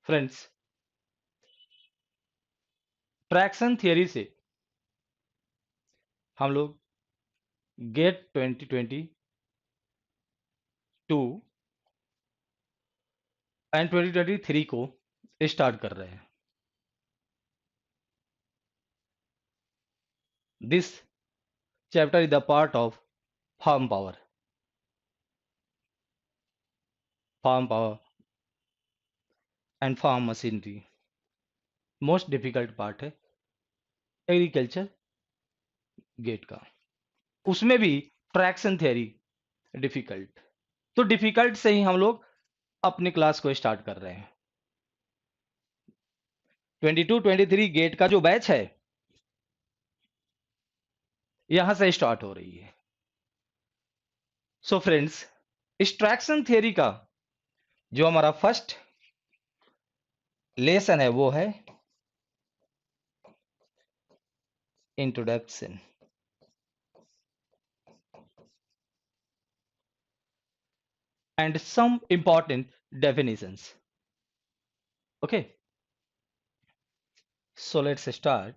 Friends, traction theory से हम लोग गेट 2022 एंड 2023 को स्टार्ट कर रहे हैं। This chapter is the part of farm power and farm machinery. Most difficult part है एग्रीकल्चर गेट का, उसमें भी ट्रैक्शन थियरी डिफिकल्ट। तो डिफिकल्ट से ही हम लोग अपनी क्लास को स्टार्ट कर रहे हैं। 22-23 गेट का जो बैच है यहां से स्टार्ट हो रही है। सो फ्रेंड्स, इस ट्रैक्शन थियरी का जो हमारा फर्स्ट लेसन है वो है introduction and some important definitions. Okay, so let's start.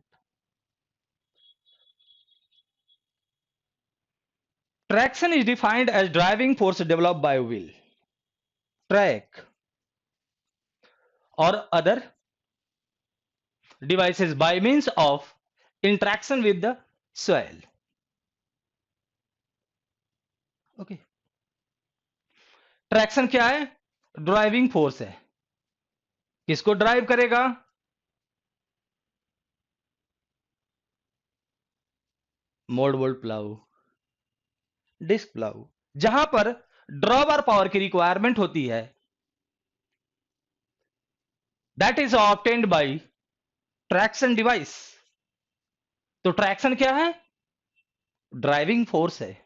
Traction is defined as driving force developed by wheel, track, or other devices by means of interaction with the soil. Okay, traction क्या है? Driving force है। किसको drive करेगा? Mould plough, disc plough, जहां पर ड्रॉबर power की requirement होती है, that is obtained by traction device. तो ट्रैक्शन क्या है? ड्राइविंग फोर्स है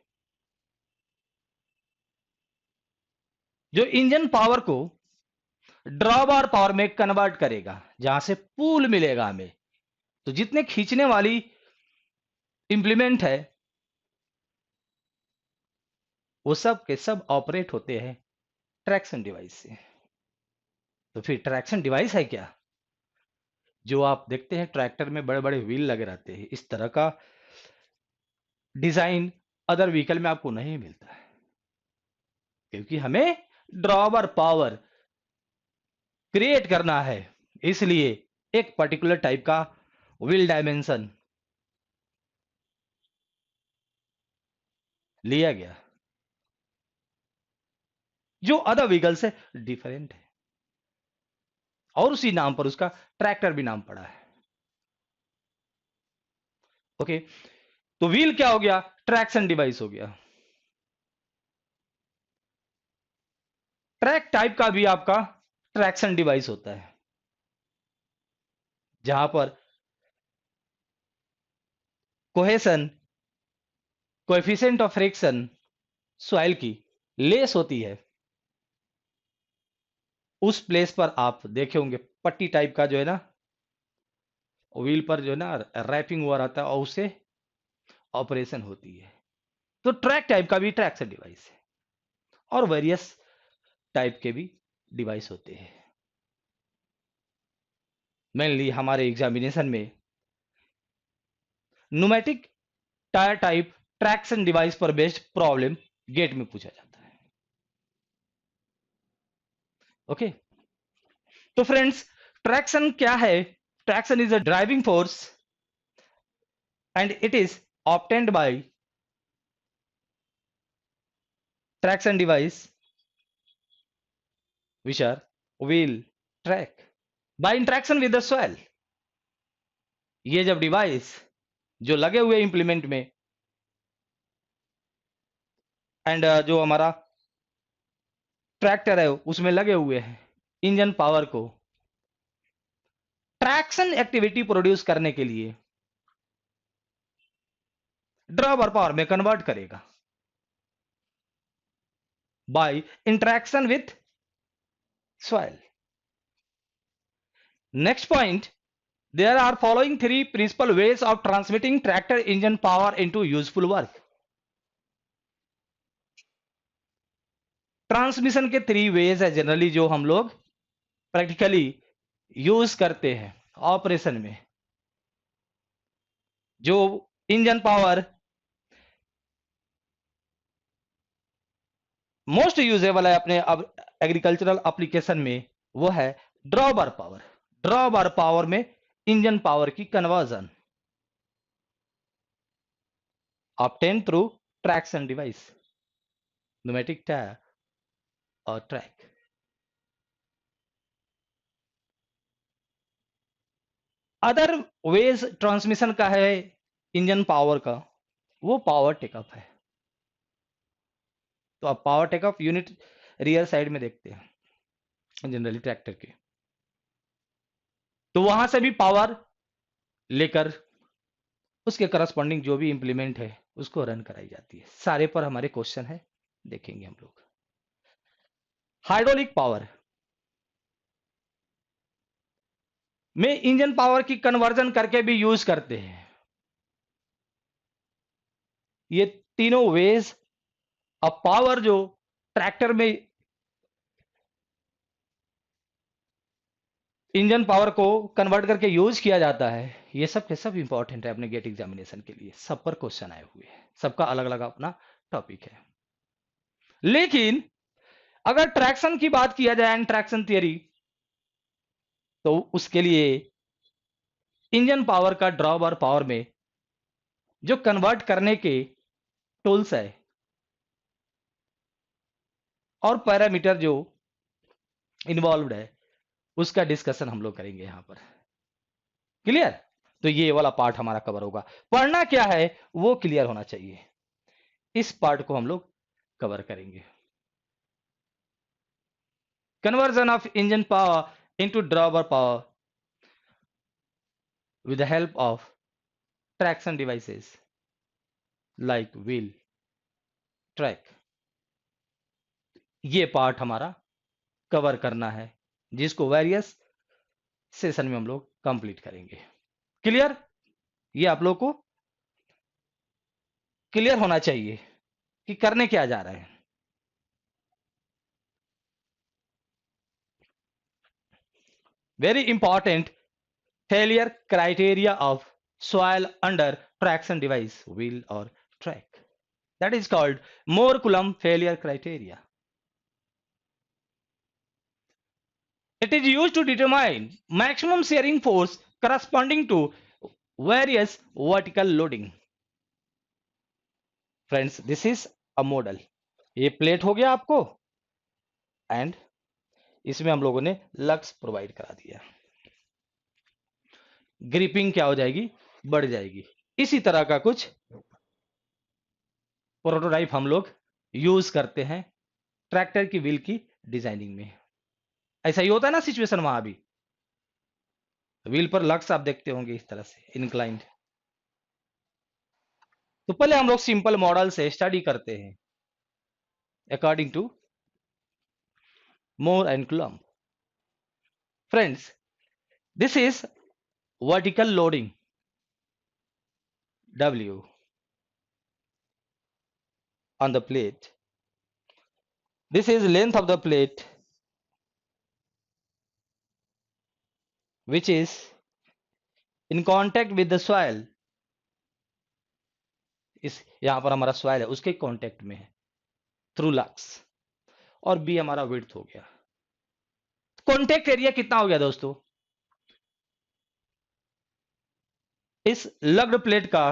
जो इंजन पावर को ड्रॉबार पावर में कन्वर्ट करेगा, जहां से पुल मिलेगा हमें। तो जितने खींचने वाली इंप्लीमेंट है वो सब के सब ऑपरेट होते हैं ट्रैक्शन डिवाइस से। तो फिर ट्रैक्शन डिवाइस है क्या? जो आप देखते हैं ट्रैक्टर में बड़े बड़े व्हील लगे रहते हैं, इस तरह का डिजाइन अदर व्हीकल में आपको नहीं मिलता है, क्योंकि हमें ड्रॉबर पावर क्रिएट करना है। इसलिए एक पर्टिकुलर टाइप का व्हील डायमेंशन लिया गया जो अदर व्हीकल से डिफरेंट है, और उसी नाम पर उसका ट्रैक्टर भी नाम पड़ा है। ओके, तो व्हील क्या हो गया? ट्रैक्शन डिवाइस हो गया। ट्रैक टाइप का भी आपका ट्रैक्शन डिवाइस होता है, जहां पर cohesion, coefficient of friction soil की लेस होती है। उस प्लेस पर आप देखे होंगे पट्टी टाइप का जो है ना, व्हील पर जो है ना रैपिंग हुआ रहता है, और उससे ऑपरेशन होती है। तो ट्रैक टाइप का भी ट्रैक्शन डिवाइस है, और वेरियस टाइप के भी डिवाइस होते हैं। मेनली हमारे एग्जामिनेशन में pneumatic tyre type traction device पर बेस्ड प्रॉब्लम गेट में पूछा जाता है। ओके, तो फ्रेंड्स, ट्रैक्शन क्या है? Traction is a driving force and it is obtained by traction device which are wheel, track by interaction with the soil। ये जब डिवाइस जो लगे हुए इंप्लीमेंट में एंड जो हमारा ट्रैक्टर है उसमें लगे हुए हैं, इंजन पावर को ट्रैक्शन एक्टिविटी प्रोड्यूस करने के लिए ड्रॉबर पावर में कन्वर्ट करेगा by interaction with soil। Next point, there are following three principal ways of transmitting tractor engine power into useful work। Transmission के 3 वेज है जनरली जो हम लोग प्रैक्टिकली यूज करते हैं ऑपरेशन में, जो इंजन पावर मोस्ट यूजेबल है अपने अब एग्रीकल्चरल एप्लीकेशन में, वो है ड्रॉबार पावर। ड्रॉबार पावर में इंजन पावर की conversion obtain through traction device, pneumatic tyre और ट्रैक। अदर वेज ट्रांसमिशन का है इंजन पावर का, वो पावर टेकअप है। तो आप power take up unit rear side में देखते हैं जनरली ट्रैक्टर के, तो वहां से भी पावर लेकर उसके करस्पॉन्डिंग जो भी इंप्लीमेंट है उसको रन कराई जाती है। सारे पर हमारे क्वेश्चन है, देखेंगे हम लोग। हाइड्रोलिक पावर में इंजन पावर की कन्वर्जन करके भी यूज करते हैं। ये तीनों वेज अब पावर जो ट्रैक्टर में इंजन पावर को कन्वर्ट करके यूज किया जाता है, ये सब के सब इंपॉर्टेंट है अपने गेट एग्जामिनेशन के लिए। सब पर क्वेश्चन आए हुए हैं, सबका अलग अलग अपना टॉपिक है। लेकिन अगर ट्रैक्शन की बात किया जाए एंड ट्रैक्शन थियरी, तो उसके लिए इंजन पावर का ड्रॉप और पावर में जो कन्वर्ट करने के टूल्स है और पैरामीटर जो इन्वॉल्व है, उसका डिस्कशन हम लोग करेंगे यहां पर। क्लियर? तो ये वाला पार्ट हमारा कवर होगा। पढ़ना क्या है वो क्लियर होना चाहिए, इस पार्ट को हम लोग कवर करेंगे। Conversion of engine power into dropper power with the help of traction devices like wheel, track। ये पार्ट हमारा कवर करना है, जिसको वेरियस सेशन में हम लोग कंप्लीट करेंगे। क्लियर? ये आप लोग को क्लियर होना चाहिए कि करने क्या जा रहे हैं। Very important failure criteria of soil under traction device, wheel or track, that is called Moore-Coulomb failure criteria. It is used to determine maximum shearing force corresponding to various vertical loading. Friends, this is a model। ये plate हो गया आपको, and इसमें हम लोगों ने lux provide करा दिया। ग्रिपिंग क्या हो जाएगी? बढ़ जाएगी। इसी तरह का कुछ प्रोटोटाइप हम लोग यूज करते हैं ट्रैक्टर की व्हील की डिजाइनिंग में। ऐसा ही होता है ना सिचुएशन, वहां भी व्हील पर लक्स आप देखते होंगे इस तरह से इंक्लाइंड। तो पहले हम लोग सिंपल मॉडल से स्टडी करते हैं according to Moore and Coulomb। Friends, this is vertical loading W on the plate. This is length of the plate which is in contact with the soil। इस यहां पर हमारा सॉइल है उसके contact में है थ्रू लक्स, और B हमारा विड्थ हो गया। कांटेक्ट एरिया कितना हो गया दोस्तों? इस लग्ड प्लेट का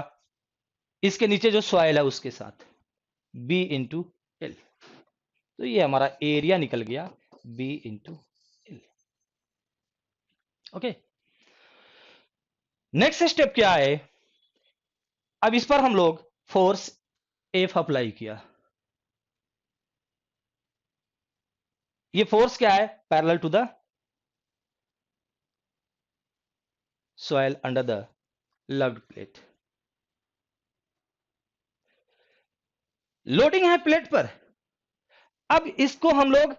इसके नीचे जो सॉइल है उसके साथ बी इंटू एल, तो ये हमारा एरिया निकल गया B into L. Okay, next step क्या है? अब इस पर हम लोग फोर्स एफ अप्लाई किया। ये फोर्स क्या है? Parallel to the soil under the lugged plate। Loading है प्लेट पर। अब इसको हम लोग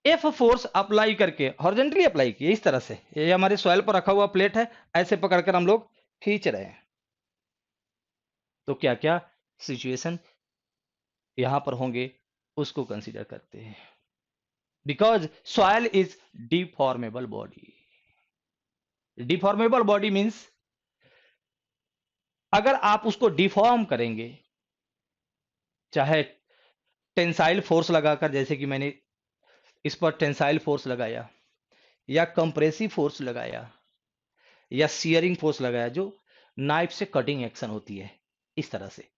एफ फोर्स अप्लाई करके हॉरिजॉन्टली अप्लाई किए इस तरह से। ये हमारे सॉइल पर रखा हुआ प्लेट है, ऐसे पकड़कर हम लोग खींच रहे हैं। तो क्या क्या सिचुएशन यहां पर होंगे उसको कंसीडर करते हैं। Because soil is deformable body. Deformable body means अगर आप उसको डिफॉर्म करेंगे, चाहे टेंसाइल फोर्स लगाकर, जैसे कि मैंने इस पर टेंसाइल फोर्स लगाया, या कंप्रेसिव फोर्स लगाया, या शियरिंग फोर्स लगाया, जो नाइफ से कटिंग एक्शन होती है इस तरह से,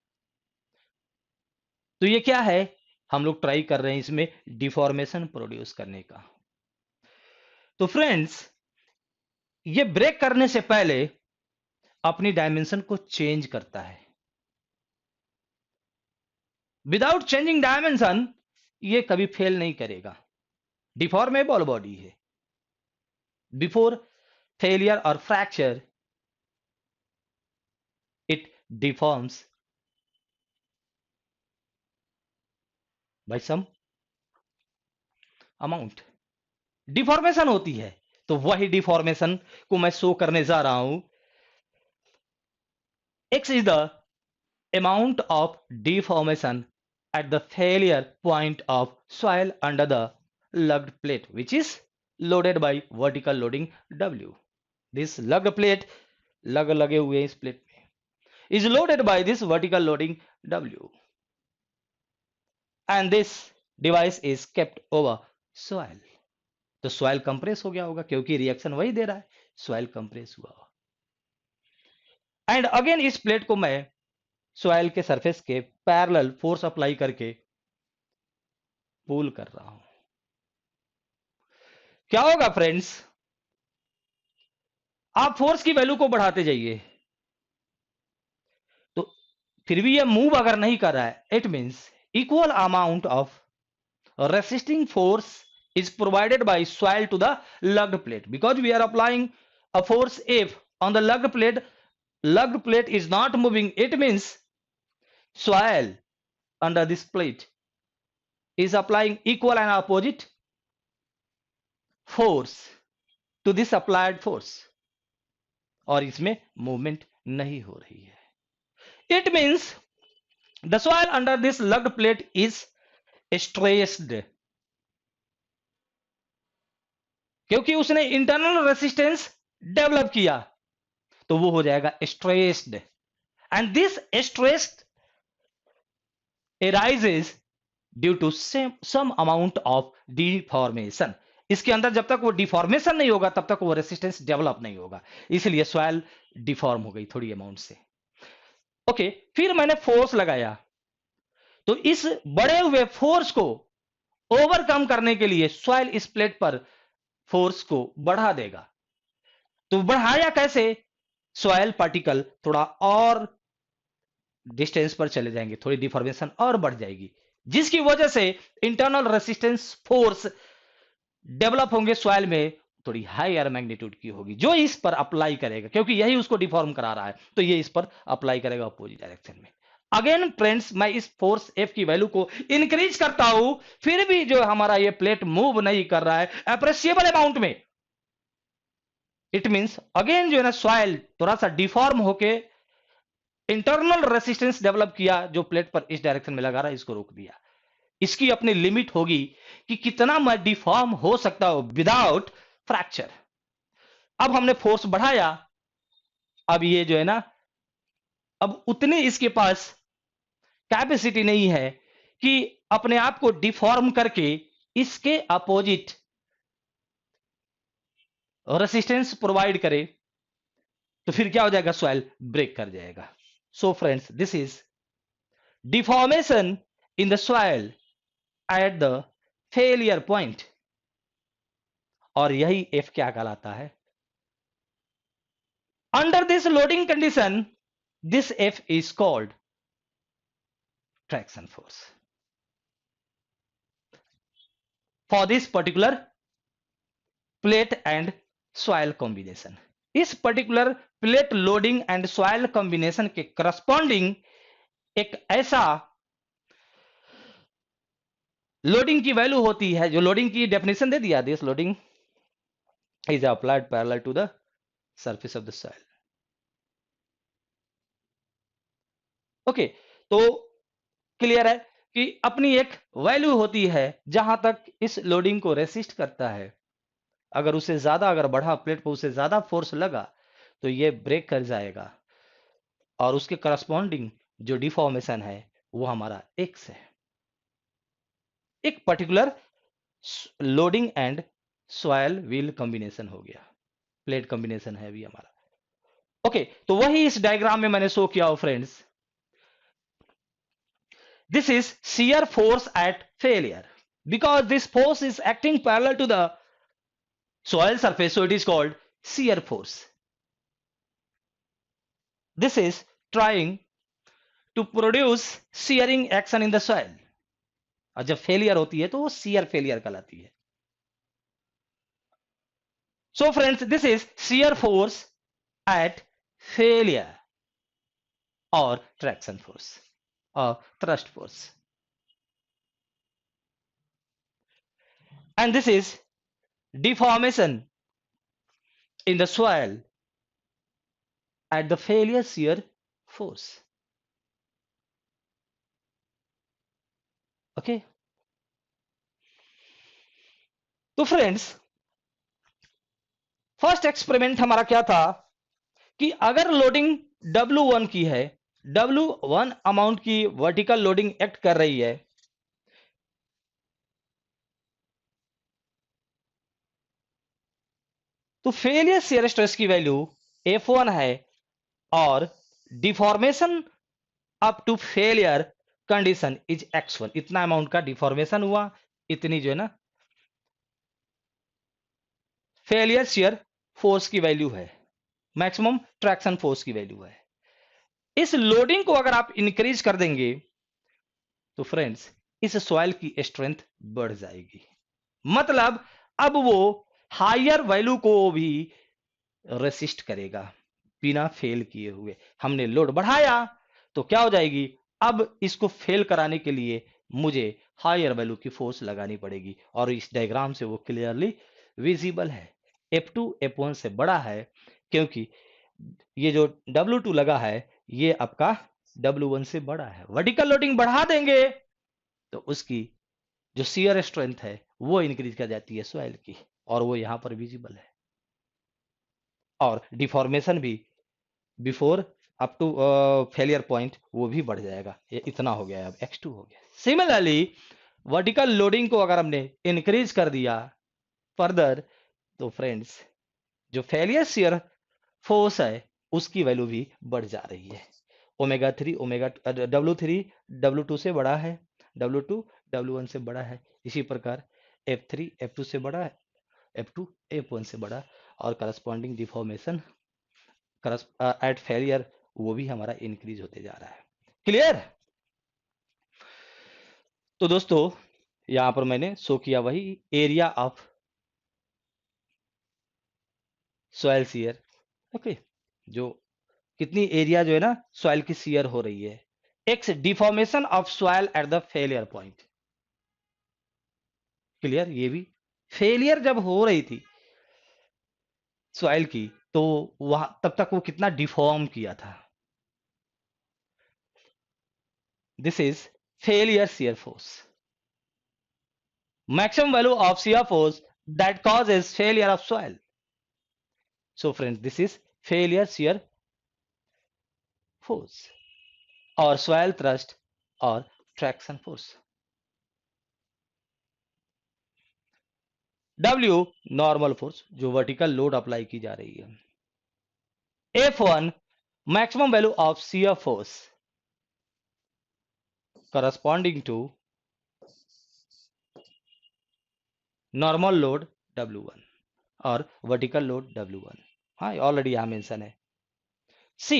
तो ये क्या है, हम लोग ट्राई कर रहे हैं इसमें डिफॉर्मेशन प्रोड्यूस करने का। तो फ्रेंड्स, ये ब्रेक करने से पहले अपनी डायमेंशन को चेंज करता है। विदाउट चेंजिंग डायमेंशन ये कभी फेल नहीं करेगा। डिफॉर्मेबल बॉडी है। बिफोर फेलियर और fracture it deforms by some amount. Deformation होती है, तो वही डिफॉर्मेशन को मैं शो करने जा रहा हूं। x is the amount of deformation at the failure point of soil under the lugged plate, which is loaded by vertical loading W. This lugged plate, lug लगे हुए इस प्लेट में, is loaded by this vertical loading W, and this device is kept over soil. तो soil compress हो गया होगा, क्योंकि reaction वही दे रहा है, soil compress हुआ। एंड अगेन इस प्लेट को मैं सॉइल के सरफेस के पैरेलल फोर्स अप्लाई करके पुल कर रहा हूं। क्या होगा फ्रेंड्स, आप फोर्स की वैल्यू को बढ़ाते जाइए, तो फिर भी ये मूव अगर नहीं कर रहा है, it means equal amount of resisting force is provided by soil to the lugged plate, because we are applying a force F on the lugged plate. Lugged plate is not moving, it means soil under this plate is applying equal and opposite force to this applied force, और इसमें movement नहीं हो रही है। It means the soil under this lugged plate is stressed, क्योंकि उसने internal resistance develop किया, तो वो हो जाएगा stressed, and this stressed arises due to some amount of deformation. इसके अंदर जब तक वो डिफॉर्मेशन नहीं होगा तब तक वो रेसिस्टेंस डेवलप नहीं होगा, इसलिए सॉइल डिफॉर्म हो गई थोड़ी अमाउंट से। ओके, फिर मैंने फोर्स लगाया, तो इस बड़े हुए फोर्स को ओवरकम करने के लिए सॉइल इस प्लेट पर फोर्स को बढ़ा देगा। तो बढ़ाया कैसे, सॉइल पार्टिकल थोड़ा और डिस्टेंस पर चले जाएंगे, थोड़ी डिफॉर्मेशन और बढ़ जाएगी, जिसकी वजह से इंटरनल रेसिस्टेंस फोर्स डेवलप होंगे सॉइल में, थोड़ी हायर मैग्नीट्यूड की होगी, जो इस पर अप्लाई करेगा, क्योंकि यही उसको डिफॉर्म करा रहा है, तो ये इस पर अप्लाई करेगा अपोजिट डायरेक्शन में। अगेन फ्रेंड्स, मैं इस फोर्स एफ की वैल्यू को इंक्रीज करता हूं, फिर भी जो हमारा ये प्लेट मूव नहीं कर रहा है अप्रिशिएबल अमाउंट में। इट मींस अगेन जो है ना, सॉइल थोड़ा सा डिफॉर्म होके इंटरनल रेसिस्टेंस डेवलप किया, जो प्लेट पर इस डायरेक्शन में लगा रहा है, इसको रोक दिया। इसकी अपनी लिमिट होगी कि कितना मैं डिफॉर्म हो सकता हूं विदाउट फ्रैक्चर। अब हमने फोर्स बढ़ाया, अब ये जो है ना, अब उतनी इसके पास कैपेसिटी नहीं है कि अपने आप को डिफॉर्म करके इसके अपोजिट रेसिस्टेंस प्रोवाइड करे, तो फिर क्या हो जाएगा, सॉइल ब्रेक कर जाएगा। So friends, this is deformation in the soil at the failure point, और यही एफ क्या कहलाता है। Under this loading condition, this F is called traction force for this particular plate and soil combination. इस particular plate loading and soil combination के corresponding एक ऐसा loading की वैल्यू होती है, जो लोडिंग की डेफिनेशन दे दिया, this loading is applied parallel to the surface of the soil. Okay, तो क्लियर है कि अपनी एक वैल्यू होती है जहां तक इस लोडिंग को रेसिस्ट करता है, अगर उससे ज्यादा अगर बढ़ा प्लेट पर उससे ज्यादा फोर्स लगा तो ये ब्रेक कर जाएगा और उसके करस्पॉन्डिंग जो डिफॉर्मेशन है वो हमारा एक्स है। एक particular loading and soil wheel combination हो गया, प्लेट कॉम्बिनेशन है भी हमारा। ओके, तो वही इस डायग्राम में मैंने शो किया हो friends. This is shear force at failure because this force is acting parallel to the soil surface, so it is called shear force. This is trying to produce shearing action in the soil, और जब failure होती है तो वो shear failure कहलाती है। So friends, this is shear force at failure or traction force or thrust force, and this is deformation in the soil at the failure shear force. Okay, तो friends first experiment हमारा क्या था कि अगर loading W1 की है, W1 amount की vertical loading act कर रही है, तो फेलियर शियर स्ट्रेस की वैल्यू F1 है और deformation up to failure condition is X1। इतना अमाउंट का डिफॉर्मेशन हुआ, इतनी जो है ना फेलियर शियर फोर्स की वैल्यू है, मैक्सिमम ट्रैक्शन फोर्स की वैल्यू है। इस लोडिंग को अगर आप इंक्रीज कर देंगे तो फ्रेंड्स इस सॉइल की स्ट्रेंथ बढ़ जाएगी, मतलब अब वो हायर वैल्यू को भी रेसिस्ट करेगा बिना फेल किए हुए। हमने लोड बढ़ाया तो क्या हो जाएगी, अब इसको फेल कराने के लिए मुझे हायर वैल्यू की फोर्स लगानी पड़ेगी, और इस डायग्राम से वो क्लियरली विजिबल है। F2 F1 से बड़ा है क्योंकि ये जो W2 लगा है ये आपका W1 से बड़ा है। वर्टिकल लोडिंग बढ़ा देंगे तो उसकी जो शियर स्ट्रेंथ है वो इंक्रीज कर जाती है सॉइल की, और वो यहां पर विजिबल है। और डिफॉर्मेशन भी before up to failure point वो भी बढ़ जाएगा। ये इतना हो गया, अब X2 हो गया। सिमिलरली वर्टिकल लोडिंग को अगर हमने इंक्रीज कर दिया फर्दर तो फ्रेंड्स जो फेलियर शियर फोर्स है उसकी वैल्यू भी बढ़ जा रही है। ओमेगा 3 W3 W2 से बड़ा है, W2 W1 से बड़ा है, इसी प्रकार F3 F2 से बड़ा है, F2 F1 से बड़ा, और करस्पॉन्डिंग डिफॉर्मेशन एट फेलियर वो भी हमारा इंक्रीज होते जा रहा है। क्लियर? तो दोस्तों यहां पर मैंने शो किया वही area of soil shear. Okay, जो कितनी एरिया जो है ना सॉइल की शियर हो रही है, x deformation of soil at the failure point. Clear? ये भी फेलियर जब हो रही थी सॉइल की तो वहां तब तक वो कितना डिफॉर्म किया था। This is failure shear force, maximum value of shear force that causes failure of soil. So friends, this is failure shear force or soil thrust or traction force. W normal force जो vertical load apply की जा रही है। F1 maximum value of shear force corresponding to normal load W1 और vertical load W1। हाँ already यहां mention है। C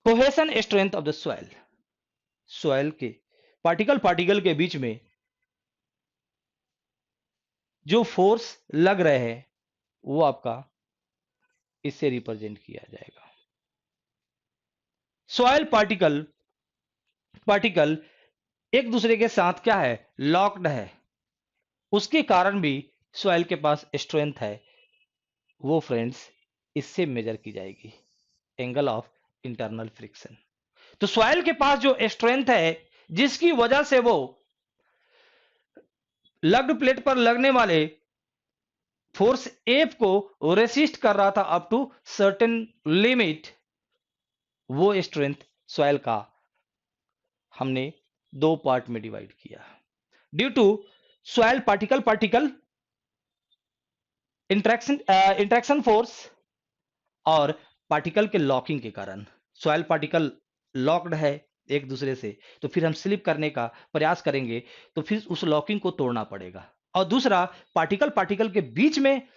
cohesion strength of the soil, soil के पार्टिकल के बीच में जो फोर्स लग रहे हैं वो आपका इससे रिप्रेजेंट किया जाएगा। सॉइल पार्टिकल एक दूसरे के साथ क्या है, लॉक्ड है, उसके कारण भी सॉइल के पास स्ट्रेंथ है, वो फ्रेंड्स इससे मेजर की जाएगी, एंगल ऑफ इंटरनल फ्रिक्शन। तो सॉइल के पास जो स्ट्रेंथ है जिसकी वजह से वो लग्ड प्लेट पर लगने वाले फोर्स एफ को रेसिस्ट कर रहा था अप टू सर्टेन लिमिट, वो स्ट्रेंथ सॉइल का हमने दो पार्ट में डिवाइड किया। Due to soil particle particle interaction force और पार्टिकल के लॉकिंग के कारण, सॉइल पार्टिकल लॉक्ड है एक दूसरे से, तो फिर हम स्लिप करने का प्रयास करेंगे तो फिर उस लॉकिंग को तोड़ना पड़ेगा। और दूसरा, पार्टिकल पार्टिकल के बीच में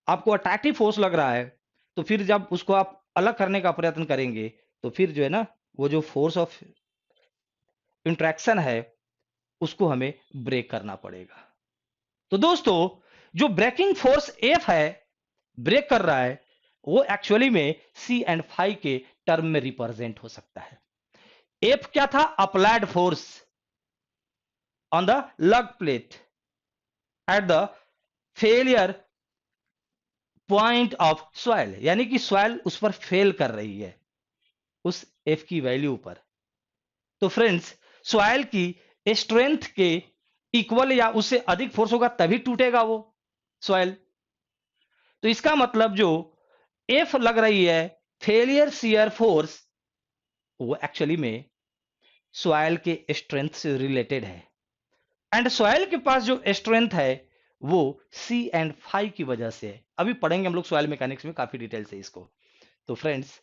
आपको अट्रैक्टिव फोर्स लग रहा है, तो फिर जब उसको आप अलग करने का प्रयत्न करेंगे तो फिर जो है ना, वो जो फोर्स ऑफ इंट्रैक्शन है उसको हमें ब्रेक करना पड़ेगा। तो दोस्तों, जो ब्रेकिंग फोर्स एफ है, ब्रेक कर रहा है, वो एक्चुअली में सी एंड फाई के टर्म में रिप्रेजेंट हो सकता है। एफ क्या था? अप्लाइड फोर्स ऑन द लग plate at the failure point of soil, यानी कि सॉइल उस पर फेल कर रही है उस एफ की वैल्यू पर। तो फ्रेंड्स, सॉइल की स्ट्रेंथ के इक्वल या उससे अधिक फोर्स होगा तभी टूटेगा वो सॉइल। तो इसका मतलब जो एफ लग रही है, फेलियर शियर फोर्स, वो एक्चुअली में सॉइल के स्ट्रेंथ से रिलेटेड है। एंड सॉइल के पास जो स्ट्रेंथ है वो सी एंड फाई की वजह से है। अभी पढ़ेंगे हम लोग सॉइल मैकेनिक्स में काफी डिटेल से इसको। तो फ्रेंड्स,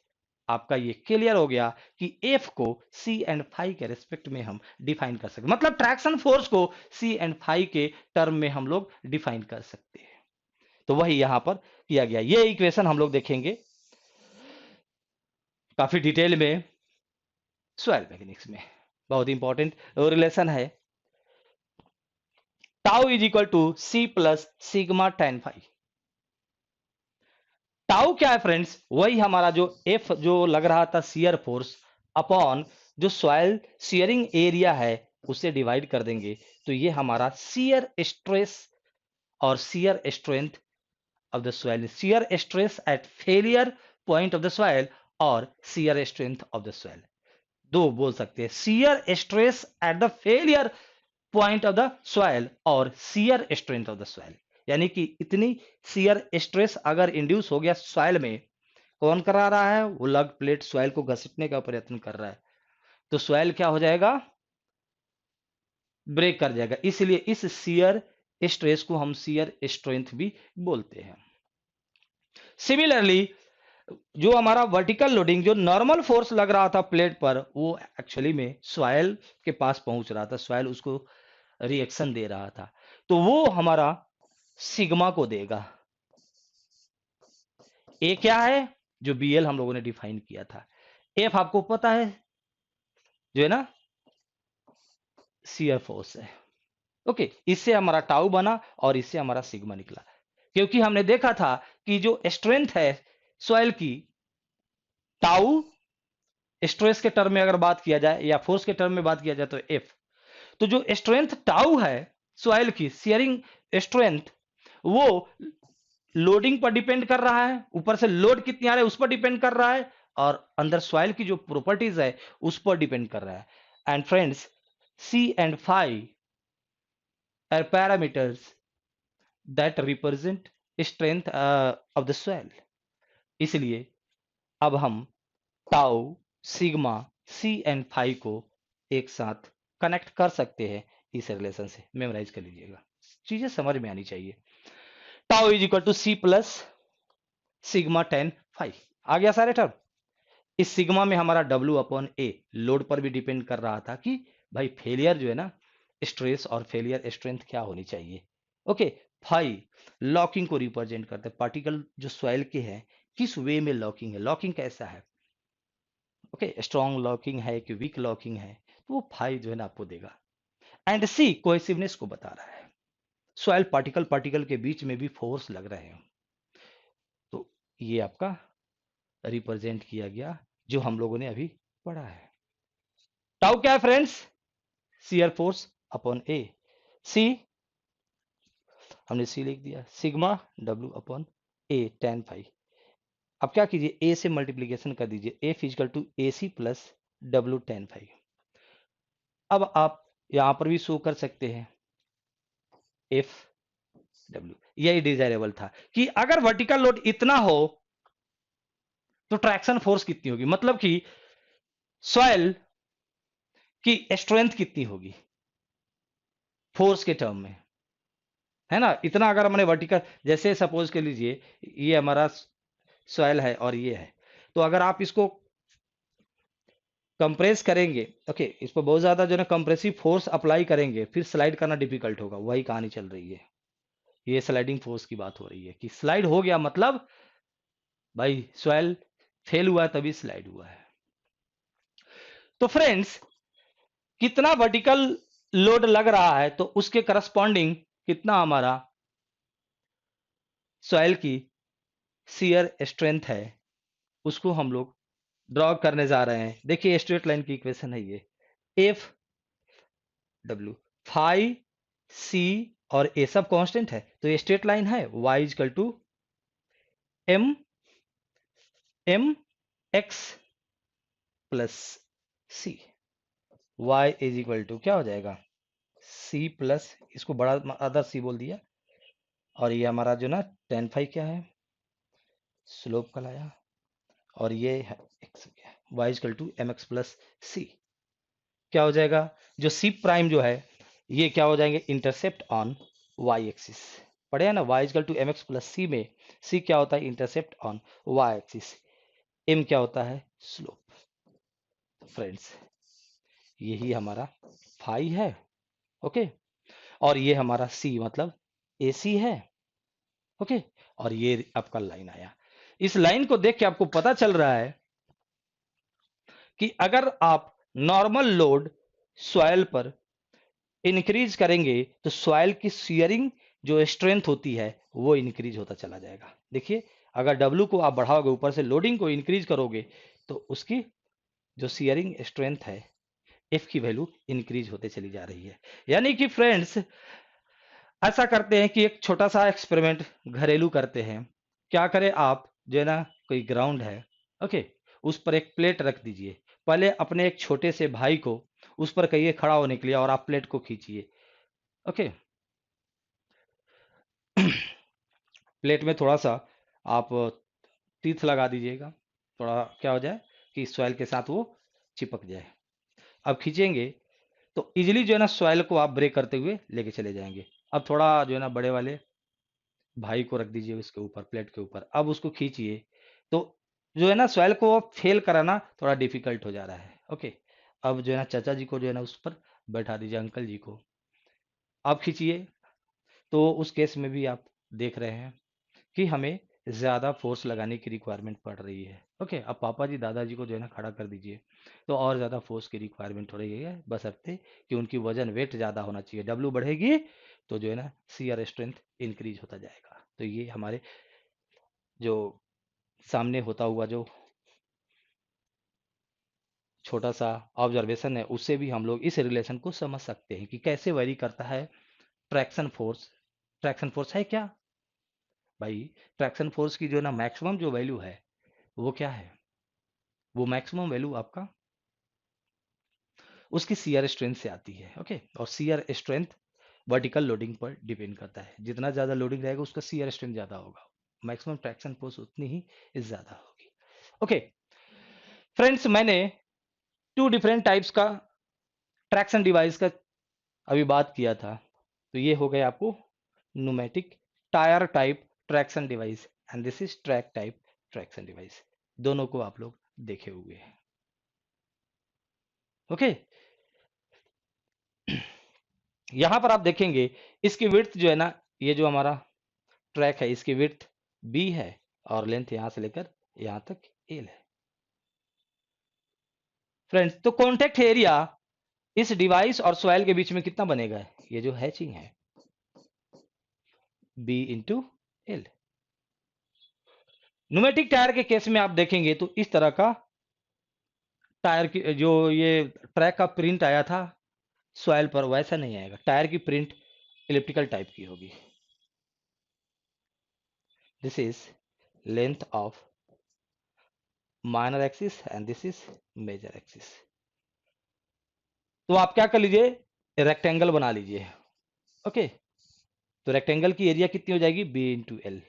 आपका ये क्लियर हो गया कि एफ को सी एंड फाई के रेस्पेक्ट में हम डिफाइन कर सकते, मतलब ट्रैक्शन फोर्स को सी एंड फाई के टर्म में हम लोग डिफाइन कर सकते हैं। तो वही यहां पर किया गया। ये इक्वेशन हम लोग देखेंगे काफी डिटेल में सॉइल मैकेनिक्स में। बहुत इंपॉर्टेंट रिलेशन है, tau is equal to C plus sigma tan phi. Tau क्या है फ्रेंड्स? वही हमारा जो एफ जो लग रहा था शियर फोर्स अपॉन जो सॉइल शियरिंग एरिया है उसे डिवाइड कर देंगे तो ये हमारा शियर स्ट्रेस और shear strength of the soil, shear stress at failure point of the soil और shear strength of the soil, दो बोल सकते हैं, shear stress at the failure point of the soil और shear strength of the soil. यानी कि इतनी shear stress अगर इंड्यूस हो गया सॉइल में, कौन करा रहा है? वो लग प्लेट सॉइल को घसीटने का प्रयत्न कर रहा है, तो सॉइल क्या हो जाएगा? ब्रेक कर जाएगा। इसलिए इस शियर स्ट्रेस को हम शियर स्ट्रेंथ भी बोलते हैं। सिमिलरली, जो हमारा वर्टिकल लोडिंग, जो नॉर्मल फोर्स लग रहा था प्लेट पर, वो एक्चुअली में सॉइल के पास पहुंच रहा था, सॉइल उसको रिएक्शन दे रहा था, तो वो हमारा सिग्मा को देगा। ए क्या है? जो बीएल हम लोगों ने डिफाइन किया था। एफ आपको पता है जो है ना, शियर फोर्स है। ओके, इससे हमारा टाउ बना और इससे हमारा सिग्मा निकला, क्योंकि हमने देखा था कि जो स्ट्रेंथ है सॉइल की, टाउ स्ट्रेस के टर्म में अगर बात किया जाए या फोर्स के टर्म में बात किया जाए तो एफ, तो जो स्ट्रेंथ टाउ है सॉइल की, शियरिंग स्ट्रेंथ, वो लोडिंग पर डिपेंड कर रहा है, ऊपर से लोड कितनी आ रही है उस पर डिपेंड कर रहा है, और अंदर सॉइल की जो प्रॉपर्टीज है उस पर डिपेंड कर रहा है। And friends, c and phi are parameters that represent strength of the soil. इसलिए अब हम tau, sigma, c and phi को एक साथ कनेक्ट कर सकते हैं इस रिलेशन से। मेमोराइज कर लीजिएगा, चीजें समझ में आनी चाहिए। Tau is equal to C plus sigma tan phi. आ गया सारे टर्म। इस सिग्मा में हमारा W अपॉन ए लोड पर भी डिपेंड कर रहा था कि भाई फेलियर जो है ना, स्ट्रेस और फेलियर स्ट्रेंथ क्या होनी चाहिए। ओके, फाई लॉकिंग को रिप्रेजेंट करते हैं, पार्टिकल जो सॉइल के हैं किस वे में लॉकिंग है, लॉकिंग कैसा है, ओके, स्ट्रॉन्ग लॉकिंग है कि वीक लॉकिंग है, तो वो फाई जो है ना आपको देगा। एंड सी कोहेसिवनेस को बता रहा है, सॉइल पार्टिकल पार्टिकल के बीच में भी फोर्स लग रहे हैं, तो ये आपका रिप्रेजेंट किया गया जो हम लोगों ने अभी पढ़ा है। टाउ क्या है friends? Shear force upon A. C हमने सी लिख दिया, sigma W upon A tan phi. अब क्या कीजिए, ए से मल्टीप्लीकेशन कर दीजिए, A physical to A C plus W tan phi. अब आप यहां पर भी शो कर सकते हैं, एफ डब्ल्यू। यही डिजायरेबल था कि अगर वर्टिकल लोड इतना हो तो ट्रैक्शन फोर्स कितनी होगी, मतलब कि सॉइल की स्ट्रेंथ कितनी होगी फोर्स के टर्म में, है ना। इतना अगर हमने वर्टिकल, जैसे सपोज कर लीजिए ये हमारा सॉइल है और ये है, तो अगर आप इसको कंप्रेस करेंगे, ओके, इस पर बहुत ज्यादा जो है ना कंप्रेसिव फोर्स अप्लाई करेंगे, फिर स्लाइड करना डिफिकल्ट होगा। वही कहानी चल रही है, ये स्लाइडिंग फोर्स की बात हो रही है कि स्लाइड हो गया मतलब भाई सॉइल फेल हुआ तभी स्लाइड हुआ है। तो फ्रेंड्स, कितना वर्टिकल लोड लग रहा है तो उसके करस्पॉन्डिंग कितना हमारा सॉइल की शियर स्ट्रेंथ है, उसको हम लोग ड्रॉ करने जा रहे हैं। देखिए स्ट्रेट लाइन की इक्वेशन है ये, एफ डब्ल्यू, फाई सी और ए सब कांस्टेंट है, तो ये स्ट्रेट लाइन है। y is equal to m m x plus c, y is equal to क्या हो जाएगा, c प्लस, इसको बड़ा अदर सी बोल दिया, और ये हमारा जो ना टेन फाई क्या है, स्लोप का लाया, और ये है x क्या है, y is equal to M x plus C. क्या हो जाएगा, जो सी प्राइम जो है ये क्या हो जाएंगे, इंटरसेप्ट ऑन वाई एक्सिस। पढ़े हैं ना, y is equal to M x plus C में c क्या होता है, intercept on Y axis, m क्या होता है, स्लोप। फ्रेंड्स, यही हमारा फाई है, ओके, और ये हमारा c मतलब AC है, ओके, और ये आपका लाइन आया। इस लाइन को देख के आपको पता चल रहा है कि अगर आप नॉर्मल लोड सॉइल पर इंक्रीज करेंगे तो सॉइल की शियरिंग जो स्ट्रेंथ होती है वो इंक्रीज होता चला जाएगा। देखिए, अगर डब्ल्यू को आप बढ़ाओगे, ऊपर से लोडिंग को इंक्रीज करोगे, तो उसकी जो शियरिंग स्ट्रेंथ है एफ की वैल्यू इंक्रीज होते चली जा रही है। यानी कि फ्रेंड्स, ऐसा करते हैं कि एक छोटा सा एक्सपेरिमेंट घरेलू करते हैं। क्या करें आप, जो है ना, कोई ग्राउंड है, ओके, उस पर एक प्लेट रख दीजिए। पहले अपने एक छोटे से भाई को उस पर कहिए खड़ा होने के लिए, और आप प्लेट को खींचिए, ओके। प्लेट में थोड़ा सा आप टीथ लगा दीजिएगा, थोड़ा क्या हो जाए कि सॉइल के साथ वो चिपक जाए। अब खींचेंगे तो इजीली जो है ना सॉइल को आप ब्रेक करते हुए लेके चले जाएंगे। अब थोड़ा जो है ना बड़े वाले भाई को रख दीजिए उसके ऊपर, प्लेट के ऊपर, अब उसको खींचिए, तो जो है ना सॉइल को फेल कराना थोड़ा डिफिकल्ट हो जा रहा है, ओके। अब जो है ना चाचा जी को जो है ना उस पर बैठा दीजिए, अंकल जी को, आप खींचिए। तो उस केस में भी आप देख रहे हैं कि हमें ज़्यादा फोर्स लगाने की रिक्वायरमेंट पड़ रही है, ओके। अब पापा जी दादाजी को जो है ना खड़ा कर दीजिए, तो और ज़्यादा फोर्स की रिक्वायरमेंट हो रही है, बशर्ते कि उनकी वजन वेट ज़्यादा होना चाहिए। डब्ल्यू बढ़ेगी तो जो है ना सीआर स्ट्रेंथ इंक्रीज होता जाएगा। तो ये हमारे जो सामने होता हुआ जो छोटा सा ऑब्जर्वेशन है, उससे भी हम लोग इस रिलेशन को समझ सकते हैं कि कैसे वेरी करता है ट्रैक्शन फोर्स। ट्रैक्शन फोर्स है क्या भाई, ट्रैक्शन फोर्स की जो ना मैक्सिमम जो वैल्यू है वो क्या है, वो मैक्सिमम वैल्यू आपका उसकी सीआर स्ट्रेंथ से आती है, ओके। और सीआर स्ट्रेंथ वर्टिकल लोडिंग पर डिपेंड करता है, जितना ज्यादा लोडिंग रहेगा उसका सीआर स्ट्रेंथ ज्यादा होगा, मैक्सिमम ट्रैक्शन फोर्स उतनी ही ज्यादा होगी, ओके। फ्रेंड्स, मैंने टू डिफरेंट टाइप्स का ट्रैक्शन डिवाइस का अभी बात किया था। तो ये हो गया आपको pneumatic tyre type traction device, and this is track type traction device. दोनों को आप लोग देखे हुए हैं, ओके। यहां पर आप देखेंगे इसकी विड्थ जो है ना, ये जो हमारा ट्रैक है इसकी विड्थ बी है, और लेंथ यहां से लेकर यहां तक एल है। फ्रेंड्स, तो कॉन्टेक्ट एरिया इस डिवाइस और सॉइल के बीच में कितना बनेगा, ये जो हैचिंग है, B into L. Pneumatic tyre के केस में आप देखेंगे तो इस तरह का टायर की जो ये ट्रैक का प्रिंट आया था सॉइल पर, वैसा नहीं आएगा। टायर की प्रिंट इलिप्टिकल टाइप की होगी। This is length of minor axis and this is major axis. तो आप क्या कर लीजिए, रेक्टेंगल बना लीजिए, ओके। तो रेक्टेंगल की एरिया कितनी हो जाएगी, बी इंटू एल।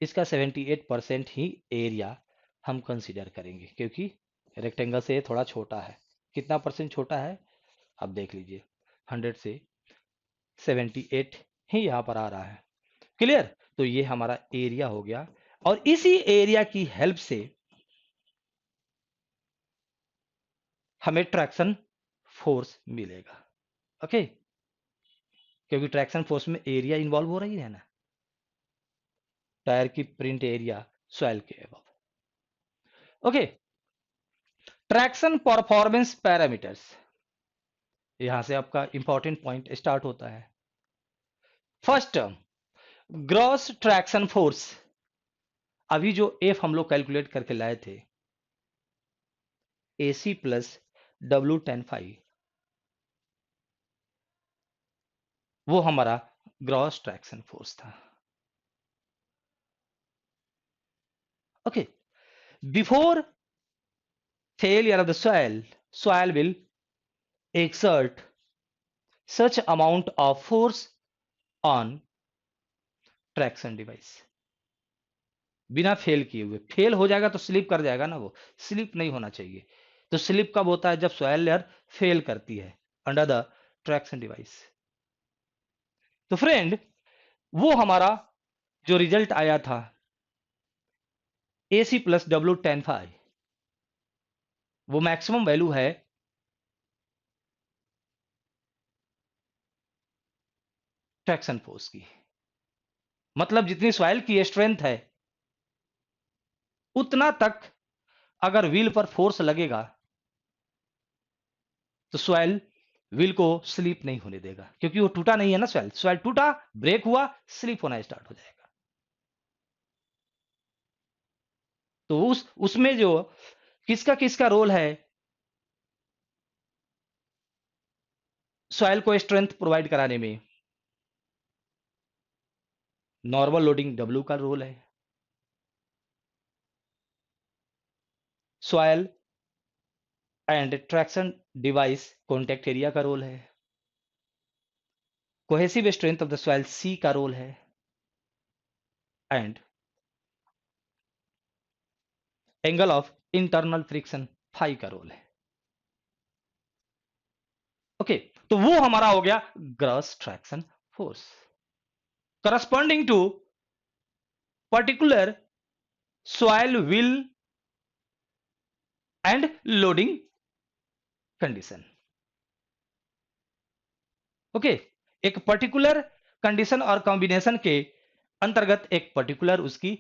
इसका 78% ही एरिया हम कंसीडर करेंगे, क्योंकि रेक्टेंगल से थोड़ा छोटा है। कितना परसेंट छोटा है आप देख लीजिए, 100 से 78 ही यहाँ पर आ रहा है। क्लियर? तो ये हमारा एरिया हो गया, और इसी एरिया की हेल्प से हमें ट्रैक्शन फोर्स मिलेगा। ओके, क्योंकि ट्रैक्शन फोर्स में एरिया इन्वॉल्व हो रही है ना, टायर की प्रिंट एरिया सॉइल के above. Okay, traction performance parameters, यहां से आपका इंपॉर्टेंट पॉइंट स्टार्ट होता है। First term gross traction force, अभी जो एफ हम लोग कैलकुलेट करके लाए थे, AC प्लस W10 फाइव, वो हमारा ग्रॉस ट्रैक्शन फोर्स था। Okay, before failure of the soil will exert such amount of force on traction device। बिना फेल किए हुए, फेल हो जाएगा तो स्लिप कर जाएगा ना, वो स्लिप नहीं होना चाहिए। तो स्लिप कब होता है, जब सॉइल लेयर फेल करती है अंडर द ट्रैक्शन डिवाइस। तो फ्रेंड, वो हमारा जो रिजल्ट आया था AC प्लस W10 फाइव, वो मैक्सिमम वैल्यू है ट्रैक्शन फोर्स की। मतलब जितनी सॉइल की स्ट्रेंथ है उतना तक अगर व्हील पर फोर्स लगेगा तो सॉइल व्हील को स्लिप नहीं होने देगा, क्योंकि वो टूटा नहीं है ना। सॉइल सॉइल टूटा, ब्रेक हुआ, स्लिप होना स्टार्ट हो जाएगा। तो उसमें जो किसका किसका रोल है, सॉइल को स्ट्रेंथ प्रोवाइड कराने में नॉर्मल लोडिंग W का रोल है, soil and traction device contact area का रोल है, cohesive strength of the soil C का रोल है, and angle of internal friction phi का रोल है। ओके, तो वो हमारा हो गया gross traction force corresponding to particular soil wheel and loading condition. Okay, एक पर्टिकुलर कंडीशन और कॉम्बिनेशन के अंतर्गत एक पर्टिकुलर उसकी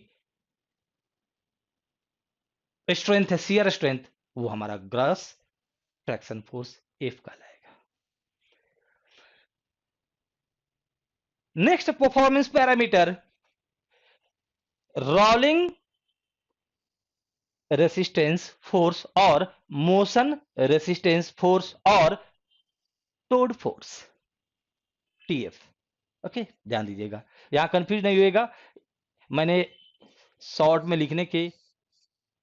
स्ट्रेंथ है, शियर स्ट्रेंथ, वो हमारा ग्रॉस ट्रैक्शन फोर्स एफ कहलाएगा। Next performance parameter, rolling resistance force और मोशन रेसिस्टेंस फोर्स और टोड फोर्स, TF। ओके, ध्यान दीजिएगा, यहां कंफ्यूज नहीं होएगा। मैंने शॉर्ट में लिखने की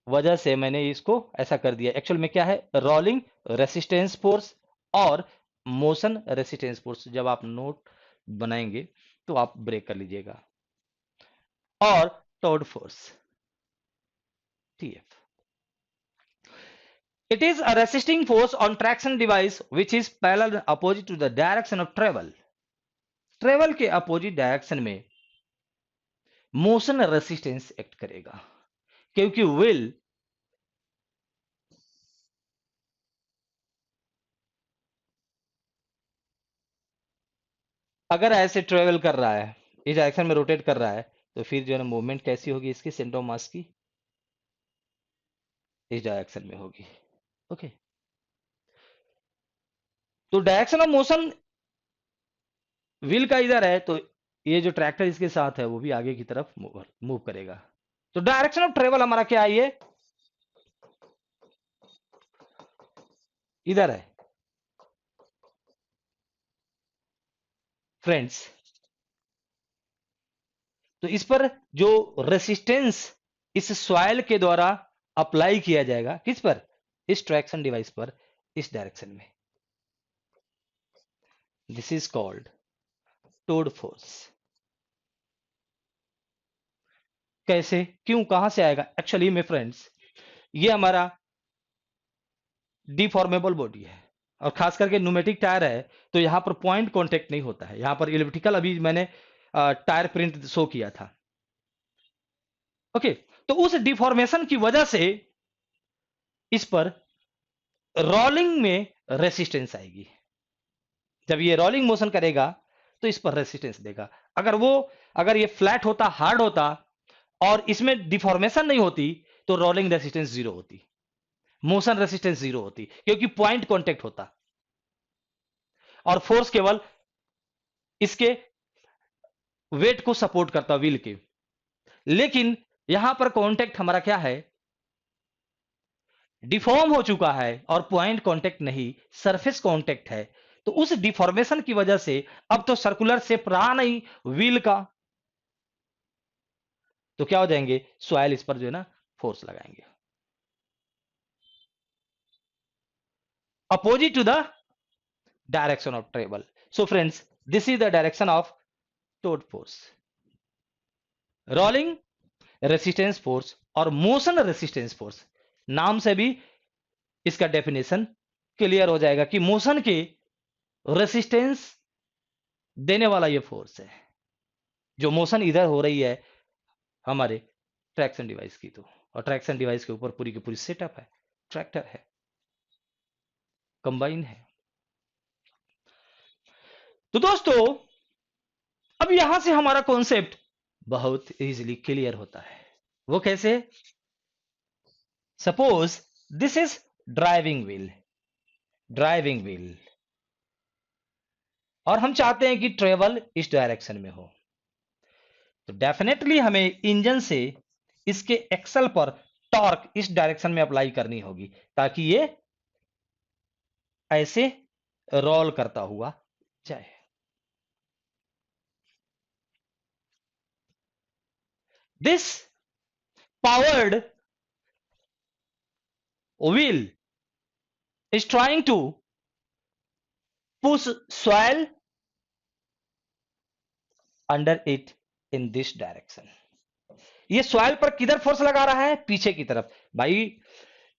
वजह से मैंने इसको ऐसा कर दिया। एक्चुअल में क्या है, रोलिंग रेसिस्टेंस फोर्स और मोशन रेसिस्टेंस फोर्स। जब आप नोट बनाएंगे तो आप ब्रेक कर लीजिएगा, और towed force, TF। It is a resisting force on traction device which is parallel and opposite to the direction of travel। Travel के अपोजिट डायरेक्शन में मोशन रेसिस्टेंस एक्ट करेगा, क्योंकि व्हील अगर ऐसे ट्रेवल कर रहा है, इस डायरेक्शन में रोटेट कर रहा है, तो फिर जो है मूवमेंट कैसी होगी इसकी, सेंटर ऑफ मास की इस डायरेक्शन में होगी। ओके, तो डायरेक्शन ऑफ मोशन व्हील का इधर है, तो ये जो ट्रैक्टर इसके साथ है वो भी आगे की तरफ मूव करेगा। तो डायरेक्शन ऑफ ट्रेवल हमारा क्या है, ये इधर है फ्रेंड्स। तो इस पर जो रेसिस्टेंस इस सॉइल के द्वारा अप्लाई किया जाएगा, किस पर, इस ट्रैक्शन डिवाइस पर, इस डायरेक्शन में, this is called towed force. कैसे, क्यों, कहां से आएगा? एक्चुअली में फ्रेंड्स, ये हमारा डिफॉर्मेबल बॉडी है और खास करके न्यूमेटिक टायर है, तो यहां पर पॉइंट कांटेक्ट नहीं होता है। यहां पर इलेक्ट्रिकल, अभी मैंने टायर प्रिंट शो किया था। ओके, तो उस डिफॉर्मेशन की वजह से इस पर रोलिंग में रेसिस्टेंस आएगी। जब ये रोलिंग मोशन करेगा तो इस पर रेसिस्टेंस देगा। अगर ये फ्लैट होता, हार्ड होता और इसमें डिफॉर्मेशन नहीं होती तो रोलिंग रेसिस्टेंस जीरो होती, मोशन रेसिस्टेंस जीरो होती, क्योंकि पॉइंट कांटेक्ट होता और फोर्स केवल इसके वेट को सपोर्ट करता, व्हील के। लेकिन यहां पर कांटेक्ट हमारा क्या है, डिफॉर्म हो चुका है और पॉइंट कांटेक्ट नहीं, सरफेस कांटेक्ट है। तो उस डिफॉर्मेशन की वजह से अब तो सर्कुलर शेप रहा नहीं व्हील का, तो क्या हो जाएंगे, सॉइल इस पर जो है ना फोर्स लगाएंगे opposite to the direction of travel. So friends, this is the direction of towed force. Rolling resistance force और मोशन रेसिस्टेंस फोर्स, नाम से भी इसका डेफिनेशन क्लियर हो जाएगा कि मोशन के रेसिस्टेंस देने वाला ये फोर्स है। जो मोशन इधर हो रही है हमारे ट्रैक्शन डिवाइस की, तो और ट्रैक्शन डिवाइस के ऊपर पूरी की पूरी सेटअप है, ट्रैक्टर है, कंबाइन है। तो दोस्तों, अब यहां से हमारा कॉन्सेप्ट बहुत इजीली क्लियर होता है। वो कैसे? Suppose this is driving wheel, driving wheel, और हम चाहते हैं कि ट्रेवल इस डायरेक्शन में हो, तो डेफिनेटली हमें इंजन से इसके एक्सल पर टॉर्क इस डायरेक्शन में अप्लाई करनी होगी ताकि ये ऐसे रोल करता हुआ जाए। This powered wheel is trying to push soil under it in this direction। ये सॉइल पर किधर फोर्स लगा रहा है? पीछे की तरफ। भाई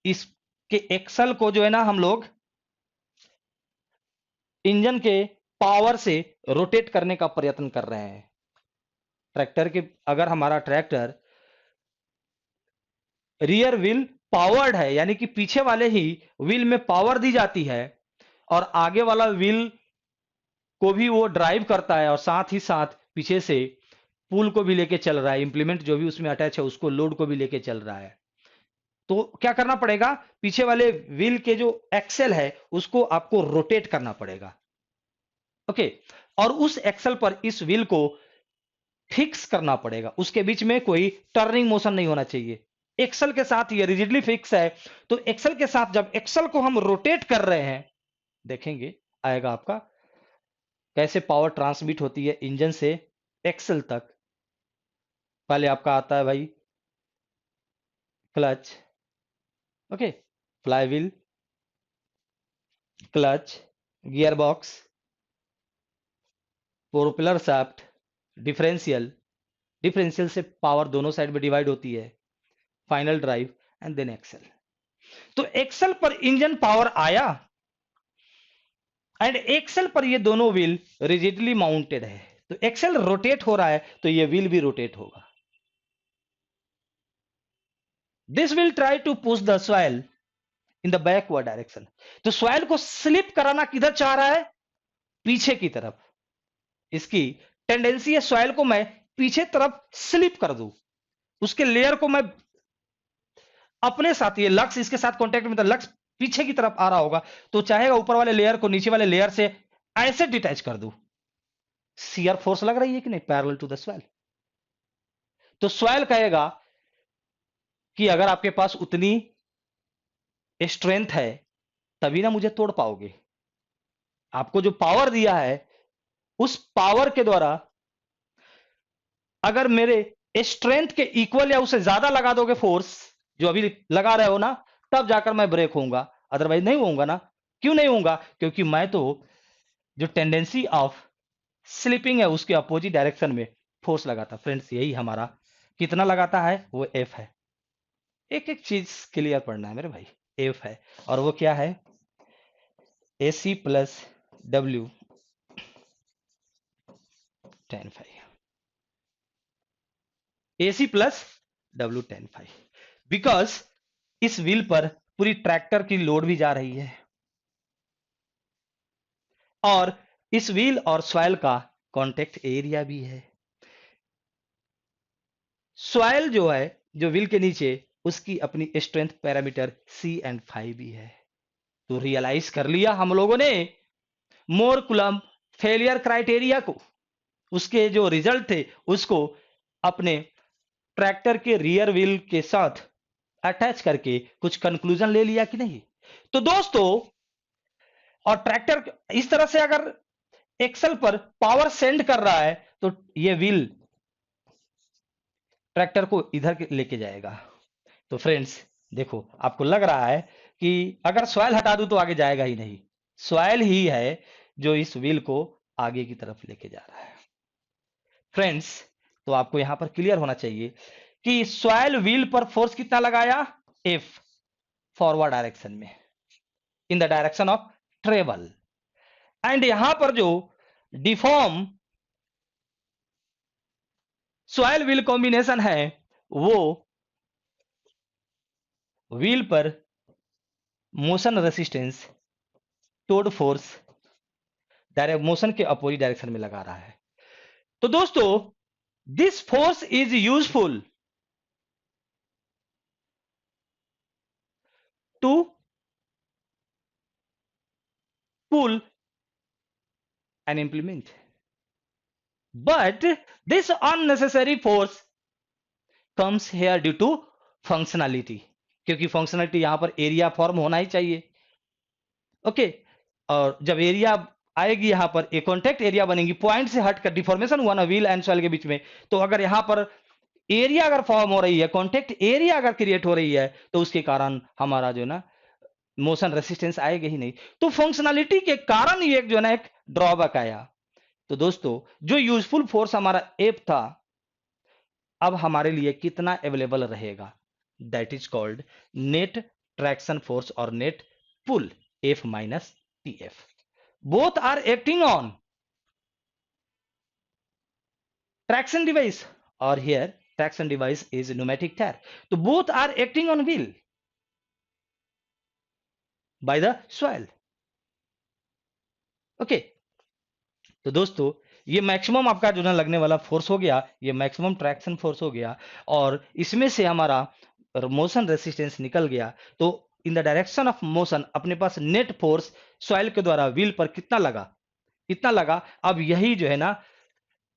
इसके एक्सल को जो है ना हम लोग इंजन के पावर से रोटेट करने का प्रयत्न कर रहे हैं। ट्रैक्टर के, अगर हमारा ट्रैक्टर रियर व्हील पावर्ड है, यानी कि पीछे वाले ही व्हील में पावर दी जाती है और आगे वाला व्हील को भी वो ड्राइव करता है और साथ ही साथ पीछे से पुल को भी लेके चल रहा है, इंप्लीमेंट जो भी उसमें अटैच है उसको, लोड को भी लेके चल रहा है। तो क्या करना पड़ेगा, पीछे वाले व्हील के जो एक्सेल है उसको आपको रोटेट करना पड़ेगा। ओके, और उस एक्सेल पर इस व्हील को फिक्स करना पड़ेगा, उसके बीच में कोई टर्निंग मोशन नहीं होना चाहिए। एक्सेल के साथ ये रिजिडली फिक्स है, तो एक्सेल के साथ जब एक्सेल को हम रोटेट कर रहे हैं, देखेंगे आएगा आपका कैसे पावर ट्रांसमिट होती है इंजन से एक्सेल तक। पहले आपका आता है भाई clutch, okay, flywheel, clutch, gear box, propeller shaft, differential, differential से पावर दोनों साइड में डिवाइड होती है, final drive and then axle. तो एक्सेल पर इंजन पावर आया एंड एक्सेल पर ये दोनों व्हील रिजिडली माउंटेड है, तो एक्सेल रोटेट हो रहा है तो ये व्हील भी रोटेट होगा। This will try to push the soil in the backward direction. तो सॉइल को स्लिप कराना किधर चाह रहा है? पीछे की तरफ। इसकी टेंडेंसी है सॉइल को मैं पीछे तरफ स्लिप कर दूं, उसके लेयर को मैं अपने साथ, ये लक्स इसके साथ कांटेक्ट में, तो लक्स पीछे की तरफ आ रहा होगा तो चाहेगा ऊपर वाले लेयर को नीचे वाले लेयर से ऐसे डिटैच कर दूं। शियर फोर्स लग रही है कि नहीं, पैरेलल टू द सॉइल। तो सॉइल कहेगा कि अगर आपके पास उतनी स्ट्रेंथ है तभी ना मुझे तोड़ पाओगे, आपको जो पावर दिया है उस पावर के द्वारा अगर मेरे स्ट्रेंथ के इक्वल या उससे ज्यादा लगा दोगे फोर्स जो अभी लगा रहे हो ना, तब जाकर मैं ब्रेक होऊंगा, अदरवाइज नहीं होऊंगा ना। क्यों नहीं होऊंगा? क्योंकि मैं तो जो टेंडेंसी ऑफ स्लिपिंग है उसके अपोजिट डायरेक्शन में फोर्स लगाता। फ्रेंड्स यही हमारा कितना लगाता है वो एफ है। एक एक चीज क्लियर पढ़ना है मेरे भाई। एफ है और वो क्या है, A C plus W tan phi, A C plus W tan phi, because इस व्हील पर पूरी ट्रैक्टर की लोड भी जा रही है और इस व्हील और सॉइल का कॉन्टेक्ट एरिया भी है। सॉइल जो है जो व्हील के नीचे, उसकी अपनी strength parameter c and phi भी है। तो रियलाइज कर लिया हम लोगों ने मोर कुलम फेलियर क्राइटेरिया को, उसके जो रिजल्ट थे उसको अपने ट्रैक्टर के रियर व्हील के साथ अटैच करके कुछ कंक्लूजन ले लिया कि नहीं। तो दोस्तों, और ट्रैक्टर इस तरह से अगर एक्सल पर पावर सेंड कर रहा है तो ये व्हील ट्रैक्टर को इधर लेके जाएगा। तो फ्रेंड्स देखो, आपको लग रहा है कि अगर सॉइल हटा दूं तो आगे जाएगा ही नहीं, सॉइल ही है जो इस व्हील को आगे की तरफ लेके जा रहा है। फ्रेंड्स तो आपको यहां पर क्लियर होना चाहिए कि सॉइल व्हील पर फोर्स कितना लगाया, एफ, फॉरवर्ड डायरेक्शन में, in the direction of travel. And यहां पर जो डिफॉर्म सॉइल व्हील कॉम्बिनेशन है वो व्हील पर motion resistance towed force direct motion के अपोजिट डायरेक्शन में लगा रहा है। तो दोस्तों, this force is useful to pull and implement, but this unnecessary force comes here due to functionality, क्योंकि फंक्शनैलिटी यहां पर एरिया फॉर्म होना ही चाहिए। ओके, और जब एरिया आएगी यहां पर एक कॉन्टेक्ट एरिया बनेगी, पॉइंट से हटकर डिफॉर्मेशन हुआ ना व्हील एंड सॉइल के बीच में, तो अगर यहां पर एरिया अगर फॉर्म हो रही है, कॉन्टेक्ट एरिया अगर क्रिएट हो रही है, तो उसके कारण हमारा जो ना मोशन रेसिस्टेंस आएगा ही नहीं। तो फंक्शनैलिटी के कारण ये एक जो ना एक ड्रॉबैक आया। तो दोस्तों, जो यूजफुल फोर्स हमारा एफ था, अब हमारे लिए कितना अवेलेबल रहेगा, that is called net traction force और net pull, F minus T F. Both are acting on traction device, और here traction device is pneumatic tyre, तो both are acting on wheel by the soil. Okay, तो दोस्तों ये maximum आपका जो ना लगने वाला फोर्स हो गया, ये मैक्सिमम ट्रैक्शन फोर्स हो गया, और इसमें से हमारा मोशन रेसिस्टेंस निकल गया। तो in the direction of motion अपने पास नेट फोर्स सॉइल के द्वारा व्हील पर कितना लगा, इतना लगा। अब यही जो है ना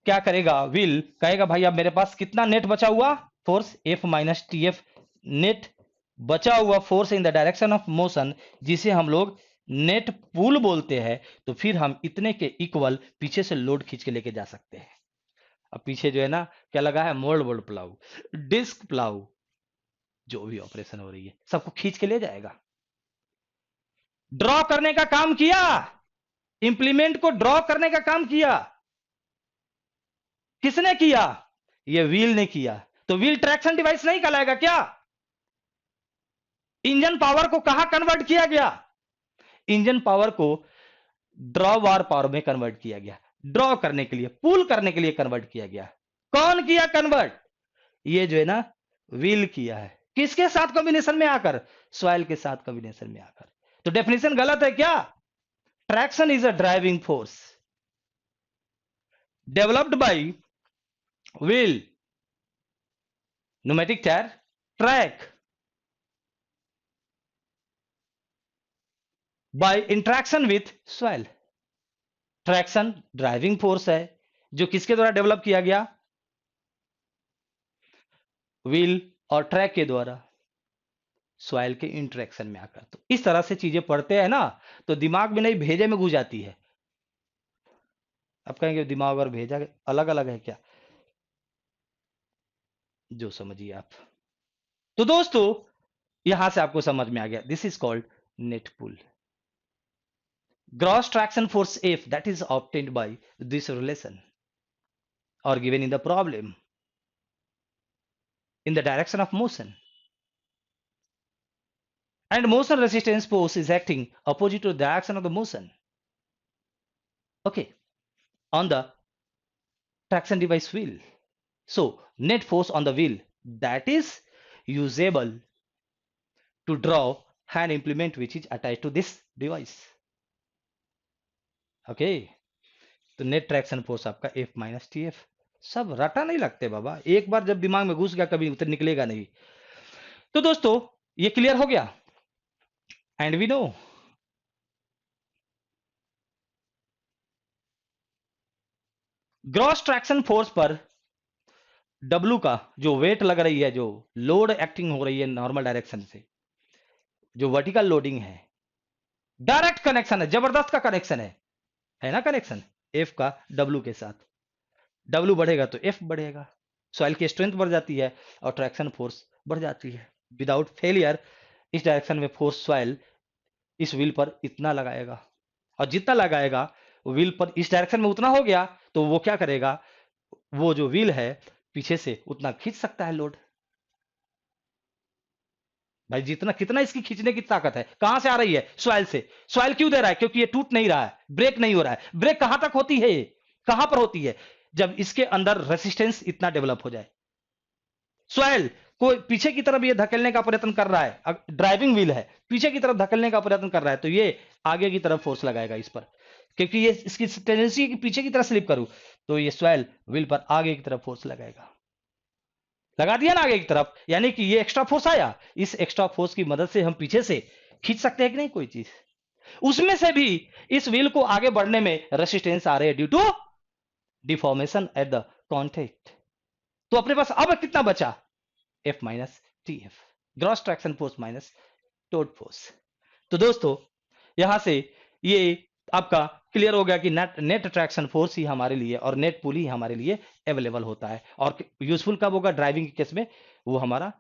क्या करेगा, व्हील कहेगा भाई अब मेरे पास कितना नेट बचा हुआ force, F minus T F, net बचा हुआ force in the direction of motion, जिसे हम लोग नेट पुल बोलते हैं। तो फिर हम इतने के इक्वल पीछे से लोड खींच के लेके जा सकते हैं। अब पीछे जो है ना क्या लगा है, mould board plough, disc plough, जो भी ऑपरेशन हो रही है सबको खींच के ले जाएगा। ड्रॉ करने का काम किया, इंप्लीमेंट को ड्रॉ करने का काम किया, किसने किया, ये व्हील ने किया। तो व्हील ट्रैक्शन डिवाइस नहीं कहलाएगा क्या। इंजन पावर को कहां कन्वर्ट किया गया, इंजन पावर को ड्रॉ वार पावर में कन्वर्ट किया गया, ड्रॉ करने के लिए, पुल करने के लिए कन्वर्ट किया गया। कौन किया कन्वर्ट, ये जो है ना व्हील किया है, किसके साथ कॉम्बिनेशन में आकर, सॉइल के साथ कॉम्बिनेशन में आकर। तो डेफिनेशन गलत है क्या, traction is a driving force developed by wheel, pneumatic tyre, track bye interaction with soil. Traction driving force है जो किसके द्वारा डेवलप किया गया, व्हील और ट्रैक के द्वारा सॉइल के इंटरेक्शन में आकर। तो इस तरह से चीजें पढ़ते हैं ना तो दिमाग में नहीं भेजे में घुस जाती है। आप कहेंगे दिमाग और भेजा अलग अलग है क्या, जो समझिए आप। तो दोस्तों यहां से आपको समझ में आ गया, this is called net pull. Gross traction force F that is obtained by this relation or given in the problem in the direction of motion. And motion resistance force is acting opposite to the direction of the motion. Okay, on the traction device wheel. So net force on the wheel that is usable to draw hand implement which is attached to this device. Okay, तो net traction force आपका F minus T F. सब रटा नहीं लगते बाबा, एक बार जब दिमाग में घुस गया कभी उतर निकलेगा नहीं. तो दोस्तों ये क्लियर हो गया. And we know gross traction force पर W का जो वेट लग रही है, जो लोड एक्टिंग हो रही है नॉर्मल डायरेक्शन से, जो वर्टिकल लोडिंग है, डायरेक्ट कनेक्शन है, जबरदस्त का कनेक्शन है ना कनेक्शन F का W के साथ. W बढ़ेगा तो F बढ़ेगा, सॉइल की स्ट्रेंथ बढ़ जाती है और ट्रैक्शन फोर्स बढ़ जाती है. विदाउट फेलियर इस डायरेक्शन में फोर्स सॉइल इस व्हील पर इतना लगाएगा, और जितना लगाएगा व्हील पर इस डायरेक्शन में उतना हो गया तो वो क्या करेगा, वो जो व्हील है पीछे से उतना खींच सकता है लोड. भाई जितना कितना इसकी खींचने की ताकत है, कहां से आ रही है, सॉइल से. सॉइल क्यों दे रहा है, क्योंकि ये टूट नहीं रहा है, ब्रेक नहीं हो रहा है. ब्रेक कहां तक होती है, कहां पर होती है, जब इसके अंदर रेसिस्टेंस इतना डेवलप हो जाए. सॉइल को पीछे की तरफ ये धकेलने का प्रयत्न कर रहा है, ड्राइविंग व्हील है, पीछे की तरफ धकेलने का प्रयत्न कर रहा है, तो ये आगे की तरफ फोर्स लगाएगा इस पर, क्योंकि ये इसकी टेंडेंसी है कि पीछे की तरफ स्लिप करूं, तो ये सॉइल व्हील पर आगे की तरफ फोर्स लगाएगा. लगा दिया ना आगे की तरफ, यानी कि ये एक्स्ट्रा फोर्स आया, इस एक्स्ट्रा फोर्स की मदद से हम पीछे से खींच सकते हैं कि नहीं कोई चीज. उसमें से भी इस व्हील को आगे बढ़ने में रेसिस्टेंस आ रहे हैं due to deformation at the contact. तो अपने पास अब कितना बचा, F minus T F, gross traction force minus tot force. तो दोस्तों यहां से ये आपका क्लियर हो गया कि नेट ट्रैक्शन फोर्स ही हमारे लिए और नेट पुल ही हमारे लिए अवेलेबल होता है. और यूजफुल कब होगा, ड्राइविंग के केस में, वो हमारा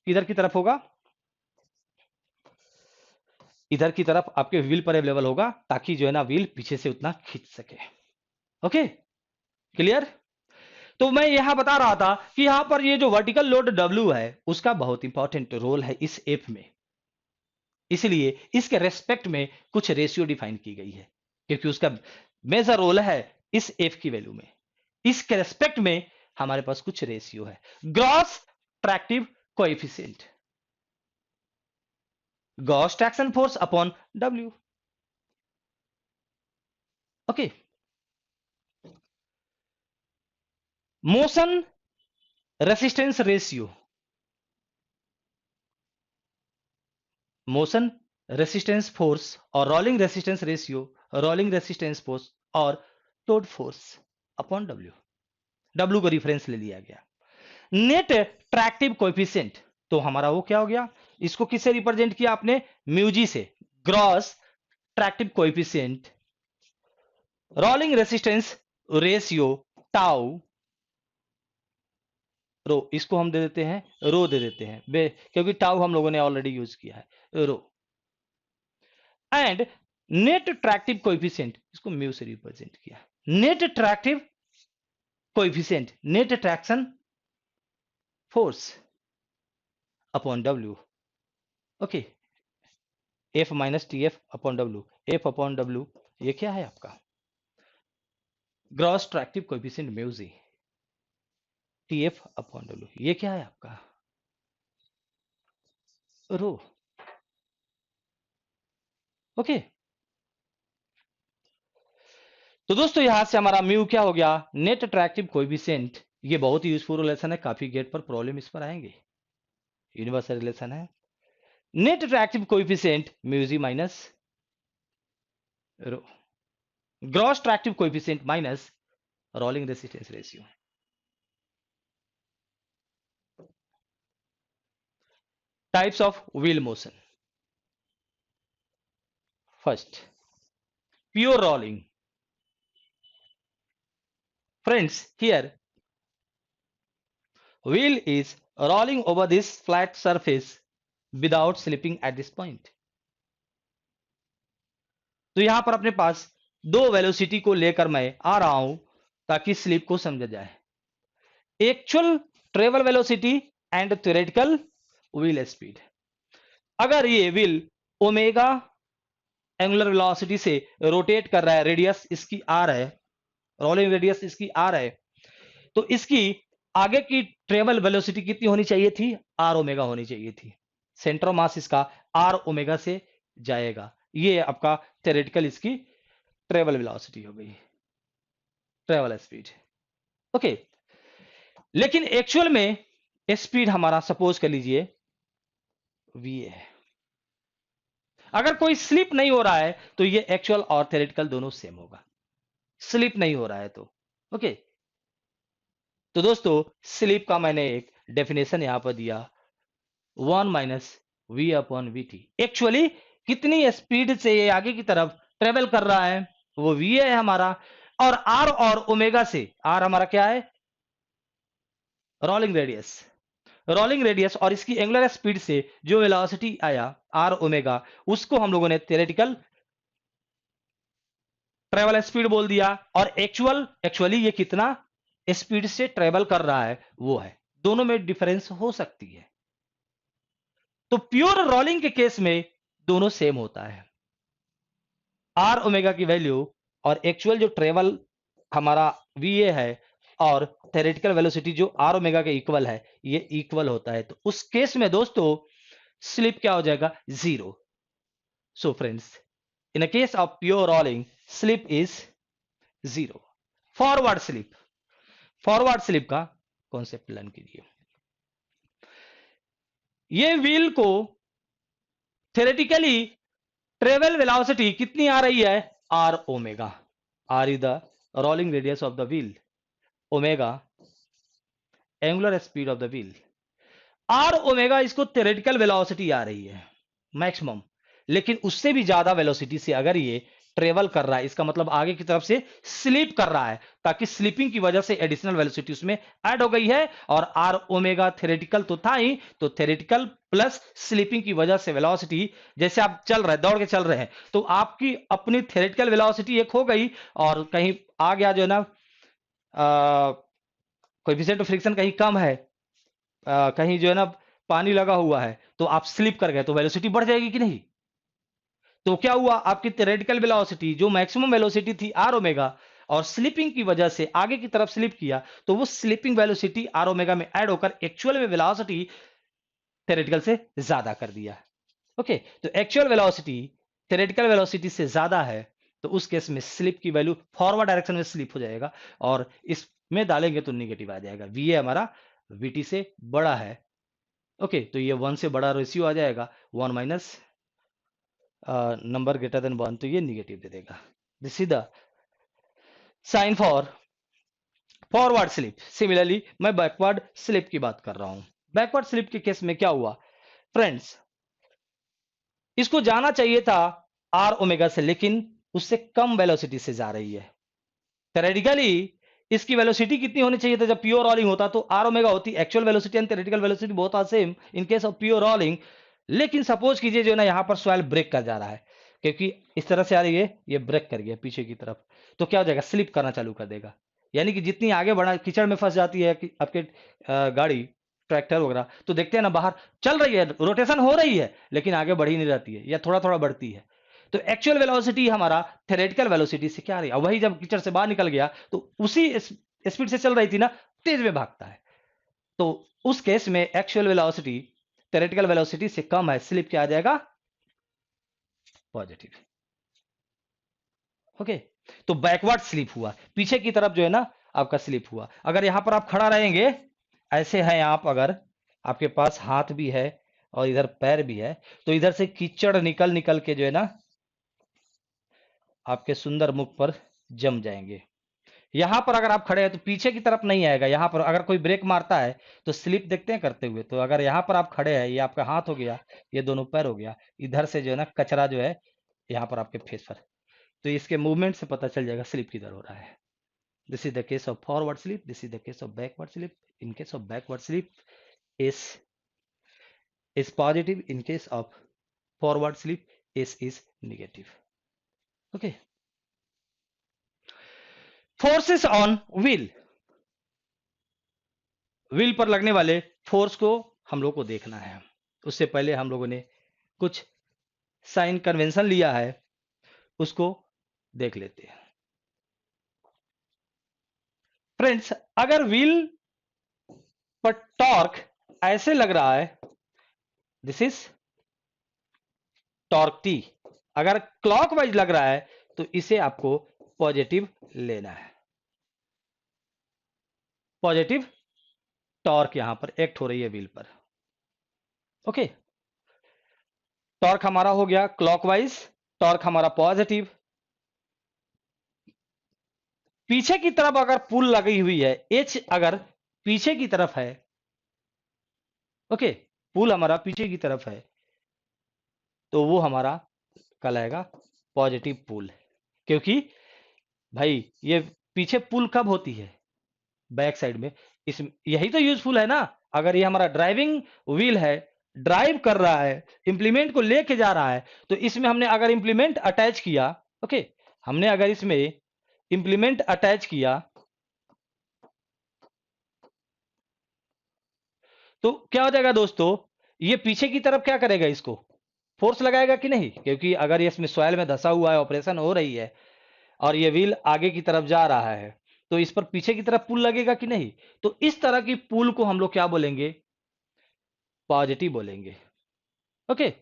इधर की तरफ होगा, इधर की तरफ आपके व्हील पर अवेलेबल होगा, ताकि जो है ना व्हील पीछे से उतना खींच सके. Okay clear. तो मैं यहां बता रहा था कि यहां पर ये जो वर्टिकल लोड W है उसका बहुत इंपॉर्टेंट रोल है इस एफ में, इसलिए इसके रेस्पेक्ट में कुछ रेशियो डिफाइन की गई है, क्योंकि उसका मेजर रोल है इस एफ की वैल्यू में. इसके रेस्पेक्ट में हमारे पास कुछ रेशियो है. Gross tractive coefficient, gross traction force upon W. Okay, motion resistance ratio, motion resistance force और rolling resistance ratio, rolling resistance force और tot force upon W. W को रिफरेंस ले लिया गया. नेट ट्रैक्टिव कोएफिशिएंट, तो हमारा वो क्या हो गया, इसको किससे रिप्रेजेंट किया आपने, म्यूजी से. Gross tractive coefficient, rolling resistance ratio tau rho, इसको हम दे देते हैं रो, दे देते हैं क्योंकि टाउ हम लोगों ने ऑलरेडी यूज किया है रो. एंड नेट ट्रैक्टिव कोएफिशिएंट, इसको म्यू से रिप्रेजेंट किया. Net tractive coefficient, net traction force upon W. Okay, F minus T F upon W. F upon W ये क्या है आपका, ग्रॉस ट्रैक्टिव कोएफिशिएंट म्यू जी, TF अपॉन W ये क्या है आपका, रो. ओके, तो दोस्तों यहां से हमारा म्यू क्या हो गया, नेट अट्रैक्टिव कोएफिशिएंट. ये बहुत ही यूजफुल रिलेशन है, काफी गेट पर प्रॉब्लम इस पर आएंगे, यूनिवर्सल रिलेशन है. Net attractive coefficient mu g minus rho, gross tractive coefficient minus rolling resistance ratio. Types of wheel motion. First, pure rolling. Friends, here wheel is rolling over this flat surface without slipping at this point. तो यहां पर अपने पास दो velocity को लेकर मैं आ रहा हूं ताकि स्लीप को समझा जाए। Actual travel velocity and theoretical wheel speed. अगर ये व्हील ओमेगा एंगुलर वेलोसिटी से रोटेट कर रहा है, रेडियस इसकी आर है, रोलिंग रेडियस इसकी आर है, तो इसकी आगे की ट्रेवल वेलोसिटी कितनी होनी चाहिए थी? आर ओमेगा होनी चाहिए थी। सेंटर ऑफ मास इसका आर ओमेगा से जाएगा। ये आपका थ्योरेटिकल इसकी ट्रेवल वेलोसिटी हो गई, ट्रेवल स्पीड। ओके, लेकिन एक्चुअल में स्पीड हमारा सपोज कर लीजिए वी है। अगर कोई स्लिप नहीं हो रहा है तो ये एक्चुअल और थ्योरेटिकल दोनों सेम होगा। स्लिप नहीं हो रहा है तो ओके। तो दोस्तों स्लिप का मैंने एक डेफिनेशन यहां पर दिया, 1-v/dt। एक्चुअली कितनी स्पीड से ये आगे की तरफ ट्रेवल कर रहा है वो v है हमारा, और r और ओमेगा से, r हमारा क्या है? Rolling radius. रोलिंग रेडियस और इसकी एंगुलर स्पीड से जो वेलोसिटी आया r ओमेगा, उसको हम लोगों ने थ्योरेटिकल ट्रेवल स्पीड बोल दिया। और एक्चुअली ये कितना स्पीड से ट्रेवल कर रहा है वो है। दोनों में डिफरेंस हो सकती है। तो प्योर रोलिंग के केस में दोनों सेम होता है। आर ओमेगा की वैल्यू और एक्चुअल जो ट्रेवल हमारा वी ए है और थ्योरेटिकल वेलोसिटी जो आर ओमेगा के इक्वल है, ये इक्वल होता है। तो उस केस में दोस्तों स्लिप क्या हो जाएगा? Zero. So friends, in a case of pure rolling slip is zero. Forward slip, forward slip का कॉन्सेप्ट लर्न कीजिए। ये व्हील को थ्योरेटिकली ट्रेवल वेलोसिटी कितनी आ रही है? R omega. R is the rolling radius of the wheel, omega angular speed of the wheel. R omega इसको theoretical velocity आ रही है मैक्सिमम, लेकिन उससे भी ज्यादा वेलोसिटी से अगर ये ट्रेवल कर रहा है, इसका मतलब आगे की तरफ से स्लीप कर रहा है, ताकि स्लीपिंग की वजह से एडिशनल वेलोसिटी उसमें ऐड हो गई है। और आर ओमेगा थ्योरेटिकल तो था ही, तो थ्योरेटिकल प्लस स्लीपिंग की वजह से वेलोसिटी, जैसे आप चल रहे हैं, दौड़ के चल रहे हैं, तो आपकी अपनी थ्योरेटिकल वेलोसिटी एक हो गई, और कहीं आ गया जो है ना कोएफिशिएंट ऑफ फ्रिक्शन कहीं कम है, कहीं जो है ना पानी लगा हुआ है, तो आप स्लिप कर गए तो वेलोसिटी बढ़ जाएगी कि नहीं? तो क्या हुआ, आपकी थ्योरेटिकल वेलोसिटी जो मैक्सिमम वेलोसिटी थी आर ओमेगा, और स्लिपिंग की वजह से आगे की तरफ स्लिप किया, तो वो स्लिपिंग वेलोसिटी आर ओमेगा में ऐड होकर एक्चुअल में वेलोसिटी थ्योरेटिकल से ज्यादा कर दिया। ओके, तो एक्चुअल वेलोसिटी थ्योरेटिकल वेलोसिटी से ज्यादा है, तो उस केस में स्लिप की वैल्यू फॉरवर्ड डायरेक्शन में स्लिप हो जाएगा, और इसमें डालेंगे तो निगेटिव आ जाएगा। वी हमारा वीटी से बड़ा है। ओके, तो ये 1 से बड़ा रेशियो आ जाएगा, 1 माइनस नंबर ग्रेटर देन 1, तो ये निगेटिव दे देगा। This is the sign for forward slip. Similarly मैं बैकवर्ड स्लिप की बात कर रहा हूं। बैकवर्ड स्लिप के केस में क्या हुआ फ्रेंड्स, इसको जाना चाहिए था आर ओमेगा से, लेकिन उससे कम वेलोसिटी से जा रही है। थ्योरेटिकली इसकी वेलोसिटी कितनी होनी चाहिए था जब प्योर रोलिंग होता? तो आर ओमेगा होती। Actual velocity and theoretical velocity both are same in case of pure rolling. लेकिन सपोज कीजिए जो है ना यहां पर सॉइल ब्रेक कर जा रहा है, क्योंकि इस तरह से आ रही है, ये ब्रेक कर गया पीछे की तरफ, तो क्या हो जाएगा? स्लिप करना चालू कर देगा। यानी कि जितनी आगे बढ़ा कीचड़ में फंस जाती है कि आपके गाड़ी ट्रैक्टर वगैरह, तो देखते हैं ना बाहर चल रही है, रोटेशन हो रही है, लेकिन आगे बढ़ ही नहीं रहती है, या थोड़ा थोड़ा बढ़ती है। तो एक्चुअल वेलोसिटी हमारा थ्योरेटिकल वेलोसिटी से क्या आ रही है? वही जब कीचड़ से बाहर निकल गया तो उसी स्पीड से चल रही थी ना, तेज में भागता है, तो उस केस में एक्चुअल वेलोसिटी थ्योरेटिकल वेलोसिटी से कम है, स्लिप क्या आ जाएगा? पॉजिटिव। ओके, तो बैकवर्ड स्लिप हुआ, पीछे की तरफ जो है ना आपका स्लिप हुआ। अगर यहां पर आप खड़ा रहेंगे, ऐसे हैं आप, अगर आपके पास हाथ भी है और इधर पैर भी है, तो इधर से कीचड़ निकल निकल के जो है ना आपके सुंदर मुख पर जम जाएंगे। यहां पर अगर आप खड़े हैं तो पीछे की तरफ नहीं आएगा। यहां पर अगर कोई ब्रेक मारता है तो स्लिप देखते हैं करते हुए, तो अगर यहां पर आप खड़े हैं, ये आपका हाथ हो गया, ये दोनों पैर हो गया, इधर से जो है ना कचरा जो है यहाँ पर आपके फेस पर, तो इसके मूवमेंट से पता चल जाएगा स्लिप किधर हो रहा है। This is the case of forward slip, this is the case of backward slip. In case of backward slip is positive, in case of forward slip is negative. Okay, forces on wheel, wheel पर लगने वाले force को हम लोग को देखना है। उससे पहले हम लोगों ने कुछ साइन कन्वेंशन लिया है, उसको देख लेते हैं। फ्रेंड्स, अगर व्हील पर टॉर्क ऐसे लग रहा है, दिस इज टॉर्क टी, अगर क्लॉकवाइज लग रहा है तो इसे आपको पॉजिटिव लेना है। पॉजिटिव टॉर्क यहां पर एक्ट हो रही है व्हील पर। ओके, टॉर्क हमारा हो गया क्लॉकवाइज, टॉर्क हमारा पॉजिटिव। पीछे की तरफ अगर पुल लगी हुई है, एच अगर पीछे की तरफ है, ओके, पुल हमारा पीछे की तरफ है, तो वो हमारा कहलाएगा पॉजिटिव पुल। क्योंकि भाई ये पीछे पुल कब होती है? बैक साइड में। इस यही तो यूजफुल है ना। अगर ये हमारा ड्राइविंग व्हील है, ड्राइव कर रहा है, इंप्लीमेंट को लेके जा रहा है, तो इसमें हमने अगर इंप्लीमेंट अटैच किया, ओके, हमने अगर इसमें इंप्लीमेंट अटैच किया तो क्या हो जाएगा दोस्तों? ये पीछे की तरफ क्या करेगा? इसको फोर्स लगाएगा कि नहीं? क्योंकि अगर ये इसमें सॉइल में धंसा हुआ है, ऑपरेशन हो रही है और ये व्हील आगे की तरफ जा रहा है, तो इस पर पीछे की तरफ पुल लगेगा कि नहीं? तो इस तरह की पुल को हम लोग क्या बोलेंगे? पॉजिटिव बोलेंगे। Okay,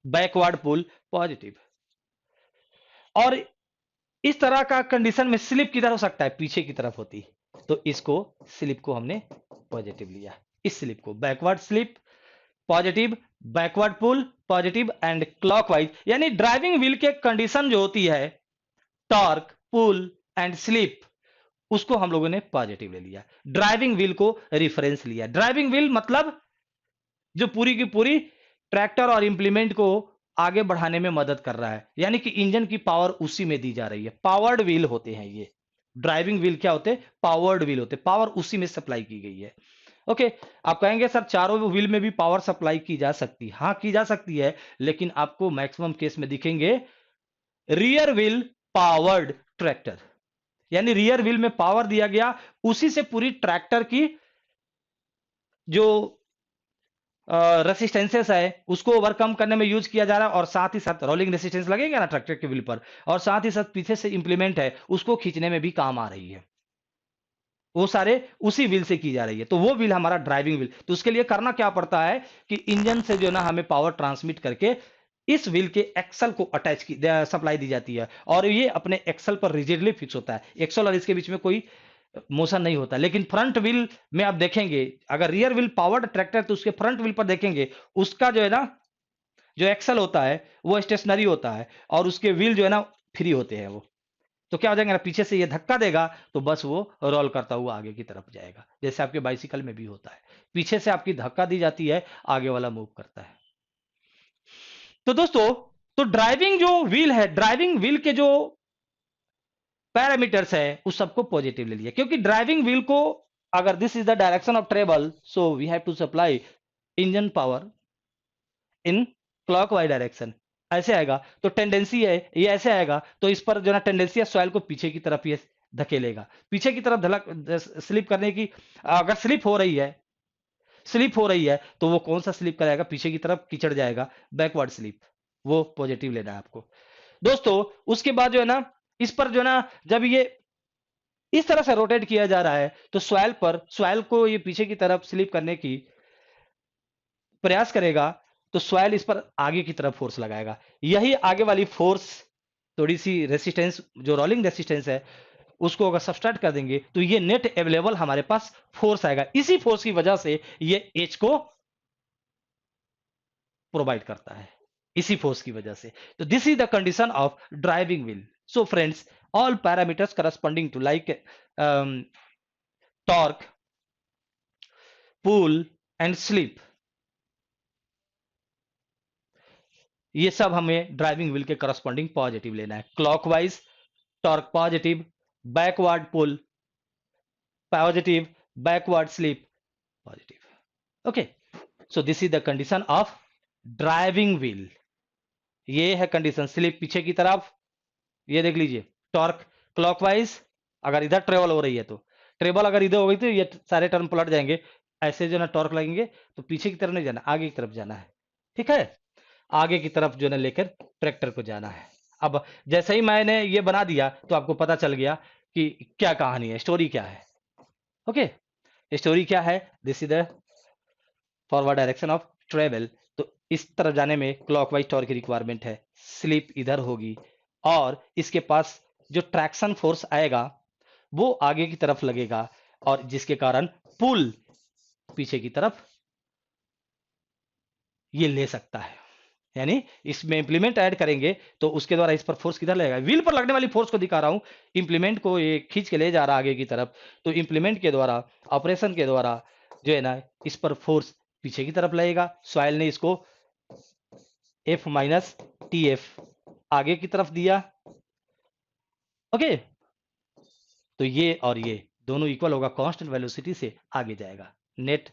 backward pull positive. और इस तरह का कंडीशन में स्लिप किधर हो सकता है? पीछे की तरफ होती, तो इसको स्लिप को हमने पॉजिटिव लिया। इस स्लिप को backward slip positive, backward pull positive and clockwise, यानी ड्राइविंग व्हील के कंडीशन जो होती है टॉर्क, पुल एंड स्लिप, उसको हम लोगों ने पॉजिटिव ले लिया। ड्राइविंग व्हील को रेफरेंस लिया। ड्राइविंग व्हील मतलब जो पूरी की पूरी ट्रैक्टर और इंप्लीमेंट को आगे बढ़ाने में मदद कर रहा है, यानी कि इंजन की पावर उसी में दी जा रही है। पावर्ड व्हील होते हैं ये। ड्राइविंग व्हील क्या होते हैं? पावर्ड व्हील होते हैं। पावर उसी में सप्लाई की गई है। ओके, आप कहेंगे सर चारों व्हील में भी पावर सप्लाई की जा सकती है। हाँ, की जा सकती है, लेकिन आपको मैक्सिमम केस में दिखेंगे रियर व्हील पावर्ड ट्रैक्टर, यानी रियर व्हील में पावर दिया गया, उसी से पूरी ट्रैक्टर की जो रेसिस्टेंसेस है उसको ओवरकम करने में यूज किया जा रहा है। और साथ ही साथ रोलिंग रेसिस्टेंस लगेगा ना ट्रैक्टर के व्हील पर, और साथ ही साथ पीछे से इंप्लीमेंट है उसको खींचने में भी काम आ रही है। वो सारे उसी व्हील से की जा रही है। तो वो व्हील हमारा ड्राइविंग व्हील। तो उसके लिए करना क्या पड़ता है कि इंजन से जो ना हमें पावर ट्रांसमिट करके इस व्हील के एक्सल को अटैच की सप्लाई दी जाती है, और ये अपने एक्सल पर रिजिडली फिक्स होता है। एक्सल और इसके बीच में कोई मोशन नहीं होता। लेकिन फ्रंट व्हील में आप देखेंगे, अगर रियर व्हील पावर्ड ट्रैक्टर तो उसके फ्रंट व्हील पर देखेंगे उसका जो है ना, जो एक्सल होता है वो स्टेशनरी होता है, और उसके व्हील जो है ना फ्री होते हैं वो। तो क्या हो जाएगा ना, पीछे से ये धक्का देगा तो बस वो रोल करता हुआ आगे की तरफ जाएगा। जैसे आपके बाइसिकल में भी होता है, पीछे से आपकी धक्का दी जाती है, आगे वाला मूव करता है। तो दोस्तों, तो ड्राइविंग जो व्हील है, ड्राइविंग व्हील के जो पैरामीटर्स है उस सबको पॉजिटिव ले लिया। क्योंकि ड्राइविंग व्हील को, अगर this is the direction of travel, so we have to supply engine power in clockwise direction. ऐसे आएगा तो टेंडेंसी है ये ऐसे आएगा, तो इस पर जो ना टेंडेंसी है सॉइल को पीछे की तरफ ये धकेलेगा, पीछे की तरफ धलक स्लिप करने की। अगर स्लिप हो रही है, स्लिप हो रही है तो वो कौन सा स्लिप कराएगा? पीछे की तरफ कीचड़ जाएगा, बैकवर्ड स्लिप। वो पॉजिटिव लेना है आपको दोस्तों। उसके बाद जो है ना, इस पर जो है ना, जब ये इस तरह से रोटेट किया जा रहा है तो सॉइल पर, सॉइल को ये पीछे की तरफ स्लिप करने की प्रयास करेगा, तो सॉइल इस पर आगे की तरफ फोर्स लगाएगा। यही आगे वाली फोर्स, थोड़ी सी रेसिस्टेंस, जो रोलिंग रेसिस्टेंस है, उसको अगर सब्सट्रैक्ट कर देंगे तो ये नेट अवेलेबल हमारे पास फोर्स आएगा। इसी फोर्स की वजह से ये एच को प्रोवाइड करता है, इसी फोर्स की वजह से। तो this is the condition of driving wheel. So friends, all parameters corresponding to like torque, pull and slip, ये सब हमें ड्राइविंग व्हील के करस्पॉन्डिंग पॉजिटिव लेना है। Clockwise torque positive, backward pull positive, backward slip positive. Okay, so this is the condition of driving wheel. ये है condition, slip पीछे की तरफ, ये देख लीजिए टॉर्क क्लॉकवाइज, अगर इधर ट्रेवल हो रही है तो ट्रेवल, अगर इधर हो गई तो ये सारे टर्म पलट जाएंगे, ऐसे जो ना टॉर्क लगेंगे तो पीछे की तरफ नहीं जाना, आगे की तरफ जाना है, ठीक है, आगे की तरफ जो ना लेकर ट्रैक्टर को जाना है। अब जैसे ही मैंने ये बना दिया तो आपको पता चल गया कि क्या कहानी है, स्टोरी क्या है। ओके, स्टोरी क्या है, this is the forward direction of travel. तो इस तरफ जाने में क्लॉकवाइज टॉर्क की रिक्वायरमेंट है, स्लिप इधर होगी, और इसके पास जो ट्रैक्शन फोर्स आएगा वो आगे की तरफ लगेगा, और जिसके कारण पुल पीछे की तरफ ये ले सकता है। यानी इसमें इंप्लीमेंट ऐड करेंगे तो उसके द्वारा इस पर फोर्स किधर लगेगा, व्हील पर लगने वाली फोर्स को दिखा रहा हूं, इंप्लीमेंट को ये खींच के ले जा रहा है आगे की तरफ, तो इंप्लीमेंट के द्वारा, ऑपरेशन के द्वारा जो है ना इस पर फोर्स पीछे की तरफ लगेगा। सॉइल ने इसको F माइनस TF आगे की तरफ दिया। ओके, तो ये और ये दोनों इक्वल होगा, कांस्टेंट वेलोसिटी से आगे जाएगा, नेट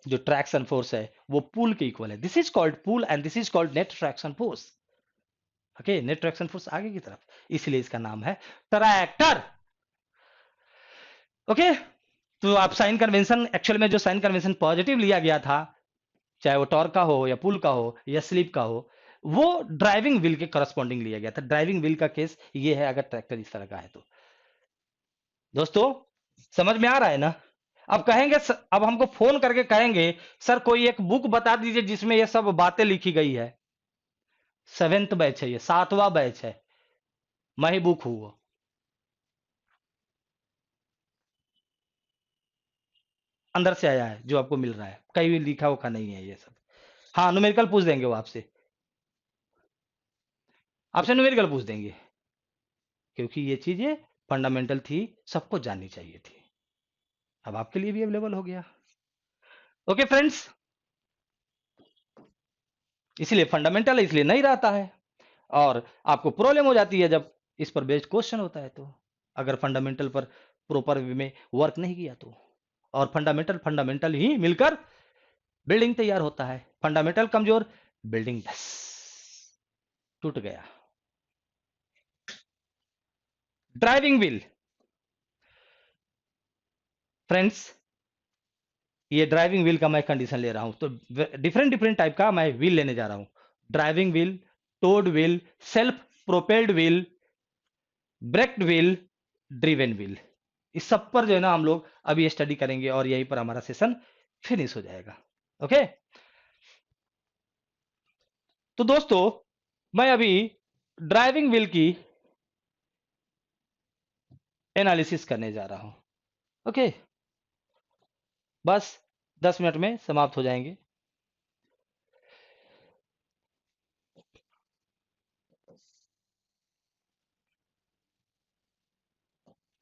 जो ट्रैक्शन फोर्स है वो पुल के इक्वल है, this is called pull and this is called net traction force. Okay, net traction force आगे की तरफ, इसलिए इसका नाम है ट्रैक्टर। ओके, तो आप साइन कन्वेंशन, एक्चुअल में जो साइन कन्वेंशन पॉजिटिव लिया गया था, चाहे वो टॉर्क का हो या पुल का हो या स्लिप का हो, वो ड्राइविंग व्हील के करस्पॉन्डिंग लिया गया था। ड्राइविंग व्हील का केस ये है अगर ट्रैक्टर इस तरह का है तो। दोस्तों समझ में आ रहा है ना? अब कहेंगे अब हमको फोन करके कहेंगे सर कोई एक बुक बता दीजिए जिसमें ये सब बातें लिखी गई है। 7th बैच है, ये 7वां बैच है, मैं ही बुक हूं वो। अंदर से आया है जो आपको मिल रहा है, कहीं भी लिखा उखा नहीं है ये सब। हाँ, न्यूमेरिकल पूछ देंगे वो आपसे, आपसे न्यूमेरिकल पूछ देंगे, क्योंकि ये चीजें फंडामेंटल थी, सबको जाननी चाहिए थी, अब आपके लिए भी अवेलेबल हो गया। ओके फ्रेंड्स, इसलिए फंडामेंटल है, इसलिए नहीं रहता है, और आपको प्रॉब्लम हो जाती है जब इस पर बेस्ड क्वेश्चन होता है तो, अगर फंडामेंटल पर प्रॉपर वे में वर्क नहीं किया तो। और फंडामेंटल फंडामेंटल ही मिलकर बिल्डिंग तैयार होता है, फंडामेंटल कमजोर, बिल्डिंग बस टूट गया। ड्राइविंग व्हील फ्रेंड्स, ये ड्राइविंग व्हील का मैं कंडीशन ले रहा हूं, तो डिफरेंट डिफरेंट टाइप का मैं व्हील लेने जा रहा हूं, driving wheel, towed wheel, self propelled wheel, braked wheel, driven wheel, इस सब पर जो है ना हम लोग अभी स्टडी करेंगे, और यहीं पर हमारा सेशन फिनिश हो जाएगा। ओके, तो दोस्तों मैं अभी ड्राइविंग व्हील की एनालिसिस करने जा रहा हूं। ओके, बस 10 मिनट में समाप्त हो जाएंगे।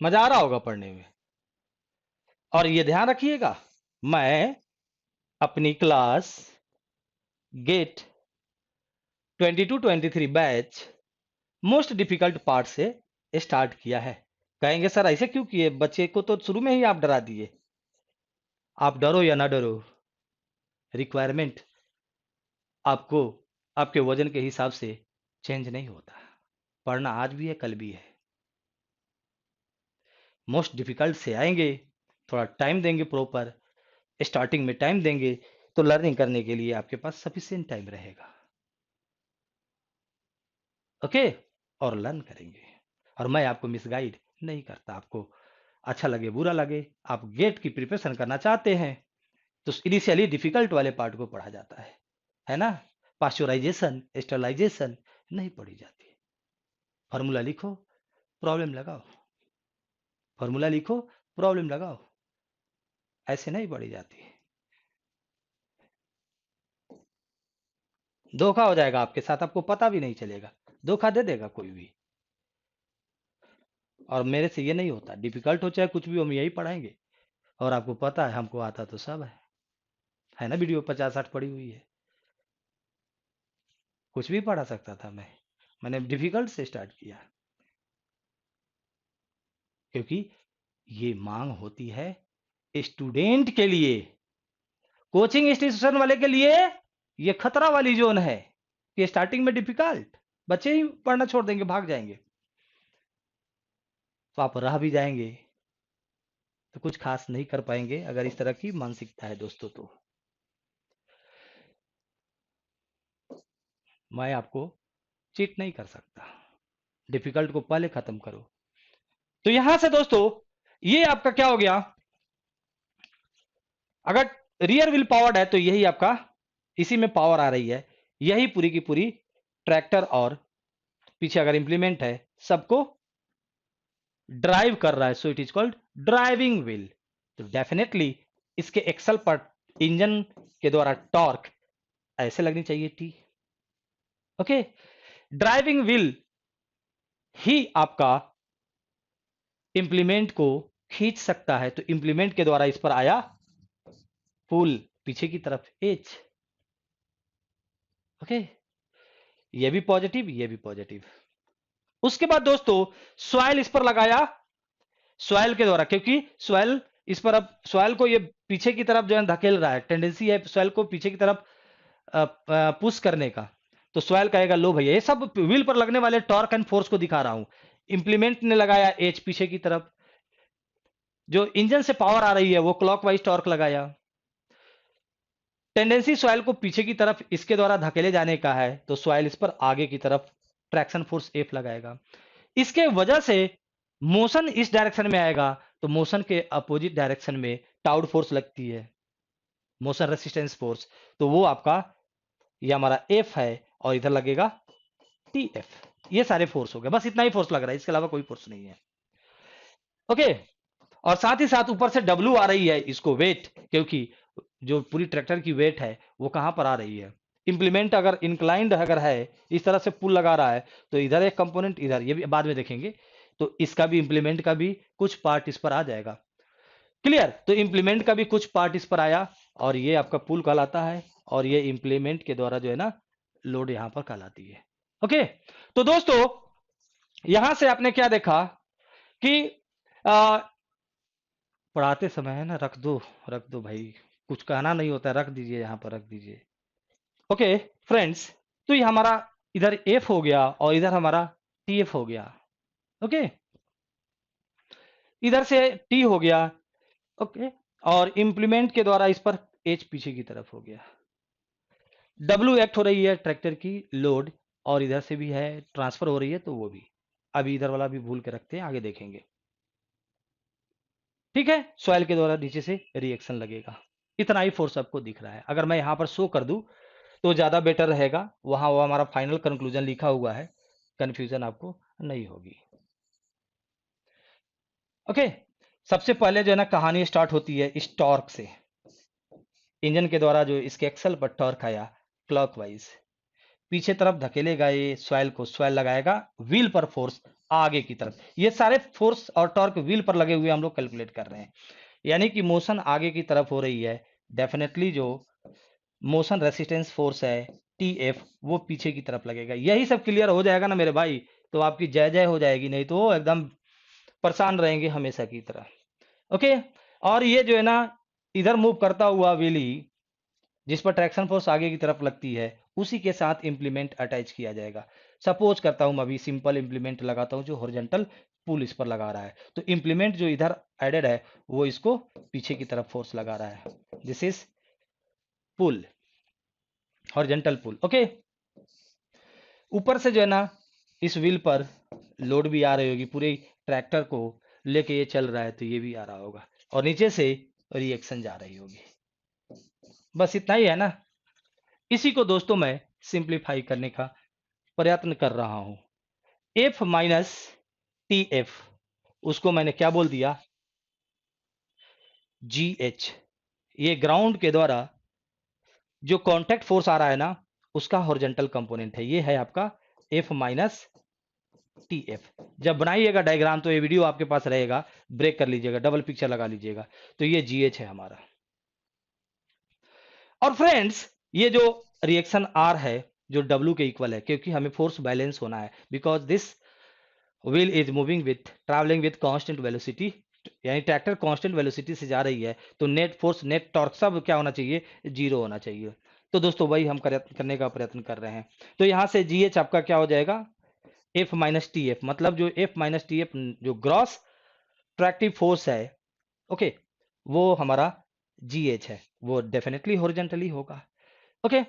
मजा आ रहा होगा पढ़ने में, और ये ध्यान रखिएगा मैं अपनी class GATE 22-23 batch most difficult part से स्टार्ट किया है। कहेंगे सर ऐसे क्यों किए, बच्चे को तो शुरू में ही आप डरा दिए। आप डरो या ना डरो, रिक्वायरमेंट आपको आपके वजन के हिसाब से चेंज नहीं होता, पढ़ना आज भी है कल भी है। मोस्ट डिफिकल्ट से आएंगे, थोड़ा टाइम देंगे, प्रॉपर स्टार्टिंग में टाइम देंगे, तो लर्निंग करने के लिए आपके पास सफिशिएंट टाइम रहेगा। ओके, और लर्न करेंगे, और मैं आपको मिसगाइड नहीं करता, आपको अच्छा लगे बुरा लगे, आप गेट की प्रिपरेशन करना चाहते हैं तो इनिशियली डिफिकल्ट वाले पार्ट को पढ़ा जाता है ना। पास्चुराइजेशन स्टरलाइजेशन नहीं पढ़ी जाती, फॉर्मूला लिखो प्रॉब्लम लगाओ, फॉर्मूला लिखो प्रॉब्लम लगाओ, ऐसे नहीं पढ़ी जाती। धोखा हो जाएगा आपके साथ, आपको पता भी नहीं चलेगा, धोखा दे देगा कोई भी, और मेरे से ये नहीं होता, डिफिकल्ट हो चाहे कुछ भी हम यही पढ़ाएंगे, और आपको पता है हमको आता तो सब है ना, वीडियो 50-60 पड़ी हुई है, कुछ भी पढ़ा सकता था मैंने डिफिकल्ट से स्टार्ट किया, क्योंकि ये मांग होती है स्टूडेंट के लिए, कोचिंग इंस्टीट्यूशन वाले के लिए ये खतरा वाली जोन है। कि स्टार्टिंग में डिफिकल्ट, बच्चे ही पढ़ना छोड़ देंगे, भाग जाएंगे, तो आप रह भी जाएंगे तो कुछ खास नहीं कर पाएंगे अगर इस तरह की मानसिकता है दोस्तों। तो मैं आपको चीट नहीं कर सकता, डिफिकल्ट को पहले खत्म करो। तो यहां से दोस्तों ये आपका क्या हो गया, अगर रियर व्हील पावर्ड है तो यही आपका, इसी में पावर आ रही है, यही पूरी की पूरी ट्रैक्टर और पीछे अगर इंप्लीमेंट है सबको ड्राइव कर रहा है, so it is called driving wheel. तो डेफिनेटली इसके एक्सल पर इंजन के द्वारा टॉर्क ऐसे लगनी चाहिए टी। ओके, ड्राइविंग व्हील ही आपका इंप्लीमेंट को खींच सकता है, तो इंप्लीमेंट के द्वारा इस पर आया पुल पीछे की तरफ एच। ओके, ये भी पॉजिटिव, ये भी पॉजिटिव। उसके बाद दोस्तों सॉइल इस पर लगाया, सॉइल के द्वारा, क्योंकि सॉइल इस पर, अब सॉइल को ये पीछे की तरफ जो है धकेल रहा है, टेंडेंसी है सॉइल को पीछे की तरफ पुश करने का, तो सॉइल कहेगा लो भैया, ये सब व्हील पर लगने वाले टॉर्क एंड फोर्स को दिखा रहा हूं। इंप्लीमेंट ने लगाया एच पीछे की तरफ, जो इंजन से पावर आ रही है वो क्लॉकवाइज टॉर्क लगाया, टेंडेंसी सॉइल को पीछे की तरफ इसके द्वारा धकेले जाने का है, तो सॉइल इस पर आगे की तरफ ट्रैक्शन फोर्स एफ लगाएगा। इसके वजह से मोशन इस डायरेक्शन में आएगा, तो मोशन के अपोजिट डायरेक्शन में टाउड फोर्स लगती है, मोशन रेसिस्टेंस फोर्स, तो वो आपका ये हमारा एफ है, और इधर लगेगा टी एफ। ये सारे फोर्स हो गए, बस इतना ही फोर्स लग रहा है, इसके अलावा कोई फोर्स नहीं है। ओके, और साथ ही साथ ऊपर से डब्ल्यू आ रही है, इसको वेट, क्योंकि जो पूरी ट्रैक्टर की वेट है वो कहां पर आ रही है, इंप्लीमेंट अगर इंक्लाइंड अगर है, इस तरह से पुल लगा रहा है, तो इधर एक कंपोनेंट, इधर, ये भी बाद में देखेंगे, तो इसका भी इंप्लीमेंट का भी कुछ पार्ट इस पर आ जाएगा। क्लियर, तो इंप्लीमेंट का भी कुछ पार्ट इस पर आया, और ये आपका पुल कहलाता है, और ये इंप्लीमेंट के द्वारा जो है ना लोड यहां पर कहलाती है। ओके, तो दोस्तों यहां से आपने क्या देखा कि पढ़ाते समय है ना, रख दो भाई, कुछ कहना नहीं होता, रख दीजिए, यहां पर रख दीजिए। ओके फ्रेंड्स, तो ये हमारा इधर एफ हो गया और इधर हमारा टी एफ हो गया। ओके, इधर से टी हो गया। ओके, और इंप्लीमेंट के द्वारा इस पर एच पीछे की तरफ हो गया, डब्ल्यू एक्ट हो रही है ट्रैक्टर की लोड, और इधर से भी है ट्रांसफर हो रही है, तो वो भी अभी इधर वाला भी भूल के रखते हैं, आगे देखेंगे। ठीक है, सॉइल के द्वारा नीचे से रिएक्शन लगेगा, इतना ही फोर्स आपको दिख रहा है। अगर मैं यहां पर शो कर दूं तो ज्यादा बेटर रहेगा, वहां वो हमारा फाइनल कंक्लूजन लिखा हुआ है, कंफ्यूजन आपको नहीं होगी। ओके, सबसे पहले जो है ना कहानी स्टार्ट होती है इस टॉर्क से, इंजन के द्वारा जो इसके एक्सल पर टॉर्क आया क्लॉकवाइज, पीछे तरफ धकेलेगा ये सॉइल को, सॉइल लगाएगा व्हील पर फोर्स आगे की तरफ, ये सारे फोर्स और टॉर्क व्हील पर लगे हुए हम लोग कैलकुलेट कर रहे हैं, यानी कि मोशन आगे की तरफ हो रही है, डेफिनेटली जो मोशन रेसिस्टेंस फोर्स है टी एफ वो पीछे की तरफ लगेगा। यही सब क्लियर हो जाएगा ना मेरे भाई, तो आपकी जय जय हो जाएगी, नहीं तो एकदम परेशान रहेंगे हमेशा की तरह। ओके, और ये जो है ना इधर मूव करता हुआ व्हीली जिस पर ट्रैक्शन फोर्स आगे की तरफ लगती है, उसी के साथ इंप्लीमेंट अटैच किया जाएगा। सपोज करता हूं मैं अभी सिंपल इंप्लीमेंट लगाता हूं जो हॉरिजॉन्टल पुल इस पर लगा रहा है, तो इंप्लीमेंट जो इधर एडेड है वो इसको पीछे की तरफ फोर्स लगा रहा है, this is pull, horizontal pull. Okay, ऊपर से जो है ना इस व्हील पर लोड भी आ रही होगी, पूरे ट्रैक्टर को लेके ये चल रहा है, तो ये भी आ रहा होगा, और नीचे से रिएक्शन जा रही होगी। बस इतना ही है ना, इसी को दोस्तों मैं सिंप्लीफाई करने का प्रयत्न कर रहा हूं। एफ माइनस टी एफ, उसको मैंने क्या बोल दिया, जी एच, ये ग्राउंड के द्वारा जो कांटेक्ट फोर्स आ रहा है ना उसका हॉरिजॉन्टल कंपोनेंट है, ये है आपका एफ माइनस टी एफ। जब बनाइएगा डायग्राम तो ये वीडियो आपके पास रहेगा, ब्रेक कर लीजिएगा, डबल पिक्चर लगा लीजिएगा, तो ये जी एच है हमारा। और फ्रेंड्स ये जो रिएक्शन आर है जो डब्ल्यू के इक्वल है, क्योंकि हमें फोर्स बैलेंस होना है, because this wheel is moving with travelling with constant velocity, यानी ट्रैक्टर कांस्टेंट वेलोसिटी से जा रही है, तो नेट फोर्स नेट टॉर्क सब क्या होना चाहिए, जीरो होना चाहिए। तो दोस्तों वही हम करने का प्रयत्न कर रहे हैं। तो यहाँ से GH आपका क्या हो जाएगा, F माइनस टी एफ, मतलब जो F माइनस टी एफ जो ग्रॉस ट्रैक्टिव फोर्स है, ओके, वो हमारा GH है, वो डेफिनेटली हॉरिजॉन्टली होगा। ओके,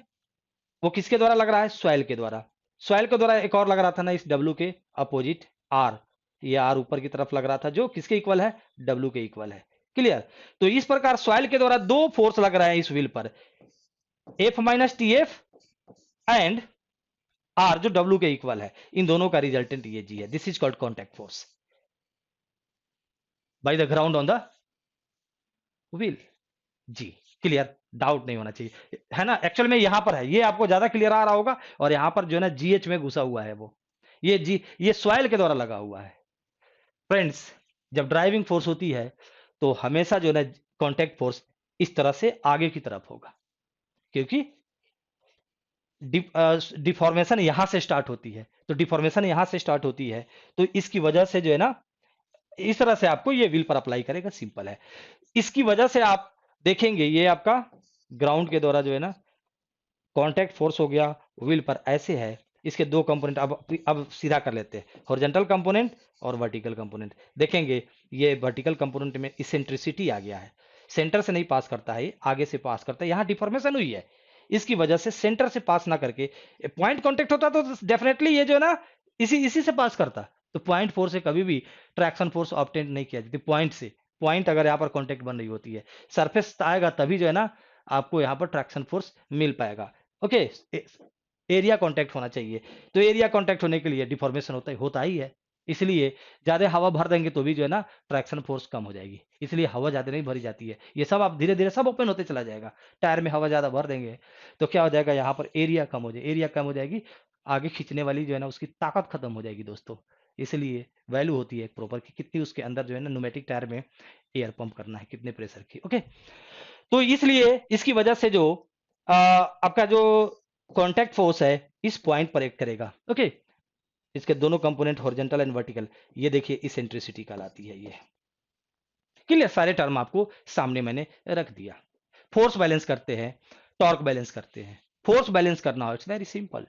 वो किसके द्वारा लग रहा है, सॉइल के द्वारा। सॉइल के द्वारा एक और लग रहा था ना इस W के अपोजिट R, ये R ऊपर की तरफ लग रहा था, जो किसके इक्वल है, W के इक्वल है। क्लियर। तो इस प्रकार सॉइल के द्वारा दो फोर्स लग रहा है इस व्हील पर, F minus T F and R जो W के इक्वल है, इन दोनों का रिजल्टेंट ये G है। This is called contact force by the ground on the wheel. जी, क्लियर, डाउट नहीं होना चाहिए, है ना। एक्चुअल में यहां पर है, ये आपको ज्यादा क्लियर आ रहा होगा, और यहां पर जो है ना GH में घुसा हुआ है वो, ये सॉइल के द्वारा लगा हुआ है। फ्रेंड्स, जब ड्राइविंग फोर्स होती है तो हमेशा जो है ना कॉन्टैक्ट फोर्स इस तरह से आगे की तरफ होगा, क्योंकि डिफॉर्मेशन यहां से स्टार्ट होती है। तो डिफॉर्मेशन यहां से स्टार्ट होती है, तो इसकी वजह से जो है ना इस तरह से आपको ये व्हील पर अप्लाई करेगा, सिंपल है। इसकी वजह से आप देखेंगे ये आपका ग्राउंड के द्वारा जो है ना कांटेक्ट फोर्स हो गया, व्हील पर ऐसे है। इसके दो कंपोनेंट अब सीधा कर लेते हैं, हॉरिजॉन्टल कंपोनेंट और वर्टिकल कंपोनेंट। देखेंगे ये वर्टिकल कंपोनेंट में इसेंट्रिसिटी आ गया है, सेंटर से नहीं पास करता है, आगे से पास करता है। यहाँ डिफॉर्मेशन हुई है, इसकी वजह से सेंटर से पास ना करके पॉइंट कांटेक्ट होता तो डेफिनेटली ये जो है ना इसी इसी से पास करता। तो पॉइंट फोर्स से कभी भी ट्रैक्शन फोर्स ऑब्टेन नहीं किया जाती, पॉइंट से। पॉइंट अगर यहाँ पर कांटेक्ट बन रही होती है, सरफेस आएगा तभी जो है ना आपको यहाँ पर ट्रैक्शन फोर्स मिल पाएगा। ओके, एरिया कांटेक्ट होना चाहिए। तो एरिया कांटेक्ट होने के लिए डिफॉर्मेशन होता ही है, इसलिए ज्यादा हवा भर देंगे तो भी जो है ना ट्रैक्शन फोर्स कम हो जाएगी, इसलिए हवा ज्यादा नहीं भरी जाती है। ये सब आप धीरे धीरे सब ओपन होते चला जाएगा। टायर में हवा ज्यादा भर देंगे तो क्या हो जाएगा, यहाँ पर एरिया कम हो जाएगी, एरिया कम हो जाएगी, आगे खींचने वाली जो है ना उसकी ताकत खत्म हो जाएगी दोस्तों। इसलिए वैल्यू होती है प्रॉपर कि कितनी उसके अंदर जो है ना न्यूमेटिक टायर में एयर पंप करना है, कितने प्रेशर की। ओके, तो इसलिए इसकी वजह से जो आपका जो कांटेक्ट फोर्स है इस पॉइंट पर एक्ट करेगा। ओके, इसके दोनों कंपोनेंट हॉरिजॉन्टल एंड वर्टिकल, ये देखिए इसेंट्रिसिटी कहलाती है ये। क्लियर, सारे टर्म आपको सामने मैंने रख दिया। फोर्स बैलेंस करते हैं, टॉर्क बैलेंस करते हैं। फोर्स बैलेंस करना हो, it's very simple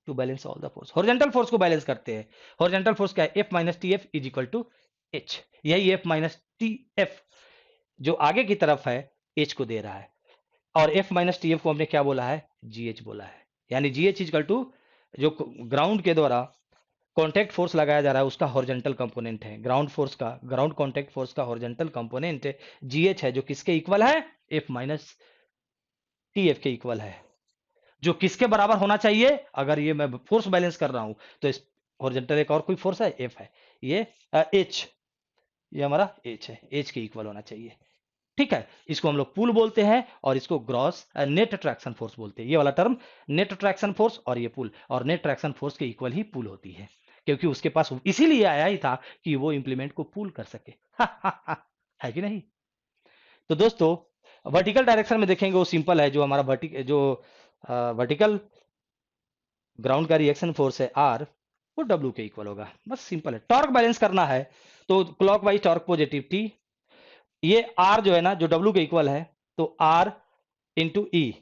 to balance all the force. Horizontal force को बैलेंस करते हैं। हॉरिजॉन्टल फोर्स क्या है, F minus T F is equal to H. यही F माइनस टी एफ जो आगे की तरफ है H को दे रहा है, और F माइनस टी एफ को हमने क्या बोला है, GH बोला है। यानी GH इक्वल टू जो ग्राउंड के द्वारा कॉन्टैक्ट फोर्स लगाया जा रहा है उसका हॉरिजॉन्टल कंपोनेंट है, ग्राउंड फोर्स का, ग्राउंड कॉन्टैक्ट फोर्स का हॉरिजॉन्टल कंपोनेंट GH है, जो किसके इक्वल है, F माइनस टी एफ के इक्वल है। जो किसके बराबर होना चाहिए, अगर ये मैं फोर्स बैलेंस कर रहा हूं तो इस हॉरिजॉन्टल एक और कोई फोर्स है F है, ये H, ये हमारा H है, H के इक्वल होना चाहिए। ठीक है, इसको हम लोग पुल बोलते हैं और इसको ग्रॉस नेट ट्रैक्शन फोर्स बोलते हैं। ये वाला टर्म नेट ट्रैक्शन फोर्स और ये पुल, और नेट ट्रैक्शन फोर्स के इक्वल ही पुल होती है, क्योंकि उसके पास इसीलिए आया ही था कि वो इंप्लीमेंट को पुल कर सके। है कि नहीं। तो दोस्तों वर्टिकल डायरेक्शन में देखेंगे वो सिंपल है, जो हमारा वर्टिकल ग्राउंड का रिएक्शन फोर्स है R, वो W के इक्वल होगा, बस सिंपल है। टॉर्क बैलेंस करना है तो क्लॉकवाइज टॉर्क पॉजिटिव T, ये R जो है ना जो W के इक्वल है, तो R इंटू ई,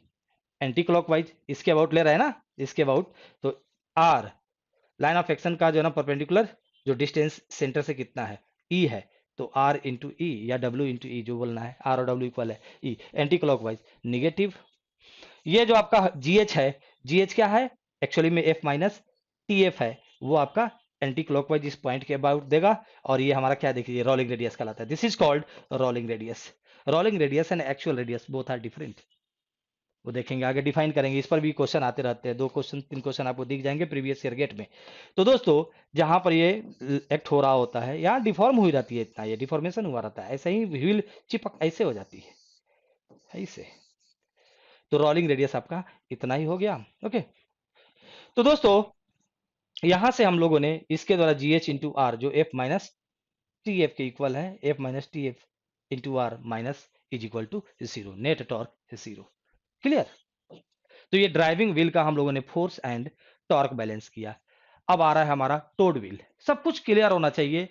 एंटी क्लॉकवाइज इसके अबाउट ले रहा है ना, इसके अबाउट। तो R लाइन ऑफ एक्शन का जो है ना परपेंडिकुलर जो डिस्टेंस सेंटर से कितना है, E है, तो R इंटू ई या W इंटू ई जो बोलना है, R और W इक्वल है E। एंटी क्लॉकवाइज निगेटिव, ये जो आपका GH है, GH क्या है, एक्चुअली में F माइनस टी एफ है, वो आपका एंटी क्लॉकवाइज इस पॉइंट के अबाउट देगा, और ये हमारा क्या देखिए रोलिंग रेडियस कहलाता है। This is called rolling radius. Rolling radius and actual radius both are different, वो देखेंगे आगे, डिफाइन करेंगे। इस पर भी क्वेश्चन आते रहते हैं, 2 क्वेश्चन 3 क्वेश्चन आपको दिख जाएंगे प्रीवियस ईयर गेट में। तो दोस्तों जहां पर ये एक्ट हो रहा होता है, यहाँ डिफॉर्म हुई रहती है, इतना ये डिफॉर्मेशन हुआ रहता है, ऐसे ही व्हील चिपक ऐसे हो जाती है ऐसे। तो रोलिंग रेडियस आपका इतना ही हो गया। ओके, तो दोस्तों यहां से हम लोगों ने इसके द्वारा GH इंटू आर जो F माइनस टी एफ के इक्वल है, F minus T F into R minus is equal to 0, net torque 0। Clear. तो ये ड्राइविंग व्हील का हम लोगों ने फोर्स एंड टॉर्क बैलेंस किया। अब आ रहा है हमारा टोड व्हील। सब कुछ क्लियर होना चाहिए,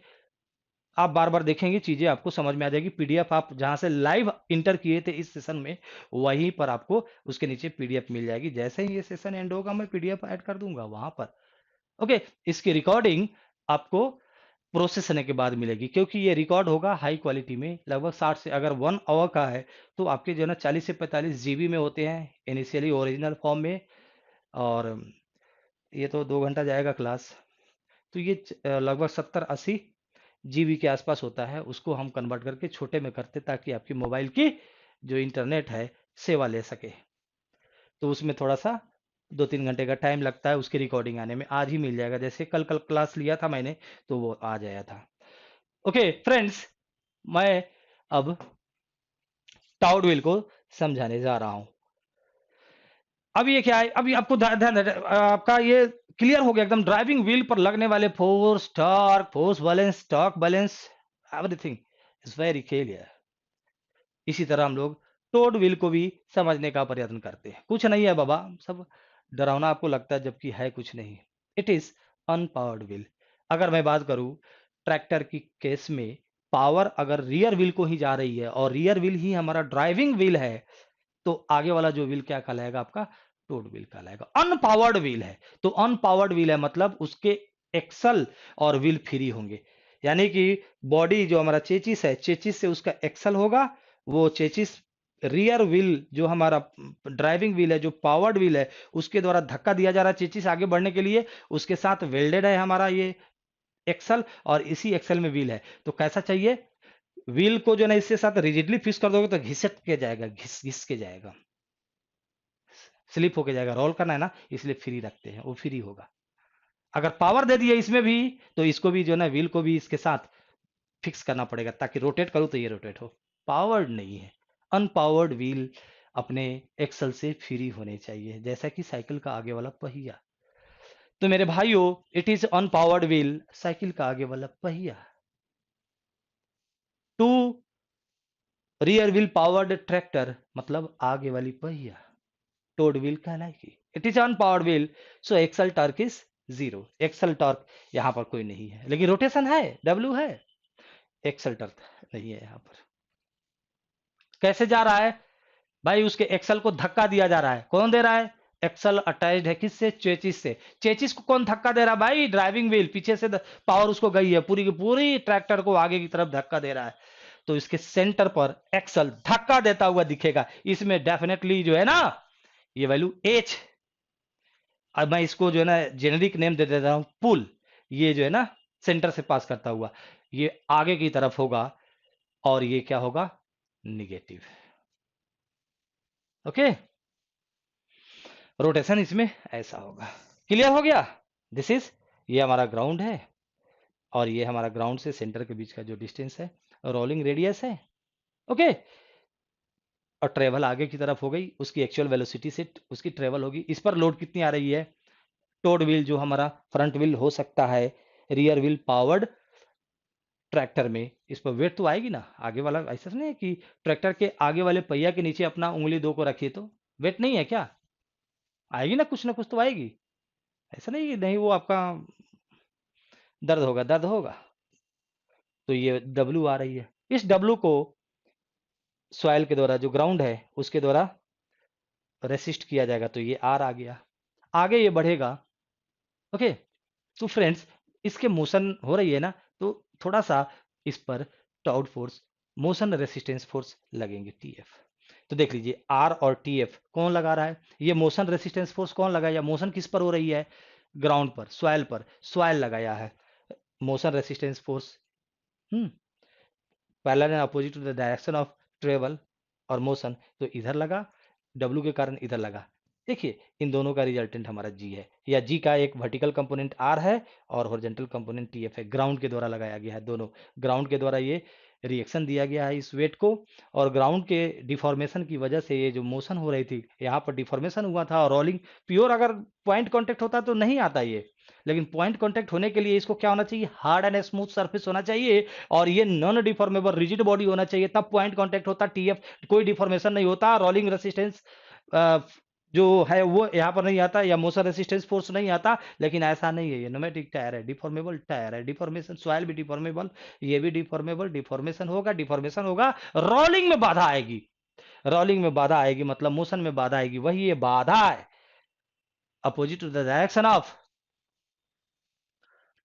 आप बार बार देखेंगे, चीजें आपको समझ में आ जाएगी। पीडीएफ आप जहां से लाइव इंटर किए थे इस सेशन में, वहीं पर आपको उसके नीचे पीडीएफ मिल जाएगी। जैसे ही ये सेशन एंड होगा मैं पीडीएफ ऐड कर दूंगा वहां पर। ओके, इसकी रिकॉर्डिंग आपको प्रोसेस होने के बाद मिलेगी, क्योंकि ये रिकॉर्ड होगा हाई क्वालिटी में, लगभग 60 से, अगर 1 आवर का है तो आपके जो है ना 40 से 45 जीबी में होते हैं इनिशियली ओरिजिनल फॉर्म में। और ये तो 2 घंटा जाएगा क्लास, तो ये लगभग 70-80 जीबी के आसपास होता है। उसको हम कन्वर्ट करके छोटे में करते ताकि आपकी मोबाइल की जो इंटरनेट है सेवा ले सके। तो उसमें थोड़ा सा 2-3 घंटे का टाइम लगता है उसकी रिकॉर्डिंग आने में। आज ही मिल जाएगा, जैसे कल कल क्लास लिया था मैंने तो वो आज आया था। ओके फ्रेंड्स, मैं अब टाउड व्हील को समझाने जा रहा हूं। अब ये क्या है, अभी आपको ध्यान आपका ये क्लियर हो गया एकदम। ड्राइविंग व्हील पर लगने वाले force, torque, torque balance, everything is very clear. इसी तरह हम लोग टोड व्हील को भी समझने का प्रयत्न करते हैं। कुछ नहीं है बाबा, सब डरावना आपको लगता है जबकि है कुछ नहीं। It is unpowered wheel. अगर मैं बात करूं ट्रैक्टर की केस में, पावर अगर रियर व्हील को ही जा रही है और रियर व्हील ही हमारा ड्राइविंग व्हील है, तो आगे वाला जो व्हील क्या कहलाएगा आपका, टोड व्हील कहलाएगा। अनपावर्ड व्हील है तो अनपावर्ड व्हील है मतलब उसके एक्सल और व्हील फ्री होंगे। यानी कि बॉडी जो हमारा चेचिस है, चेचिस से उसका एक्सल होगा, वो चेचिस रियर व्हील जो हमारा ड्राइविंग व्हील है, जो पावर्ड व्हील है, उसके द्वारा धक्का दिया जा रहा है चेचिस आगे बढ़ने के लिए। उसके साथ वेल्डेड है हमारा ये एक्सल, और इसी एक्सल में व्हील है। तो कैसा चाहिए, व्हील को जो ना इसके साथ रिजिडली फिक्स कर दोगे तो घिसट के जाएगा, घिस घिस के जाएगा, स्लिप होके जाएगा। रोल करना है ना, इसलिए फ्री रखते हैं, वो फ्री होगा। अगर पावर दे दिए इसमें भी, तो इसको भी जो है ना व्हील को भी इसके साथ फिक्स करना पड़ेगा ताकि रोटेट करूं तो ये रोटेट हो। पावर्ड नहीं है, अनपावर्ड व्हील अपने एक्सल से फ्री होने चाहिए, जैसा कि साइकिल का आगे वाला पहिया। तो मेरे भाइयों, it is unpowered wheel, cycle का आगे वाला पहिया। Two rear wheel powered tractor मतलब आगे वाली पहिया, टोड व्हील कहलाएगी। It is unpowered wheel, so axle torque is 0। Axle torque यहां पर कोई नहीं है, लेकिन रोटेशन है, डब्ल्यू है, एक्सल टॉर्क नहीं है यहां पर। कैसे जा रहा है भाई, उसके एक्सल को धक्का दिया जा रहा है। कौन दे रहा है, एक्सल अटैच्ड है किससे, चेचिस से। चेचिस को कौन धक्का दे रहा है भाई, ड्राइविंग व्हील। पीछे से पावर उसको गई है, पूरी की पूरी ट्रैक्टर को आगे की तरफ धक्का दे रहा है। तो इसके सेंटर पर एक्सल धक्का देता हुआ दिखेगा। इसमें डेफिनेटली जो है ना ये वैल्यू एच, अब मैं इसको जो है ना जेनेरिक नेम दे देता हूं पुल। ये जो है ना सेंटर से पास करता हुआ ये आगे की तरफ होगा, और ये क्या होगा, निगेटिव। ओके, रोटेशन इसमें ऐसा होगा। क्लियर हो गया। दिस इज, ये हमारा ग्राउंड है, और ये हमारा ग्राउंड से सेंटर के बीच का जो डिस्टेंस है, रोलिंग रेडियस है। ओके, और ट्रेवल आगे की तरफ हो गई, उसकी एक्चुअल वेलोसिटी से उसकी ट्रेवल होगी। इस पर लोड कितनी आ रही है, टोड व्हील जो हमारा फ्रंट व्हील हो सकता है, रियर व्हील पावर्ड ट्रैक्टर में, इस पर वेट तो आएगी ना। आगे वाला ऐसा नहीं है कि ट्रैक्टर के आगे वाले पहिया के नीचे अपना उंगली 2 को रखिए तो वेट नहीं है क्या, आएगी ना कुछ तो आएगी। ऐसा नहीं कि नहीं, वो आपका दर्द होगा, दर्द होगा। तो ये डब्ल्यू आ रही है, इस डब्ल्यू को सॉइल के द्वारा, जो ग्राउंड है उसके द्वारा रेसिस्ट किया जाएगा, तो ये आर आ गया, आगे ये बढ़ेगा। ओके, तो फ्रेंड्स इसके मोशन हो रही है ना, तो थोड़ा सा इस पर towed force, motion resistance force लगेंगे, टीएफ। तो देख लीजिए आर और टीएफ कौन लगा रहा है, ये मोशन रेसिस्टेंस फोर्स कौन लगाया, मोशन किस पर हो रही है, ग्राउंड पर, सॉइल पर, सॉइल लगाया है। Motion resistance force parallel and opposite to the direction of travel और मोशन, तो इधर लगा, डब्ल्यू के कारण इधर लगा। देखिए इन दोनों का रिजल्टेंट हमारा जी है, या जी का एक वर्टिकल कंपोनेंट आर है और हॉरिजॉन्टल कंपोनेंट टीएफ है। ग्राउंड के द्वारा लगाया गया है, दोनों ग्राउंड के द्वारा ये रिएक्शन दिया गया है इस वेट को, और ग्राउंड के डिफॉर्मेशन की वजह से ये जो मोशन हो रही थी यहाँ पर डिफॉर्मेशन हुआ था। और रोलिंग प्योर अगर पॉइंट कांटेक्ट होता तो नहीं आता ये, लेकिन पॉइंट कांटेक्ट होने के लिए इसको क्या होना चाहिए, हार्ड एंड स्मूथ सरफेस होना चाहिए, और ये नॉन डिफॉर्मेबल रिजिड बॉडी होना चाहिए, तब पॉइंट कांटेक्ट होता, टीएफ कोई डिफॉर्मेशन नहीं होता। रोलिंग रेसिस्टेंस जो है वो यहाँ पर नहीं आता, या मोशन रेसिस्टेंस फोर्स नहीं आता, लेकिन ऐसा नहीं है, ये न्यूमेटिक टायर है, डिफॉर्मेबल टायर है, डिफॉर्मेशन, सॉइल भी डिफॉर्मेबल, ये भी डिफॉर्मेबल, डिफॉर्मेशन होगा, डिफॉर्मेशन होगा, रोलिंग में बाधा आएगी, रोलिंग में बाधा आएगी मतलब मोशन में बाधा आएगी, वही ये बाधा है opposite to the direction of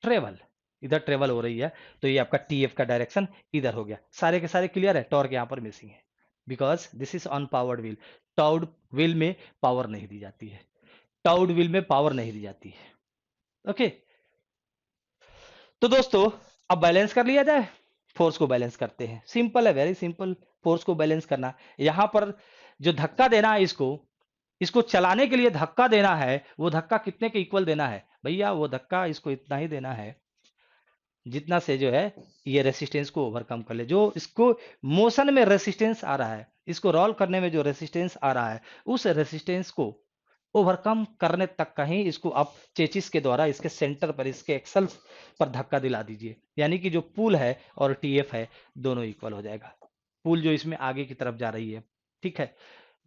travel, इधर ट्रेवल हो रही है, तो ये आपका टीएफ का डायरेक्शन इधर हो गया। सारे के सारे क्लियर है, टॉर्क यहां पर मिसिंग है because this is unpowered wheel, towed wheel में पावर नहीं दी जाती है, टाउड व्हील में पावर नहीं दी जाती है। ओके, तो दोस्तों अब बैलेंस कर लिया जाए, फोर्स को बैलेंस करते हैं, सिंपल है, वेरी सिंपल, फोर्स को बैलेंस करना। यहां पर जो धक्का देना है इसको, इसको चलाने के लिए धक्का देना है, वो धक्का कितने के इक्वल देना है भैया, वो धक्का इसको इतना ही देना है जितना से जो है ये रेसिस्टेंस को ओवरकम कर ले, जो इसको मोशन में रेसिस्टेंस आ रहा है, इसको रोल करने में जो रेसिस्टेंस आ रहा है, उस रेसिस्टेंस को ओवरकम करने तक का ही इसको आप चेचिस के द्वारा इसके सेंटर पर, इसके एक्सल पर धक्का दिला दीजिए, यानी कि जो पुल है और टीएफ है दोनों इक्वल हो जाएगा। पुल जो इसमें आगे की तरफ जा रही है, ठीक है,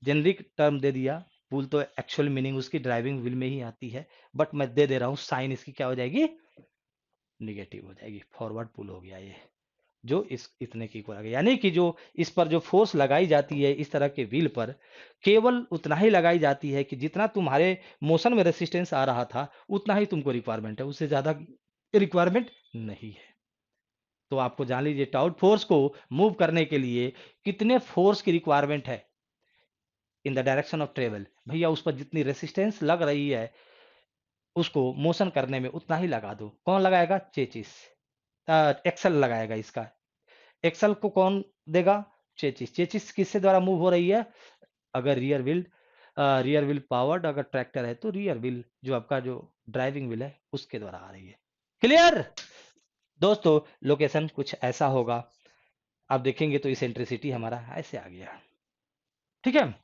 जेनरिक टर्म दे दिया, पुल तो एक्चुअल मीनिंग उसकी ड्राइविंग व्हील में ही आती है, बट मैं दे रहा हूं साइन इसकी क्या हो जाएगी, निगेटिव हो जाएगी, फॉरवर्ड पुल हो गया ये, जो इस इतने की इक्वल आ गया, यानी कि जो इस पर जो फोर्स लगाई जाती है इस तरह के व्हील पर, केवल उतना ही लगाई जाती है कि जितना तुम्हारे मोशन में रेसिस्टेंस आ रहा था उतना ही तुमको रिक्वायरमेंट है, उससे ज्यादा रिक्वायरमेंट नहीं है। तो आपको जान लीजिए टाउट फोर्स को मूव करने के लिए कितने फोर्स की रिक्वायरमेंट है in the direction of travel, भैया उस पर जितनी रेसिस्टेंस लग रही है उसको मोशन करने में उतना ही लगा दो। कौन लगाएगा, चेचिस, एक्सल लगाएगा इसका, एक्सल को कौन देगा, चेचिस, चेचिस किससे द्वारा मूव हो रही है, अगर रियर व्हील पावर्ड अगर ट्रैक्टर है तो रियर व्हील जो आपका जो ड्राइविंग व्हील है उसके द्वारा आ रही है। क्लियर दोस्तों, लोकेशन कुछ ऐसा होगा, आप देखेंगे तो इसेंट्रिसिटी हमारा ऐसे आ गया, ठीक है,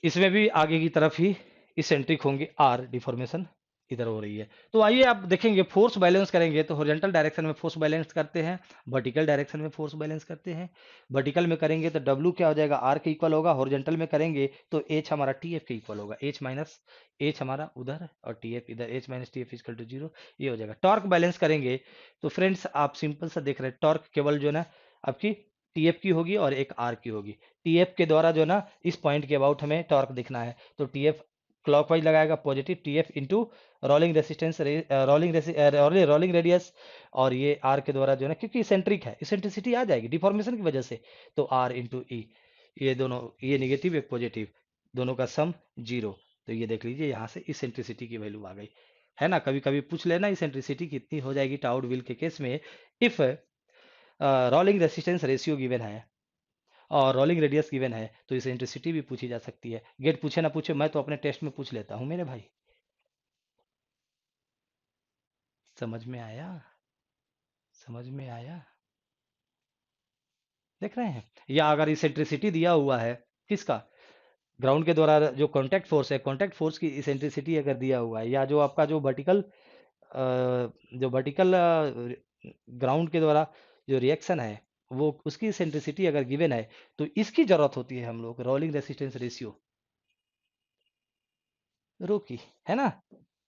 इसमें भी आगे की तरफ ही इसेंट्रिक होंगे, आर डिफॉर्मेशन इधर हो रही है। तो आइए आप देखेंगे फोर्स बैलेंस करेंगे तो हॉरिजॉन्टल डायरेक्शन में फोर्स बैलेंस करते हैं, वर्टिकल डायरेक्शन में फोर्स बैलेंस करते हैं। वर्टिकल में करेंगे तो डब्ल्यू क्या हो जाएगा, आर के इक्वल होगा, हॉरिजॉन्टल में करेंगे तो एच हमारा टी एफ के इक्वल होगा, एच माइनस एच हमारा उधर और टी एफ इधर, H minus T F equal to zero, ये हो जाएगा। टॉर्क बैलेंस करेंगे तो फ्रेंड्स आप सिंपल सा देख रहे हैं, टॉर्क केवल जो ना आपकी टीएफ की होगी और एक आर की होगी, टीएफ के द्वारा जो ना इस पॉइंट के अबाउट हमें टॉर्क दिखना है, तो टीएफ क्लॉकवाइज लगाएगा positive, TF into rolling resistance, rolling radius, और ये आर के द्वारा जो है क्योंकि इसेंट्रिक है इसेंट्रिसिटी आ जाएगी डिफॉर्मेशन की वजह से, तो आर इंटू ई, ये दोनों, ये नेगेटिव एक पॉजिटिव, दोनों का सम जीरो, तो ये देख लीजिए यहाँ से इसेंट्रिसिटी की वैल्यू आ गई है ना। कभी कभी पूछ लेना इसेंट्रिसिटी कितनी हो जाएगी टाउड व्हील के केस में, if rolling resistance ratio given है और रोलिंग रेडियस गिवन है तो इसेंट्रिसिटी भी पूछी जा सकती है। गेट पूछे ना पूछे, मैं तो अपने टेस्ट में पूछ लेता हूं मेरे भाई, समझ में आया, समझ में आया, देख रहे हैं। या अगर इसेंट्रिसिटी दिया हुआ है किसका, ग्राउंड के द्वारा जो कांटेक्ट फोर्स है, कांटेक्ट फोर्स की इसेंट्रिसिटी अगर दिया हुआ है, या जो आपका जो वर्टिकल ग्राउंड के द्वारा जो रिएक्शन है वो उसकी इसेंट्रिसिटी अगर गिवन है तो इसकी जरूरत होती है हम लोग रोलिंग रेसिस्टेंस रेशियो रो की, है ना,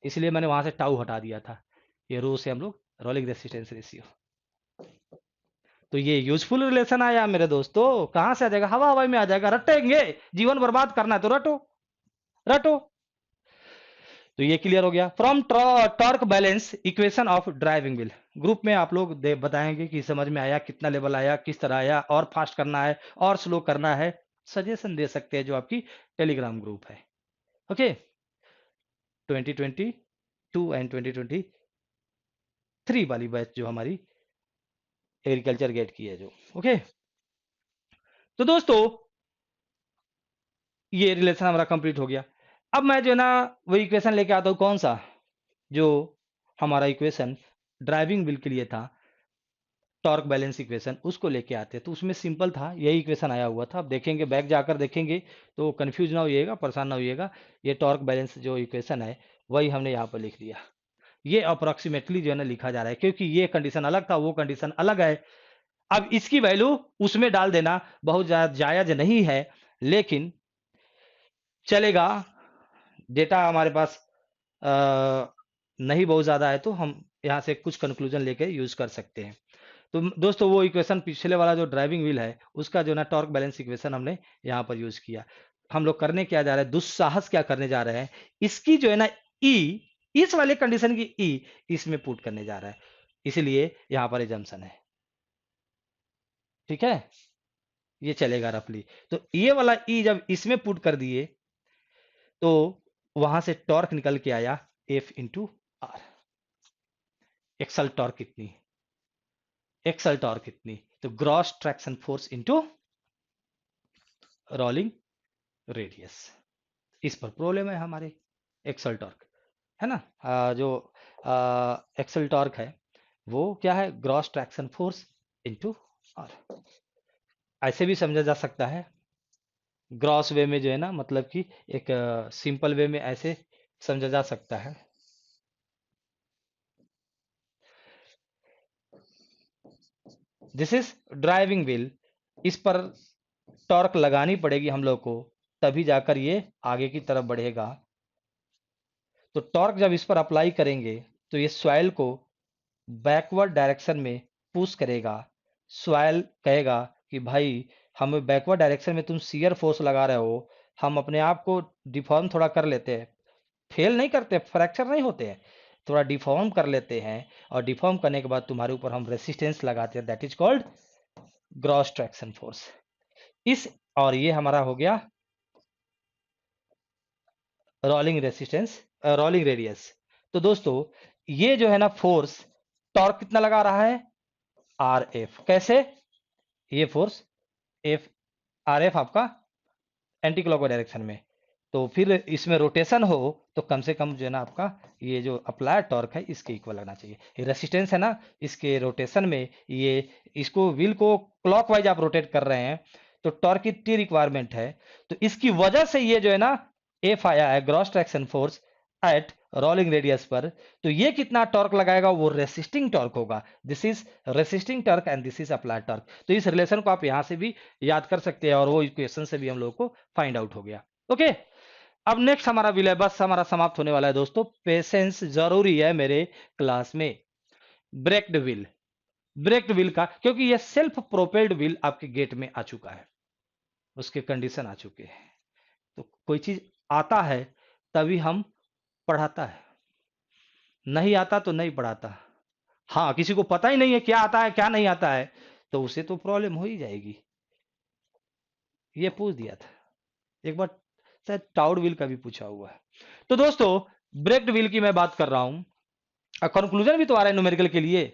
इसलिए मैंने वहां से टाउ हटा दिया था, ये रो से हम लोग रोलिंग रेसिस्टेंस रेशियो। तो ये यूजफुल रिलेशन आया मेरे दोस्तों, कहां से आ जाएगा, हवा हवाई में आ जाएगा, रटेंगे, जीवन बर्बाद करना है तो रटो, रटो। तो ये क्लियर हो गया। From torque balance equation of driving wheel, group में आप लोग बताएंगे कि समझ में आया, कितना लेवल आया, किस तरह आया, और फास्ट करना है और स्लो करना है, सजेशन दे सकते हैं जो आपकी टेलीग्राम ग्रुप है। ओके, 2022 एंड 2023 वाली बैच जो हमारी एग्रीकल्चर गेट की है जो, ओके। तो दोस्तों ये रिलेशन हमारा कंप्लीट हो गया। अब मैं जो है ना वही इक्वेशन लेके आता हूँ, कौन सा, जो हमारा इक्वेशन ड्राइविंग व्हील के लिए था, टॉर्क बैलेंस इक्वेशन, उसको लेके आते हैं। तो उसमें सिंपल था, यही इक्वेशन आया हुआ था। अब देखेंगे, बैक जाकर देखेंगे तो कंफ्यूज ना होइएगा, परेशान ना होइएगा। ये टॉर्क बैलेंस जो इक्वेशन है वही हमने यहाँ पर लिख दिया, ये अप्रोक्सीमेटली जो है ना लिखा जा रहा है, क्योंकि ये कंडीशन अलग था, वो कंडीशन अलग है। अब इसकी वैल्यू उसमें डाल देना बहुत जायज नहीं है, लेकिन चलेगा। डेटा हमारे पास नहीं बहुत ज्यादा है, तो हम यहाँ से कुछ कंक्लूजन लेके यूज कर सकते हैं। तो दोस्तों वो इक्वेशन पिछले वाला जो ड्राइविंग व्हील है उसका जो ना टॉर्क बैलेंस इक्वेशन हमने यहाँ पर यूज किया। हम लोग करने क्या जा रहे हैं, दुस्साहस क्या करने जा रहे हैं, इसकी जो है ना ई, इस वाले कंडीशन की ई इसमें पुट करने जा रहा है, इसलिए यहाँ पर एजम्पशन है। ठीक है, ये चलेगा रफली। तो ये वाला ई जब इसमें पुट कर दिए तो वहां से टॉर्क निकल के आया F into R. Axle torque कितनी, एक्सल टॉर्क कितनी, तो gross traction force into rolling radius. इस पर प्रॉब्लम है हमारे, एक्सल टॉर्क है ना। जो एक्सल टॉर्क है वो क्या है, gross traction force into R. ऐसे भी समझा जा सकता है, ग्रॉस वे में जो है ना, मतलब कि एक सिंपल वे में ऐसे समझा जा सकता है। दिस इज ड्राइविंग व्हील, इस पर टॉर्क लगानी पड़ेगी हम लोग को, तभी जाकर ये आगे की तरफ बढ़ेगा। तो टॉर्क जब इस पर अप्लाई करेंगे तो ये सॉइल को बैकवर्ड डायरेक्शन में पुश करेगा। सॉइल कहेगा कि भाई हमें बैकवर्ड डायरेक्शन में तुम शियर फोर्स लगा रहे हो, हम अपने आप को डिफॉर्म थोड़ा कर लेते हैं, फेल नहीं करते, फ्रैक्चर नहीं होते हैं, थोड़ा डिफॉर्म कर लेते हैं, और डिफॉर्म करने के बाद तुम्हारे ऊपर हम रेसिस्टेंस लगाते हैं, that is called gross traction force. इस, और ये हमारा हो गया रोलिंग रेसिस्टेंस, रोलिंग रेडियस। तो दोस्तों ये जो है ना फोर्स, टॉर्क कितना लगा रहा है, आर एफ। कैसे, ये फोर्स एफ, आर एफ आपका एंटी क्लॉकवाइज डायरेक्शन में, तो फिर इसमें रोटेशन हो तो कम से कम जो है ना आपका ये जो अप्लाइड टॉर्क है इसके इक्वल लगना चाहिए। ये रेसिस्टेंस है ना, इसके रोटेशन में ये, इसको व्हील को क्लॉकवाइज आप रोटेट कर रहे हैं तो टॉर्क की टी रिक्वायरमेंट है, तो इसकी वजह से ये जो है ना एफ आया है, gross traction force at rolling radius पर। तो ये कितना टॉर्क लगाएगा, वो रेसिस्टिंग टॉर्क होगा। This is resisting torque and this is applied torque. तो इस रिलेशन को आप यहां से भी याद कर सकते हैं, और वो इक्वेशन से भी हम लोग को फाइंड आउट हो गया। ओके, अब नेक्स्ट हमारा विलय बस हमारा समाप्त होने वाला है दोस्तों। पेशेंस जरूरी है मेरे क्लास में। ब्रेक्ड व्हील, ब्रेक्ड व्हील का, क्योंकि ये सेल्फ प्रोपेल्ड व्हील आपके गेट में आ चुका है, उसके कंडीशन आ चुके हैं। तो कोई चीज आता है तभी हम पढ़ाता है, नहीं आता तो नहीं पढ़ाता। हाँ, किसी को पता ही नहीं है क्या आता है क्या नहीं आता है, तो उसे तो प्रॉब्लम हो ही जाएगी। ये पूछ दिया था एक बार, शायद टाउड व्हील का भी पूछा हुआ है। तो दोस्तों ब्रेक्ड व्हील की मैं बात कर रहा हूं, कंक्लूजन भी तो आ रहा है न्यूमेरिकल के लिए।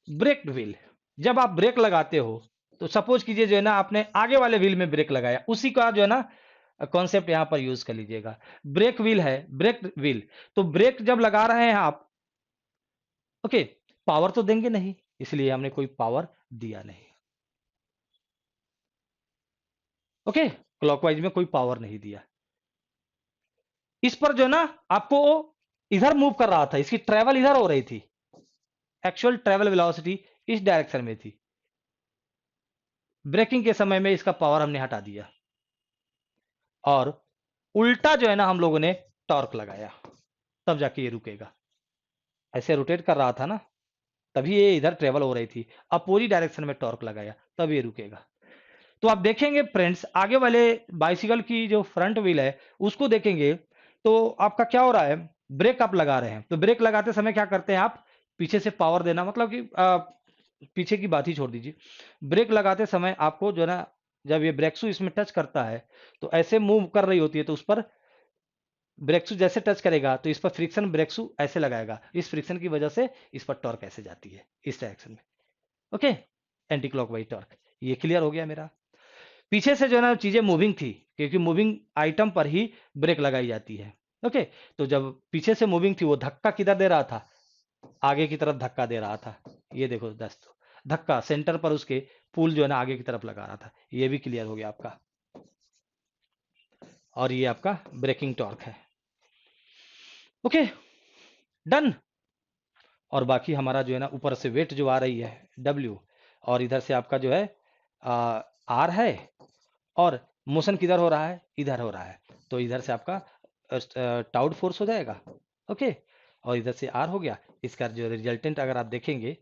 ब्रेक्ड व्हील, जब आप ब्रेक लगाते हो तो सपोज कीजिए जो है ना आपने आगे वाले व्हील में ब्रेक लगाया, उसी का जो है ना कॉन्सेप्ट यहां पर यूज कर लीजिएगा। ब्रेक व्हील है, ब्रेक व्हील, तो ब्रेक जब लगा रहे हैं आप, ओके, पावर तो देंगे नहीं, इसलिए हमने कोई पावर दिया नहीं। ओके, क्लॉकवाइज में कोई पावर नहीं दिया। इस पर जो है ना आपको इधर मूव कर रहा था, इसकी ट्रेवल इधर हो रही थी, एक्चुअल ट्रेवल वेलोसिटी इस डायरेक्शन में थी। ब्रेकिंग के समय में इसका पावर हमने हटा दिया, और उल्टा जो है ना हम लोगों ने टॉर्क लगाया, तब जाके ये रुकेगा। ऐसे रोटेट कर रहा था ना, तभी ये इधर ट्रेवल हो रही थी, अपोजिट डायरेक्शन में टॉर्क लगाया तब ये रुकेगा। तो आप देखेंगे फ्रेंड्स, आगे वाले बाइसिकल की जो फ्रंट व्हील है उसको देखेंगे तो आपका क्या हो रहा है, ब्रेक आप लगा रहे हैं, तो ब्रेक लगाते समय क्या करते हैं आप, पीछे से पावर देना, मतलब कि पीछे की बात ही छोड़ दीजिए, ब्रेक लगाते समय आपको जो है ना, जब ये ब्रेक शू इसमें टच करता है तो ऐसे मूव कर रही होती है, तो उस पर ब्रेक शू जैसे टच करेगा तो इस पर फ्रिक्शन ब्रेक शू ऐसे लगाएगा, इस फ्रिक्शन की वजह से इस पर टॉर्क ऐसे जाती है इस डायरेक्शन में। ओके, एंटी क्लॉकवाइज टॉर्क, ये क्लियर हो गया मेरा। पीछे से जो है ना चीजें मूविंग थी, क्योंकि मूविंग आइटम पर ही ब्रेक लगाई जाती है। ओके, तो जब पीछे से मूविंग थी वो धक्का किधर दे रहा था, आगे की तरफ धक्का दे रहा था। ये देखो दोस्तों, धक्का सेंटर पर उसके पुल जो है ना आगे की तरफ लगा रहा था। ये भी क्लियर हो गया आपका, और ये आपका ब्रेकिंग टॉर्क है। Okay, done. और बाकी हमारा जो है ना ऊपर से वेट जो आ रही है W, और इधर से आपका जो है आर है, और मोशन किधर हो रहा है, इधर हो रहा है, तो इधर से आपका टाउड फोर्स हो जाएगा, ओके, और इधर से आर हो गया। इसका जो रिजल्टेंट अगर आप देखेंगे,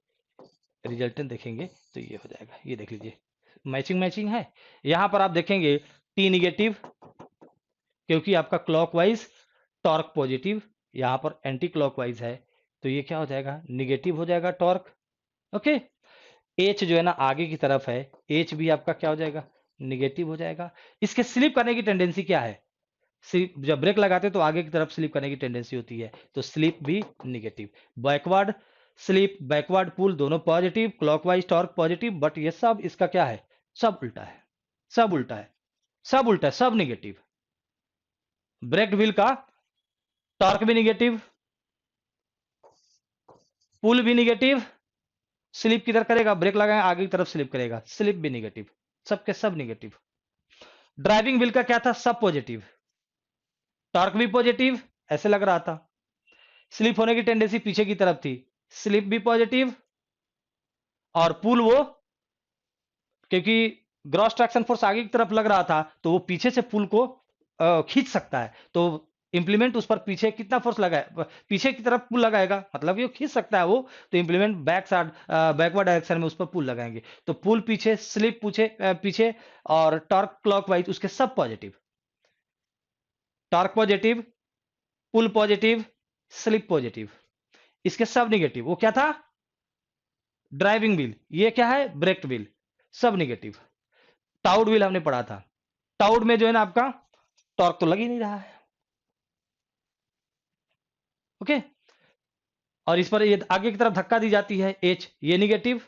रिजल्टेंट देखेंगे तो ये हो जाएगा, ये देख लीजिए, मैचिंग मैचिंग है। यहां पर आप देखेंगे टी निगेटिव, क्योंकि आपका क्लॉकवाइज टॉर्क पॉजिटिव, यहां पर एंटी क्लॉकवाइज है, तो ये क्या हो जाएगा, निगेटिव हो जाएगा टॉर्क, ओके। एच जो है ना आगे की तरफ है, एच भी आपका क्या हो जाएगा, निगेटिव हो जाएगा। इसके स्लिप करने की टेंडेंसी क्या है, स्लिप जब ब्रेक लगाते हैं तो आगे की तरफ स्लिप करने की टेंडेंसी होती है, तो स्लिप भी निगेटिव। बैकवर्ड स्लिप, बैकवर्ड पुल दोनों positive, clockwise torque positive, but ये सब इसका क्या है, सब उल्टा है, सब उल्टा है, सब उल्टा है, सब निगेटिव। ब्रेक व्हील का टॉर्क भी निगेटिव, पुल भी निगेटिव, स्लिप किधर करेगा, ब्रेक लगाए आगे की तरफ स्लिप करेगा, स्लिप भी निगेटिव, सबके सब निगेटिव। ड्राइविंग व्हील का क्या था, सब पॉजिटिव, टॉर्क भी पॉजिटिव, ऐसे लग रहा था, स्लिप होने की टेंडेंसी पीछे की तरफ थी, स्लिप भी पॉजिटिव, और पुल वो क्योंकि ग्रॉस ट्रैक्शन फोर्स आगे की तरफ लग रहा था, तो वो पीछे से पुल को खींच सकता है, तो इंप्लीमेंट उस पर पीछे कितना फोर्स लगाए, पीछे की तरफ पुल लगाएगा, मतलब ये खींच सकता है वो, तो implement back side backward direction में उस पर पुल लगाएंगे, तो पुल पीछे, स्लिप पीछे, और टॉर्क क्लॉकवाइज, उसके सब positive, torque positive, pull positive, slip positive, इसके सब निगेटिव। वो क्या था, ड्राइविंग व्हील, ये क्या है, ब्रेक व्हील, सब निगेटिव। टाउड व्हील हमने पढ़ा था, टाउड में जो है ना आपका टॉर्क तो लग ही नहीं रहा है, ओके, और इस पर ये आगे की तरफ धक्का दी जाती है, एच, ये निगेटिव,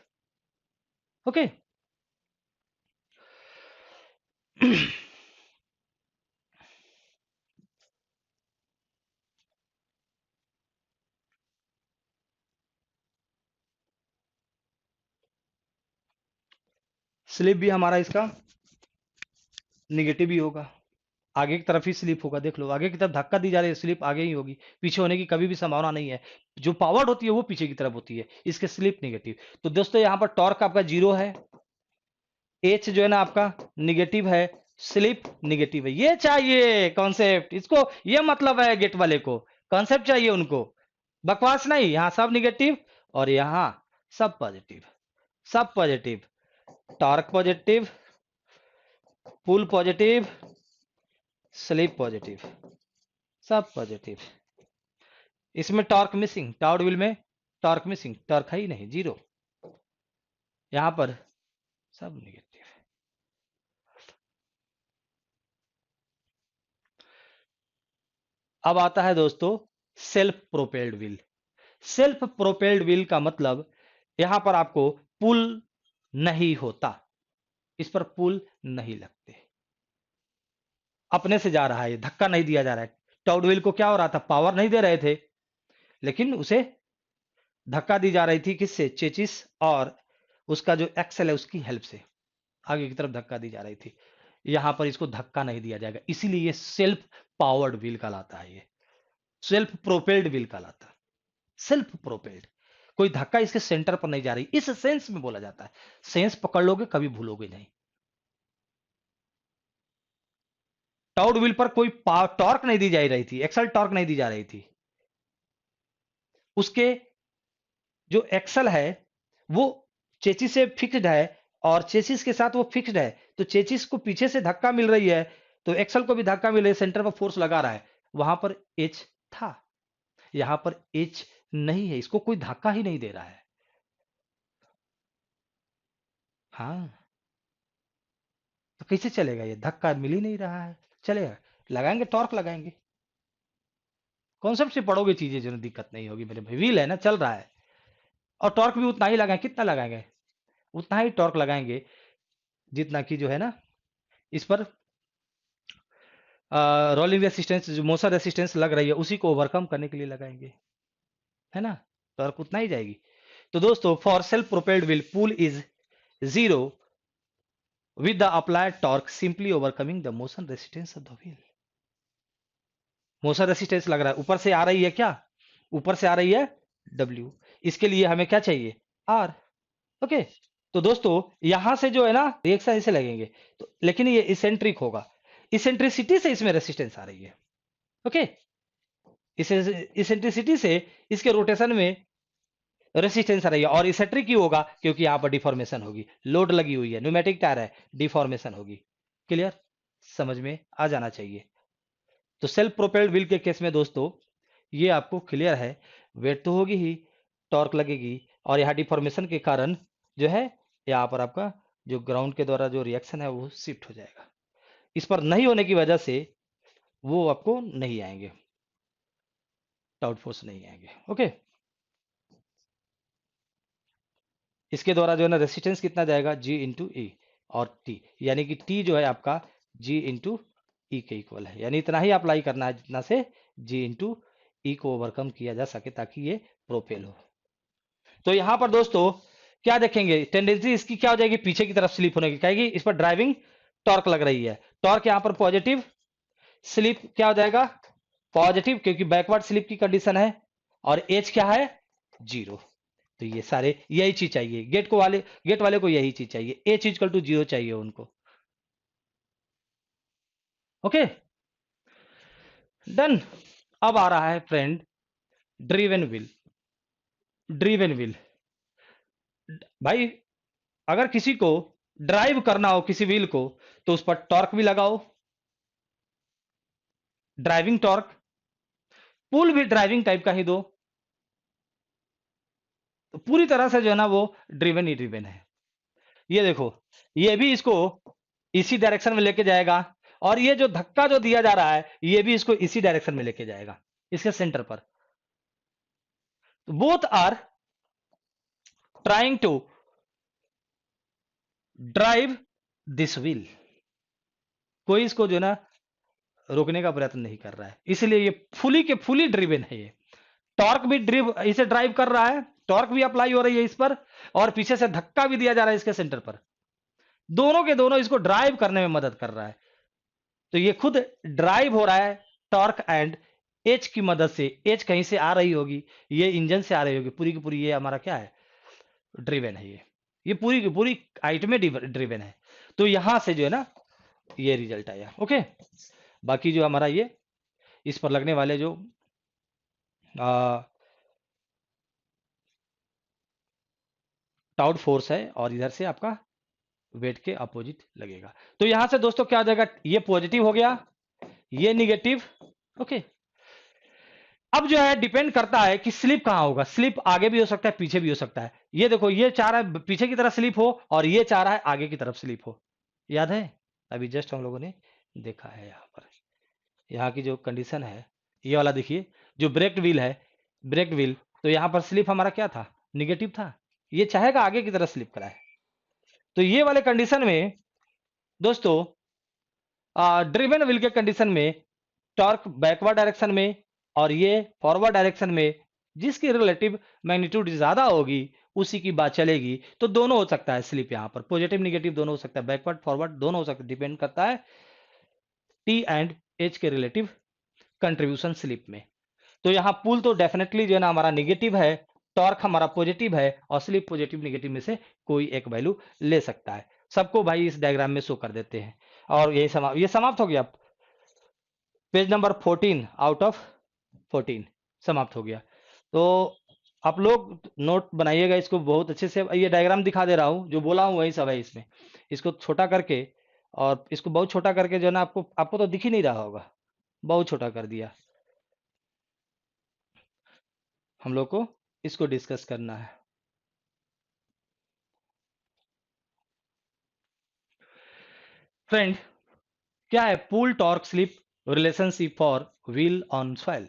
ओके। स्लिप भी हमारा इसका निगेटिव ही होगा, आगे की तरफ ही स्लिप होगा, देख लो आगे की तरफ धक्का दी जा रही है, स्लिप आगे ही होगी, पीछे होने की कभी भी संभावना नहीं है, जो पावर्ड होती है वो पीछे की तरफ होती है, इसके स्लिप निगेटिव। तो दोस्तों यहां पर टॉर्क आपका जीरो है, एच जो है ना आपका निगेटिव है, स्लिप निगेटिव है, ये चाहिए कॉन्सेप्ट इसको, ये मतलब है गेट वाले को, कॉन्सेप्ट चाहिए उनको, बकवास नहीं, यहां सब निगेटिव और यहां सब पॉजिटिव, सब positive, torque positive, pull positive, slip positive, सब पॉजिटिव। इसमें टॉर्क मिसिंग, टाउड व्हील में टॉर्क मिसिंग, टॉर्क है ही नहीं, जीरो, यहां पर सब निगेटिव। अब आता है दोस्तों self propelled wheel. Self propelled wheel का मतलब यहां पर आपको पुल नहीं होता, इस पर पुल नहीं लगते, अपने से जा रहा है, धक्का नहीं दिया जा रहा है। टाउड व्हील को क्या हो रहा था, पावर नहीं दे रहे थे, लेकिन उसे धक्का दी जा रही थी, किससे, चेचिस और उसका जो एक्सेल है उसकी हेल्प से आगे की तरफ धक्का दी जा रही थी। यहां पर इसको धक्का नहीं दिया जाएगा, इसीलिए ये सेल्फ पावर्ड व्हील कहलाता है, ये सेल्फ प्रोपेल्ड व्हील कहलाता है, सेल्फ प्रोपेल्ड, कोई धक्का इसके सेंटर पर नहीं जा रही, इस सेंस में बोला जाता है, सेंस पकड़ लोगे कभी भूलोगे नहीं। टाउड व्हील पर कोई टॉर्क नहीं दी जा रही थी, एक्सल टॉर्क नहीं दी जा रही थी, उसके जो एक्सल है वो चेचिस से फिक्स्ड है, और चेचिस के साथ वो फिक्स्ड है, तो चेचिस को पीछे से धक्का मिल रही है, तो एक्सल को भी धक्का मिल रही है, सेंटर पर फोर्स लगा रहा है, वहां पर एच था, यहां पर एच नहीं है, इसको कोई धक्का ही नहीं दे रहा है। हाँ, तो कैसे चलेगा, ये धक्का मिल ही नहीं रहा है, चलेगा, लगाएंगे टॉर्क लगाएंगे, कॉन्सेप्ट से पढ़ोगे चीजें जो दिक्कत नहीं होगी मेरे भाई, व्हील है ना चल रहा है, और टॉर्क भी उतना ही लगाएंगे, कितना लगाएंगे, उतना ही टॉर्क लगाएंगे जितना कि जो है ना इस पर रोलिंग रेसिस्टेंस, जो मोशन रेसिस्टेंस लग रही है उसी को ओवरकम करने के लिए लगाएंगे, है ना, टॉर्क उतना ही जाएगी। तो दोस्तों for self propelled wheel pull is zero with the applied torque simply overcoming the motion resistance of the wheel. Motion resistance लग रहा है, ऊपर से आ रही है क्या, ऊपर से आ रही है W, इसके लिए हमें क्या चाहिए, R, ओके, तो दोस्तों यहां से जो है ना रिएक्शन ऐसे लगेंगे, तो लेकिन ये इसेंट्रिक होगा, इसेंट्रिसिटी से इसमें रेसिस्टेंस आ रही है। ओके, इसेंट्रिसिटी से इसके रोटेशन में रेसिस्टेंस आ रही है, और इसेंट्रिक क्यों होगा, क्योंकि यहां पर डिफॉर्मेशन होगी, लोड लगी हुई है, न्यूमेटिक टायर है, डिफॉर्मेशन होगी। क्लियर, समझ में आ जाना चाहिए। तो सेल्फ प्रोपेल्ड व्हील के केस में दोस्तों ये आपको क्लियर है, वेट तो होगी ही, टॉर्क लगेगी, और यहाँ डिफॉर्मेशन के कारण जो है यहाँ पर आपका जो ग्राउंड के द्वारा जो रिएक्शन है वो शिफ्ट हो जाएगा। इस पर नहीं होने की वजह से वो आपको नहीं आएंगे, टाउट फोर्स नहीं आएंगे। ओके, इसके द्वारा जो है ना रेसिस्टेंस कितना जाएगा, जी इंटू ई, और टी, यानी कि टी जो है आपका जी इंटू ई के इक्वल है, यानी इतना ही अप्लाई करना है जितना से जी इंटू ई को ओवरकम किया जा सके ताकि ये प्रोपेल हो। तो यहां पर दोस्तों क्या देखेंगे, टेंडेंसी इसकी क्या हो जाएगी, पीछे की तरफ स्लिप होने की, कहेगी इस पर ड्राइविंग टॉर्क लग रही है, टॉर्क यहां पर पॉजिटिव, स्लिप क्या हो जाएगा, पॉजिटिव, क्योंकि बैकवर्ड स्लिप की कंडीशन है, और एच क्या है, जीरो। तो ये सारे यही चीज चाहिए गेट वाले को यही चीज चाहिए, एच इक्वल टू जीरो चाहिए उनको। Okay, done. अब आ रहा है friend driven wheel. Driven wheel भाई, अगर किसी को ड्राइव करना हो किसी व्हील को, तो उस पर टॉर्क भी लगाओ, ड्राइविंग टॉर्क, पुल भी ड्राइविंग टाइप का ही दो, तो पूरी तरह से जो है ना वो ड्रिवन ही ड्रिवन है। ये देखो, ये भी इसको इसी डायरेक्शन में लेके जाएगा, और ये जो धक्का जो दिया जा रहा है ये भी इसको इसी डायरेक्शन में लेके जाएगा, इसके सेंटर पर। Both are trying to drive this wheel, कोई इसको जो है ना रोकने का प्रयत्न नहीं कर रहा है, इसलिए ये फुली के फुली ड्रिवन है। ये टॉर्क भी इसे ड्राइव कर रहा है, टॉर्क भी अप्लाई हो रही है इस पर, और पीछे से धक्का भी दिया जा रहा है इसके सेंटर पर, दोनों के दोनों इसको ड्राइव करने में मदद कर रहा है। तो ये खुद ड्राइव हो रहा है टॉर्क एंड एच की मदद से, एच कहीं से आ रही होगी, ये इंजन से आ रही होगी, पूरी की पूरी ये हमारा क्या है, ड्रिवन है। ये पूरी की पूरी आइटम में ड्रिवन है। तो यहां से जो है ना ये रिजल्ट आया। ओके, बाकी जो हमारा ये इस पर लगने वाले जो टाउट फोर्स है, और इधर से आपका वेट के अपोजिट लगेगा। तो यहां से दोस्तों क्या हो जाएगा, ये पॉजिटिव हो गया, ये निगेटिव। ओके, अब जो है डिपेंड करता है कि स्लिप कहां होगा, स्लिप आगे भी हो सकता है पीछे भी हो सकता है। ये देखो, ये चाह रहा है पीछे की तरफ स्लिप हो, और ये चाह रहा है आगे की तरफ स्लिप हो, याद है अभी जस्ट हम लोगों ने देखा है। यहाँ पर यहाँ की जो कंडीशन है, ये वाला देखिए, जो ब्रेक्ड व्हील है, ब्रेक्ड व्हील, तो यहाँ पर स्लिप हमारा क्या था, निगेटिव था, ये चाहेगा आगे की तरफ स्लिप कराए। तो ये वाले कंडीशन में दोस्तों ड्रिवन व्हील के कंडीशन में टॉर्क बैकवर्ड डायरेक्शन में, और ये फॉरवर्ड डायरेक्शन में, जिसकी रिलेटिव मैग्नीट्यूड ज्यादा होगी उसी की बात चलेगी। तो दोनों हो सकता है स्लिप, यहाँ पर पॉजिटिव निगेटिव दोनों हो सकता है, बैकवर्ड फॉरवर्ड दोनों हो सकता है, डिपेंड करता है टी एंड एच के रिलेटिव कंट्रीब्यूशन स्लिप में। तो यहाँ पुल तो डेफिनेटली जो है ना हमारा निगेटिव है, टॉर्क हमारा पॉजिटिव है, और स्लिप पॉजिटिव निगेटिव में से कोई एक वैल्यू ले सकता है। सबको भाई इस डायग्राम में शो कर देते हैं, और ये समाप्त हो गया, पेज नंबर 14 आउट ऑफ 14 समाप्त हो गया। तो आप लोग नोट बनाइएगा इसको बहुत अच्छे से, ये डायग्राम दिखा दे रहा हूँ, जो बोला हूँ वही सब है इसमें। इसको छोटा करके, और इसको बहुत छोटा करके जो है ना, आपको आपको तो दिख ही नहीं रहा होगा, बहुत छोटा कर दिया। हम लोग को इसको डिस्कस करना है। फ्रेंड, क्या है pull torque slip relationship for wheel on soil.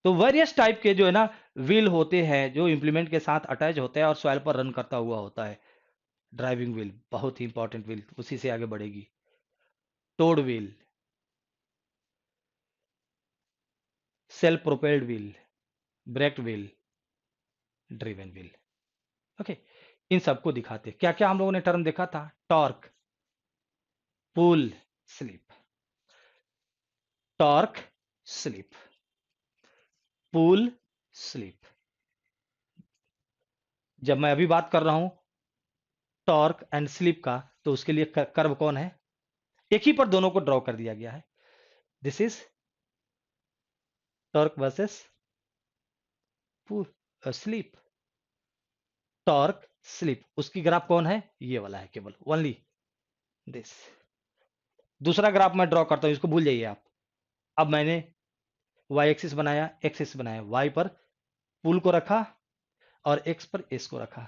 तो वेरियस टाइप के जो है ना व्हील होते हैं जो इंप्लीमेंट के साथ अटैच होते हैं और सॉइल पर रन करता हुआ होता है। ड्राइविंग व्हील बहुत ही इंपॉर्टेंट व्हील, उसी से आगे बढ़ेगी। Towed wheel, self propelled wheel, braked wheel, driven wheel. Okay, इन सबको दिखाते क्या क्या हम लोगों ने टर्म देखा था, टॉर्क, पुल, स्लिप, टॉर्क, स्लिप, पुल, स्लिप। जब मैं अभी बात कर रहा हूं टॉर्क एंड स्लिप का, तो उसके लिए कर्व कौन है, एक ही पर दोनों को ड्रॉ कर दिया गया है। This is torque versus slip, torque slip, उसकी ग्राफ कौन है, ये वाला है, केवल ओनली दिस। दूसरा ग्राफ मैं ड्रॉ करता हूं, इसको भूल जाइए आप। अब मैंने वाई एक्सिस बनाया, एक्सिस बनाया, वाई पर पुल को रखा और एक्स पर एस को रखा,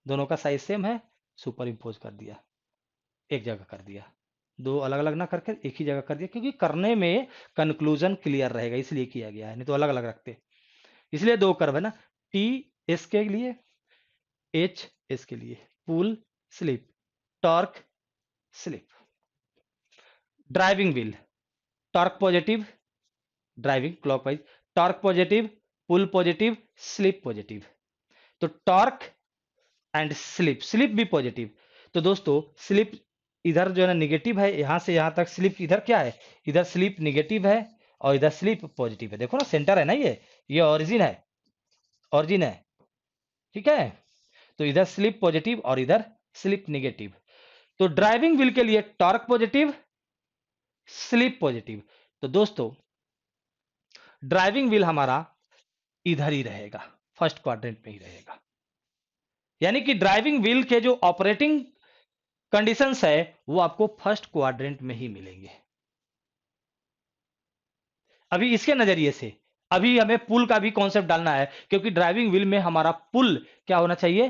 दोनों का साइज सेम है, सुपर इंपोज कर दिया, एक जगह कर दिया, दो अलग अलग ना करके एक ही जगह कर दिया, क्योंकि करने में कंक्लूजन क्लियर रहेगा इसलिए किया गया है, नहीं तो अलग अलग रखते। इसलिए दो कर्व है ना, टी एस के लिए, एच एस के लिए, pull slip, torque slip. Driving wheel, torque positive, driving clockwise, torque positive, pull positive, slip positive. तो टॉर्क एंड स्लिप, स्लिप भी पॉजिटिव। तो दोस्तों स्लिप इधर जो है ना निगेटिव है, यहां से यहां तक स्लिप इधर क्या है, इधर स्लिप निगेटिव है और इधर स्लिप पॉजिटिव है। देखो ना सेंटर है ना, ये ओरिजिन है, ओरिजिन है, ठीक है। तो इधर स्लिप पॉजिटिव और इधर स्लिप निगेटिव। तो ड्राइविंग व्हील के लिए टॉर्क पॉजिटिव, स्लिप पॉजिटिव। तो दोस्तों ड्राइविंग व्हील हमारा इधर ही रहेगा, फर्स्ट क्वाड्रेंट में ही रहेगा, यानी कि ड्राइविंग व्हील के जो ऑपरेटिंग कंडीशंस है वो आपको फर्स्ट क्वाड्रेंट में ही मिलेंगे। अभी इसके नजरिए से अभी हमें पुल का भी कॉन्सेप्ट डालना है, क्योंकि ड्राइविंग व्हील में हमारा पुल क्या होना चाहिए,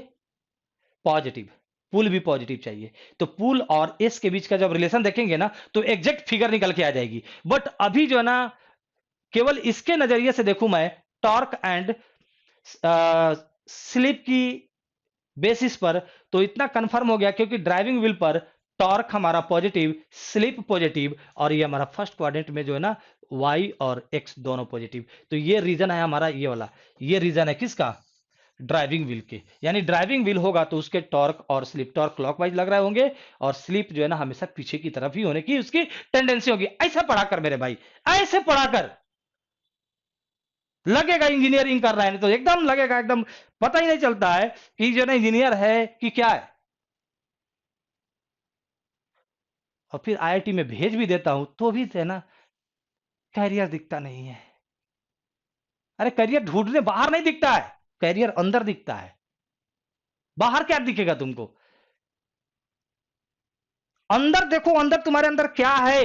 पॉजिटिव, पुल भी पॉजिटिव चाहिए। तो पुल और एस के बीच का जब रिलेशन देखेंगे ना तो एग्जैक्ट फिगर निकल के आ जाएगी। बट अभी जो है ना केवल इसके नजरिए से देखूं मैं, टॉर्क एंड स्लिप की बेसिस पर, तो इतना कंफर्म हो गया, क्योंकि ड्राइविंग व्हील पर टॉर्क हमारा पॉजिटिव, स्लिप पॉजिटिव, और ये हमारा फर्स्ट क्वाड्रेंट में जो है ना वाई और एक्स दोनों पॉजिटिव। तो ये रीजन है हमारा, ये वाला, ये रीजन है किसका, ड्राइविंग व्हील के। यानी ड्राइविंग व्हील होगा तो उसके टॉर्क और स्लिप, टॉर्क क्लॉकवाइज लग रहे होंगे और स्लिप जो है ना हमेशा पीछे की तरफ ही होने की उसकी टेंडेंसी होगी। ऐसे पढ़ाकर मेरे भाई, ऐसे पढ़ाकर लगेगा इंजीनियरिंग कर रहा है, नहीं तो एकदम लगेगा, एकदम पता ही नहीं चलता है कि जो ना इंजीनियर है कि क्या है। और फिर आईआईटी में भेज भी देता हूं तो भी है ना कैरियर दिखता नहीं है। अरे करियर ढूंढने बाहर नहीं दिखता है, कैरियर अंदर दिखता है। बाहर क्या दिखेगा तुमको, अंदर देखो, अंदर तुम्हारे अंदर क्या है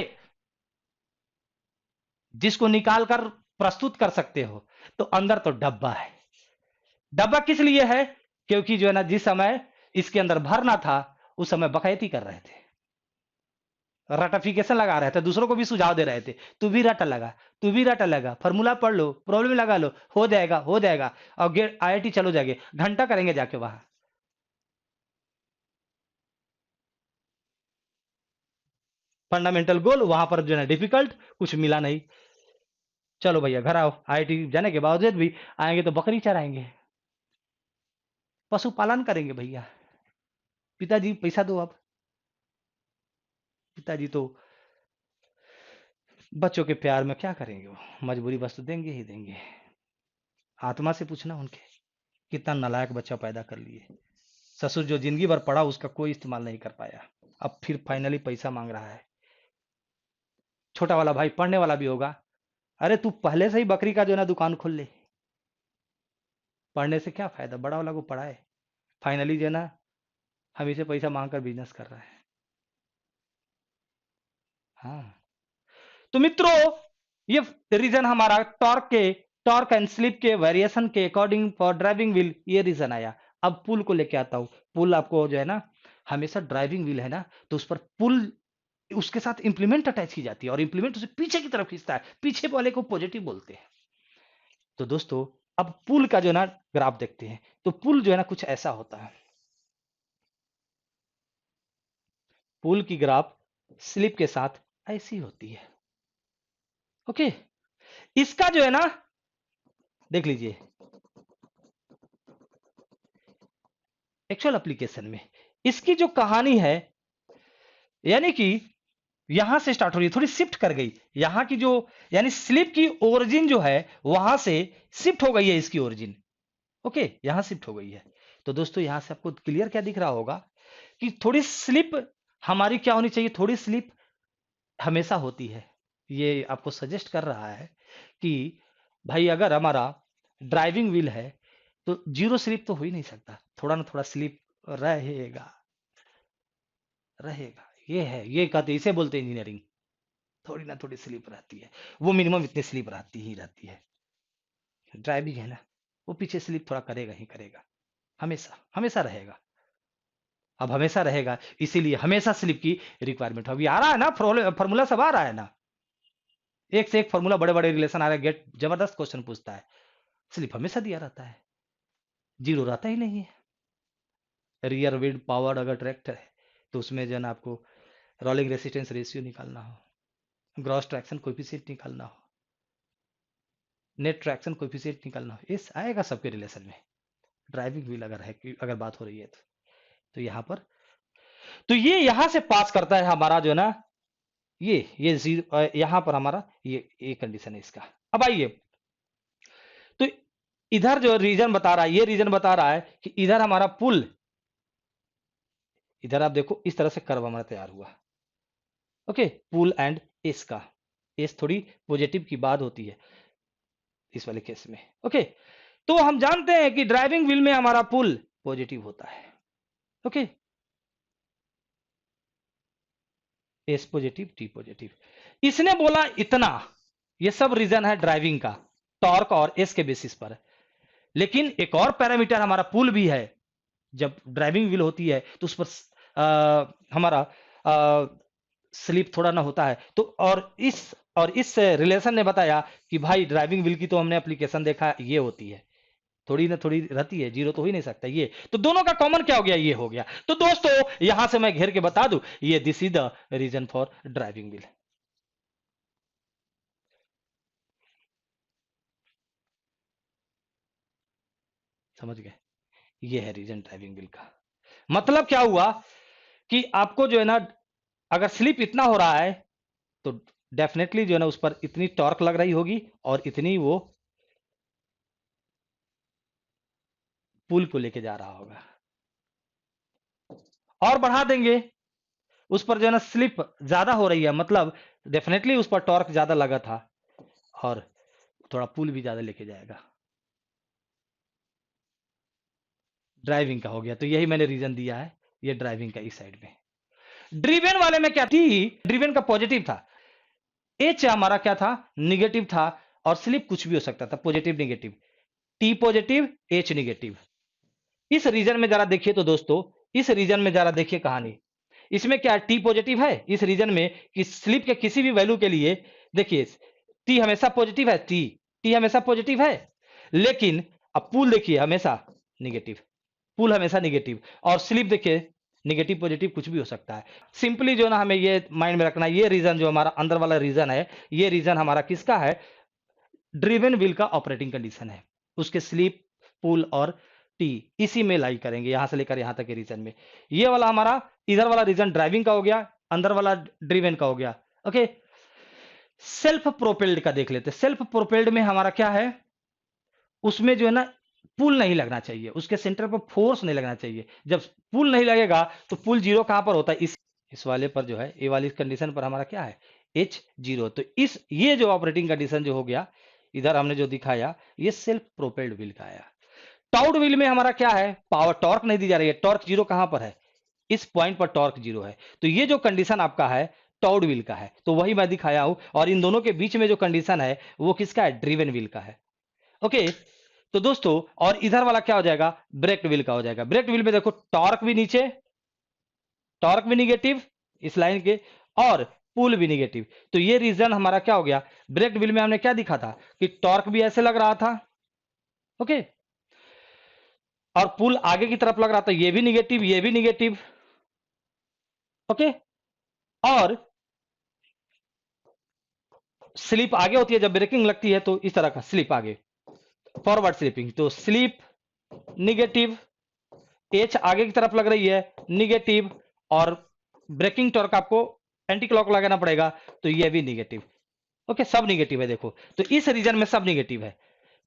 जिसको निकाल कर प्रस्तुत कर सकते हो। तो अंदर तो डब्बा है। डब्बा किस लिए है, क्योंकि जो है ना जिस समय इसके अंदर भरना था उस समय बकैती कर रहे थे, रटाफिकेशन लगा रहे थे, दूसरों को भी सुझाव दे रहे थे, तू भी रटा लगा, तू भी रटा लगा, फॉर्मूला पढ़ लो, प्रॉब्लम लगा लो, हो जाएगा हो जाएगा। और गेट आईआईटी चलो जाके घंटा करेंगे जाके वहां। फंडामेंटल गोल वहां पर जो है डिफिकल्ट, कुछ मिला नहीं। चलो भैया घर आओ, आईआईटी जाने के बावजूद भी आएंगे तो बकरी चराएंगे, पशुपालन करेंगे भैया। पिताजी पैसा दो, अब पिताजी तो बच्चों के प्यार में क्या करेंगे, वो मजबूरी बस तो देंगे ही देंगे। आत्मा से पूछना उनके, कितना नालायक बच्चा पैदा कर लिए। ससुर जो जिंदगी भर पढ़ा उसका कोई इस्तेमाल नहीं कर पाया, अब फिर फाइनली पैसा मांग रहा है। छोटा वाला भाई पढ़ने वाला भी होगा, अरे तू पहले से ही बकरी का जो है ना दुकान खोल ले, पढ़ने से क्या फायदा, बड़ा वाला को पढ़ाए, फाइनली जो है ना हम इसे पैसा मांग कर बिजनेस कर रहा है। हाँ तो मित्रों ये रीजन हमारा टॉर्क एंड स्लिप के वेरिएशन के अकॉर्डिंग फॉर ड्राइविंग व्हील, ये रीजन आया। अब पुल को लेके आता हूं। पुल आपको जो है ना हमेशा ड्राइविंग व्हील है ना तो उस पर पुल उसके साथ इंप्लीमेंट अटैच की जाती है और इंप्लीमेंट उसे पीछे की तरफ खींचता है, पीछे वाले को पॉजिटिव बोलते हैं। तो दोस्तों अब पुल का जो है ना ग्राफ देखते हैं। तो पुल जो है ना कुछ ऐसा होता है, पुल की ग्राफ स्लिप के साथ ऐसी होती है। ओके, इसका जो है ना देख लीजिए एक्चुअल एप्लीकेशन में इसकी जो कहानी है, यानी कि यहां से स्टार्ट हो रही है, थोड़ी शिफ्ट कर गई यहां की जो, यानी स्लिप की ओरिजिन जो है वहां से शिफ्ट हो गई है इसकी ओरिजिन। ओके, यहां शिफ्ट हो गई है। तो दोस्तों यहां से आपको क्लियर क्या दिख रहा होगा कि थोड़ी स्लिप हमारी क्या होनी चाहिए, थोड़ी स्लिप हमेशा होती है। ये आपको सजेस्ट कर रहा है कि भाई अगर हमारा ड्राइविंग व्हील है तो जीरो स्लिप तो हो ही नहीं सकता, थोड़ा ना थोड़ा स्लिप रहेगा रहेगा। ये है, ये कहते इसे बोलते हैं इंजीनियरिंग, थोड़ी ना थोड़ी स्लिप रहती है। वो मिनिमम इतनी स्लिप रहती ही रहती है। ड्राइविंग है ना, वो पीछे स्लिप थोड़ा करेगा ही करेगा, हमेशा हमेशा रहेगा। अब हमेशा रहेगा इसीलिए हमेशा स्लिप की रिक्वायरमेंट अभी आ रहा है ना, फॉर्मूला सब आ रहा है ना, एक से एक फॉर्मूला, बड़े बड़े रिलेशन आ रहे हैं, गेट जबरदस्त क्वेश्चन पूछता है। स्लिप हमेशा दिया रहता है, जीरो रहता ही नहीं है। रियर व्हील पावर्ड अगर ट्रैक्टर है तो उसमें जो है ना आपको रोलिंग रेसिस्टेंस रेशियो निकालना हो, ग्रॉस ट्रैक्शन कोएफिशिएंट निकालना हो, नेट ट्रैक्शन कोएफिशिएंट निकालना हो, इस आएगा सबके रिलेशन में। ड्राइविंग व्हील अगर है अगर बात हो रही है तो यहाँ पर तो ये यहां से पास करता है हमारा जो है ना ये यहां पर हमारा ये कंडीशन है इसका। अब आइए, तो इधर जो रीजन बता रहा है, ये रीजन बता रहा है कि इधर हमारा पुल, इधर आप देखो इस तरह से कर्व हमारा तैयार हुआ। ओके, पुल एंड एस का, एस थोड़ी पॉजिटिव की बात होती है इस वाले केस में। ओके, तो हम जानते हैं कि ड्राइविंग व्हील में हमारा पुल पॉजिटिव होता है। Okay, S positive T positive, इसने बोला इतना, ये सब रीजन है ड्राइविंग का, टॉर्क और एस के बेसिस पर। लेकिन एक और पैरामीटर हमारा पुल भी है, जब ड्राइविंग व्हील होती है तो उस पर हमारा स्लिप थोड़ा ना होता है। तो और इस रिलेशन ने बताया कि भाई ड्राइविंग व्हील की तो हमने एप्लीकेशन देखा ये होती है, थोड़ी ना थोड़ी रहती है, जीरो तो हो ही नहीं सकता। ये तो दोनों का कॉमन क्या हो गया, ये हो गया। तो दोस्तों यहां से मैं घेर के बता दूं, ये this is the reason for driving wheel. समझ गए, ये है रीजन ड्राइविंग व्हील का। मतलब क्या हुआ कि आपको जो है ना अगर स्लिप इतना हो रहा है तो डेफिनेटली जो है ना उस पर इतनी टॉर्क लग रही होगी और इतनी वो पुल को लेके जा रहा होगा। और बढ़ा देंगे, उस पर जो है ना स्लिप ज्यादा हो रही है, मतलब डेफिनेटली उस पर टॉर्क ज्यादा लगा था और थोड़ा पुल भी ज्यादा लेके जाएगा। ड्राइविंग का हो गया, तो यही मैंने रीजन दिया है, ये ड्राइविंग का इस साइड में। ड्रिवेन वाले में क्या थी, ड्रिवेन का पॉजिटिव था, एच हमारा क्या था, निगेटिव था, और स्लिप कुछ भी हो सकता था, positive negative, T positive H negative. इस रीजन में जरा देखिए तो दोस्तों, इस रीजन में जरा देखिए कहानी, इसमें क्या टी पॉजिटिव है इस रीजन में कि स्लिप के किसी भी वैल्यू के लिए देखिए टी हमेशा पॉजिटिव है, टी हमेशा पॉजिटिव है, लेकिन अब पुल देखिए हमेशा निगेटिव, पुल हमेशा निगेटिव, और स्लिप देखिए निगेटिव पॉजिटिव कुछ भी हो सकता है। सिंपली जो ना हमें ये माइंड में रखना है, ये रीजन जो हमारा अंदर वाला रीजन है, ये रीजन हमारा किसका है, ड्रिवेन व्हील का ऑपरेटिंग कंडीशन है, उसके स्लिप पुल और टी इसी में लाई करेंगे, यहां से लेकर यहां तक के रीजन में। ये वाला हमारा इधर वाला रीजन ड्राइविंग का हो गया, अंदर वाला ड्रिवेन का हो गया। ओके, सेल्फ प्रोपेल्ड का देख लेते। सेल्फ प्रोपेल्ड में हमारा क्या है, उसमें जो है ना पुल नहीं लगना चाहिए, उसके सेंटर पर फोर्स नहीं लगना चाहिए। जब पुल नहीं लगेगा तो पुल जीरो कहां पर होता है, इस वाले पर जो है, ये वाली कंडीशन पर हमारा क्या है, एच जीरो। तो इस ये जो ऑपरेटिंग कंडीशन जो हो गया, इधर हमने जो दिखाया ये सेल्फ प्रोपेल्ड व्हील का आया। टाउड व्हील में हमारा क्या है, पावर टॉर्क नहीं दी जा रही है, टॉर्क जीरो कहां पर है, इस पॉइंट पर टॉर्क जीरो है। तो ये जो कंडीशन आपका है टाउड व्हील का है, तो वही मैं दिखाया हूं। और इन दोनों के बीच में जो कंडीशन है वो किसका है, ड्रिवेन व्हील का है। ओके, तो दोस्तों और इधर वाला क्या हो जाएगा, ब्रेक्ड व्हील का हो जाएगा। ब्रेक्ड व्हील में देखो टॉर्क भी नीचे, टॉर्क भी निगेटिव इस लाइन के, और पुल भी निगेटिव। तो ये रीजन हमारा क्या हो गया, ब्रेक्ड व्हील में हमने क्या दिखा था कि टॉर्क भी ऐसे लग रहा था, ओके, और पुल आगे की तरफ लग रहा था, ये भी निगेटिव ये भी निगेटिव। ओके, और स्लिप आगे होती है जब ब्रेकिंग लगती है, तो इस तरह का स्लिप आगे, फॉरवर्ड स्लिपिंग, तो स्लिप निगेटिव, एच आगे की तरफ लग रही है निगेटिव, और ब्रेकिंग टॉर्क आपको एंटी क्लॉक लगाना पड़ेगा, तो ये भी निगेटिव। ओके, सब निगेटिव है देखो, तो इस रीजन में सब निगेटिव है।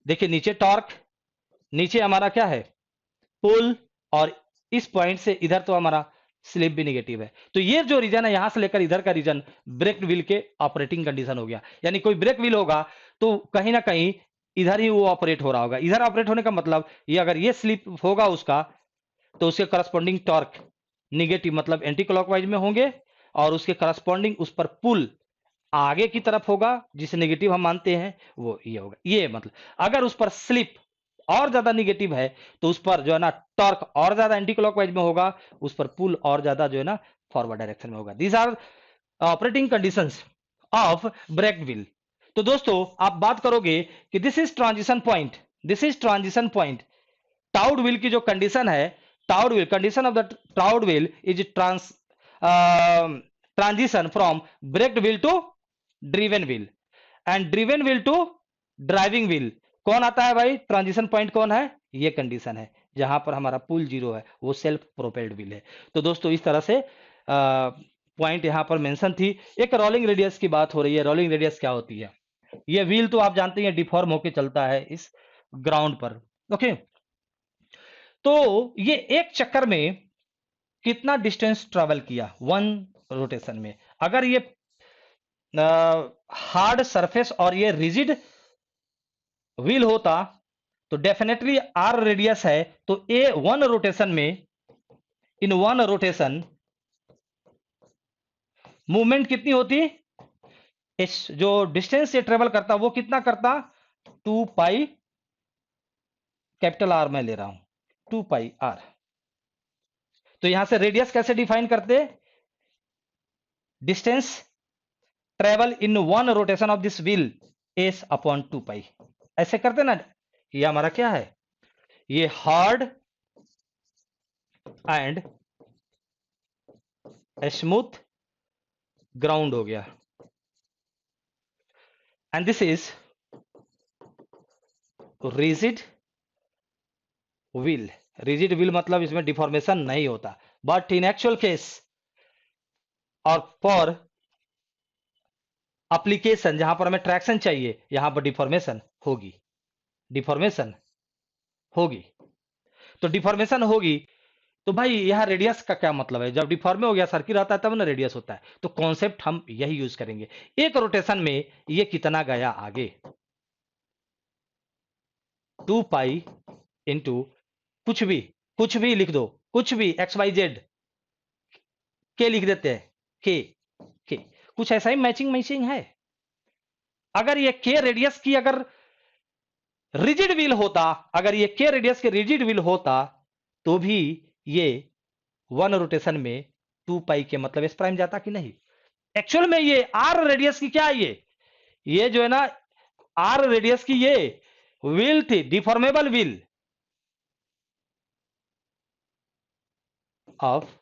देखिए नीचे टॉर्क, नीचे हमारा क्या है, पुल, और इस पॉइंट से इधर तो हमारा स्लिप भी निगेटिव है। तो ये जो रीजन है यहां से लेकर इधर का रीजन ब्रेक व्हील के ऑपरेटिंग कंडीशन हो गया। यानी कोई ब्रेक व्हील होगा तो कहीं ना कहीं इधर ही वो ऑपरेट हो रहा होगा। इधर ऑपरेट होने का मतलब ये अगर ये स्लिप होगा उसका तो उसके करस्पॉन्डिंग टॉर्क निगेटिव मतलब एंटी क्लॉकवाइज में होंगे और उसके करस्पॉन्डिंग उस पर पुल आगे की तरफ होगा जिसे नेगेटिव हम मानते हैं वो ये होगा। ये मतलब अगर उस पर स्लिप और ज्यादा निगेटिव है तो उस पर जो है ना टॉर्क और ज्यादा एंटी क्लॉकवाइज में होगा, उस पर पुल और ज्यादा जो है ना फॉरवर्ड डायरेक्शन में होगा। These are operating conditions of brake wheel. तो दोस्तों आप बात करोगे कि this is transition point, this is transition point. Towed wheel की जो कंडीशन है, towed wheel condition of the towed wheel is transition from braked wheel to driven wheel and driven wheel to driving wheel. कौन आता है भाई transition point? कौन है? ये कंडीशन है जहां पर हमारा पुल जीरो है, वो सेल्फ प्रोपेल्ड व्हील है। तो दोस्तों इस तरह से पॉइंट यहां पर मेंशन थी। एक रोलिंग रेडियस की बात हो रही है। रोलिंग रेडियस क्या होती है? ये व्हील तो आप जानते हैं डिफॉर्म होकर चलता है इस ग्राउंड पर। ओके, तो ये एक चक्कर में कितना डिस्टेंस ट्रेवल किया वन रोटेशन में? अगर ये हार्ड सरफेस और ये रिजिड व्हील होता तो डेफिनेटली आर रेडियस है, तो ए वन रोटेशन में, इन वन रोटेशन मूवमेंट कितनी होती? इस जो डिस्टेंस ये ट्रेवल करता वो कितना करता? 2 पाई, कैपिटल आर मैं ले रहा हूं, 2 पाई आर। तो यहां से रेडियस कैसे डिफाइन करते? Distance travel in one rotation of this wheel S upon 2 पाई, ऐसे करते ना। ये हमारा क्या है? ये हार्ड एंड स्मूथ ग्राउंड हो गया and this is rigid wheel. Rigid wheel मतलब इसमें डिफॉर्मेशन नहीं होता, बट इन एक्चुअल केस और फॉर एप्लीकेशन जहां पर हमें ट्रैक्शन चाहिए यहां पर डिफॉर्मेशन होगी, डिफॉर्मेशन होगी। तो डिफॉर्मेशन होगी तो भाई यहां रेडियस का क्या मतलब है? जब डिफॉर्मे हो गया, सर्किल आता है तब ना रेडियस होता है। तो कॉन्सेप्ट हम यही यूज करेंगे। एक रोटेशन में ये कितना गया आगे? 2 पाई इंटू कुछ भी लिख दो, कुछ भी एक्स वाई जेड के लिख देते हैं, के कुछ ऐसा ही मैचिंग मैचिंग है। अगर ये के रेडियस की अगर रिजिड व्हील होता, अगर ये के रेडियस के रिजिड व्हील होता तो भी ये वन रोटेशन में 2 पाई के मतलब एस प्राइम जाता कि नहीं? एक्चुअल में ये आर रेडियस की क्या है? ये जो है ना आर रेडियस की ये व्हील थी, deformable wheel of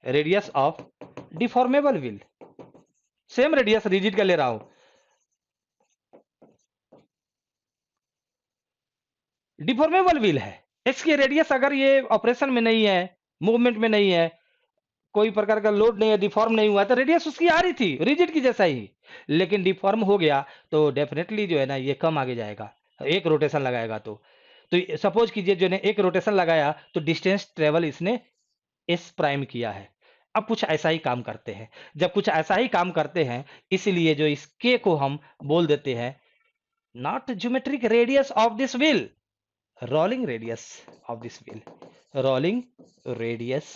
radius of deformable wheel. Same radius rigid का ले रहा हूं, डिफॉर्मेबल व्हील है। इसकी रेडियस अगर ये ऑपरेशन में नहीं है, मूवमेंट में नहीं है, कोई प्रकार का लोड नहीं है, डिफॉर्म नहीं हुआ, तो रेडियस उसकी आ रही थी रिजिड की जैसा ही। लेकिन डिफॉर्म हो गया तो डेफिनेटली जो है ना ये कम आगे जाएगा, एक रोटेशन लगाएगा तो सपोज कीजिए जो है एक रोटेशन लगाया तो डिस्टेंस ट्रेवल इसने एस प्राइम किया है। अब कुछ ऐसा ही काम करते हैं। जब कुछ ऐसा ही काम करते हैं इसलिए जो इस के को हम बोल देते हैं not geometric radius of this wheel, rolling radius of this wheel, rolling radius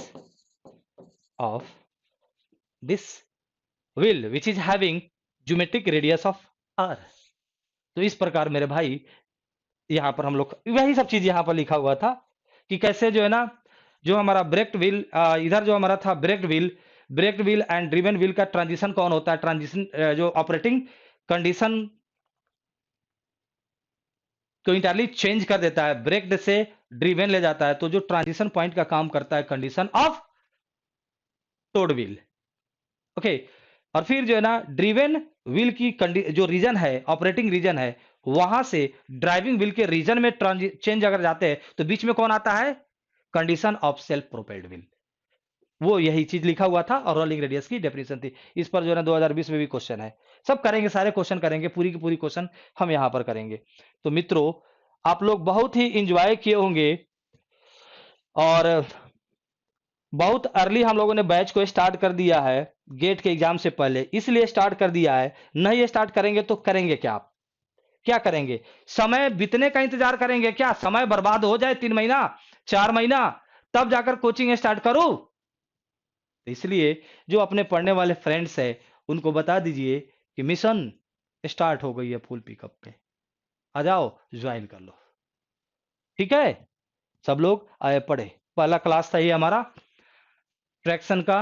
of this wheel which is having geometric radius of r। तो इस प्रकार मेरे भाई यहां पर हम लोग वही सब चीज यहां पर लिखा हुआ था कि कैसे जो है ना जो हमारा ब्रेक्ड व्हील, इधर जो हमारा था broken wheel and driven wheel का ट्रांजिशन कौन होता है? ट्रांजिशन जो ऑपरेटिंग कंडीशन को इंटायरली चेंज कर देता है, ब्रेक्ड से ड्रिवन ले जाता है। तो जो ट्रांजिशन पॉइंट का काम करता है condition of towed wheel. Okay, और फिर जो है ना ड्रिवन व्हील की जो रीजन है, ऑपरेटिंग रीजन है, वहां से ड्राइविंग व्हील के रीजन में चेंज अगर जाते हैं तो बीच में कौन आता है? Condition of self propelled wheel. वो यही चीज लिखा हुआ था और रोलिंग रेडियस की डेफिनेशन थी। इस पर जो है ना 2020 में भी क्वेश्चन है, सब करेंगे, सारे क्वेश्चन करेंगे, पूरी की पूरी क्वेश्चन हम यहां पर करेंगे। तो मित्रों आप लोग बहुत ही इंजॉय किए होंगे और बहुत अर्ली हम लोगों ने बैच को स्टार्ट कर दिया है गेट के एग्जाम से पहले, इसलिए स्टार्ट कर दिया है। नहीं स्टार्ट करेंगे तो करेंगे क्या आप? क्या करेंगे? समय बीतने का इंतजार करेंगे क्या? समय बर्बाद हो जाए 3 महीना 4 महीना तब जाकर कोचिंग स्टार्ट करूं? तो इसलिए जो अपने पढ़ने वाले फ्रेंड्स है उनको बता दीजिए कि मिशन स्टार्ट हो गई है फुल पिकअप पे, आ जाओ ज्वाइन कर लो। ठीक है, सब लोग आए पढ़े। पहला क्लास था ये हमारा ट्रैक्शन का।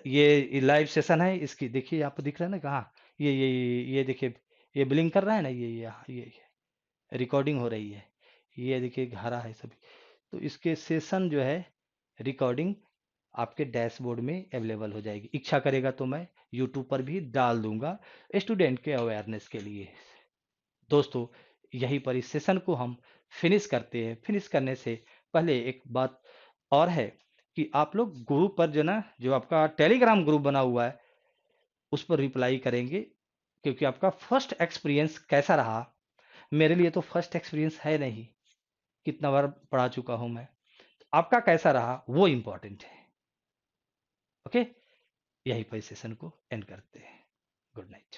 ये लाइव सेशन है। इसकी देखिए, आपको दिख रहा है ना कहाँ? ये देखिए, ये ब्लिंक कर रहा है ना, ये रिकॉर्डिंग हो रही है। ये देखिए हरा है सभी। तो इसके सेशन जो है रिकॉर्डिंग आपके डैशबोर्ड में अवेलेबल हो जाएगी। इच्छा करेगा तो मैं यूट्यूब पर भी डाल दूंगा स्टूडेंट के अवेयरनेस के लिए। दोस्तों, यहीं पर इस सेशन को हम फिनिश करते हैं। फिनिश करने से पहले एक बात और है कि आप लोग ग्रुप पर जो ना, जो आपका टेलीग्राम ग्रुप बना हुआ है उस पर रिप्लाई करेंगे, क्योंकि आपका फर्स्ट एक्सपीरियंस कैसा रहा। मेरे लिए तो फर्स्ट एक्सपीरियंस है नहीं, कितना बार पढ़ा चुका हूं मैं। आपका कैसा रहा वो इंपॉर्टेंट है। ओके, यहीं पर इस सेशन को एंड करते हैं। Good night.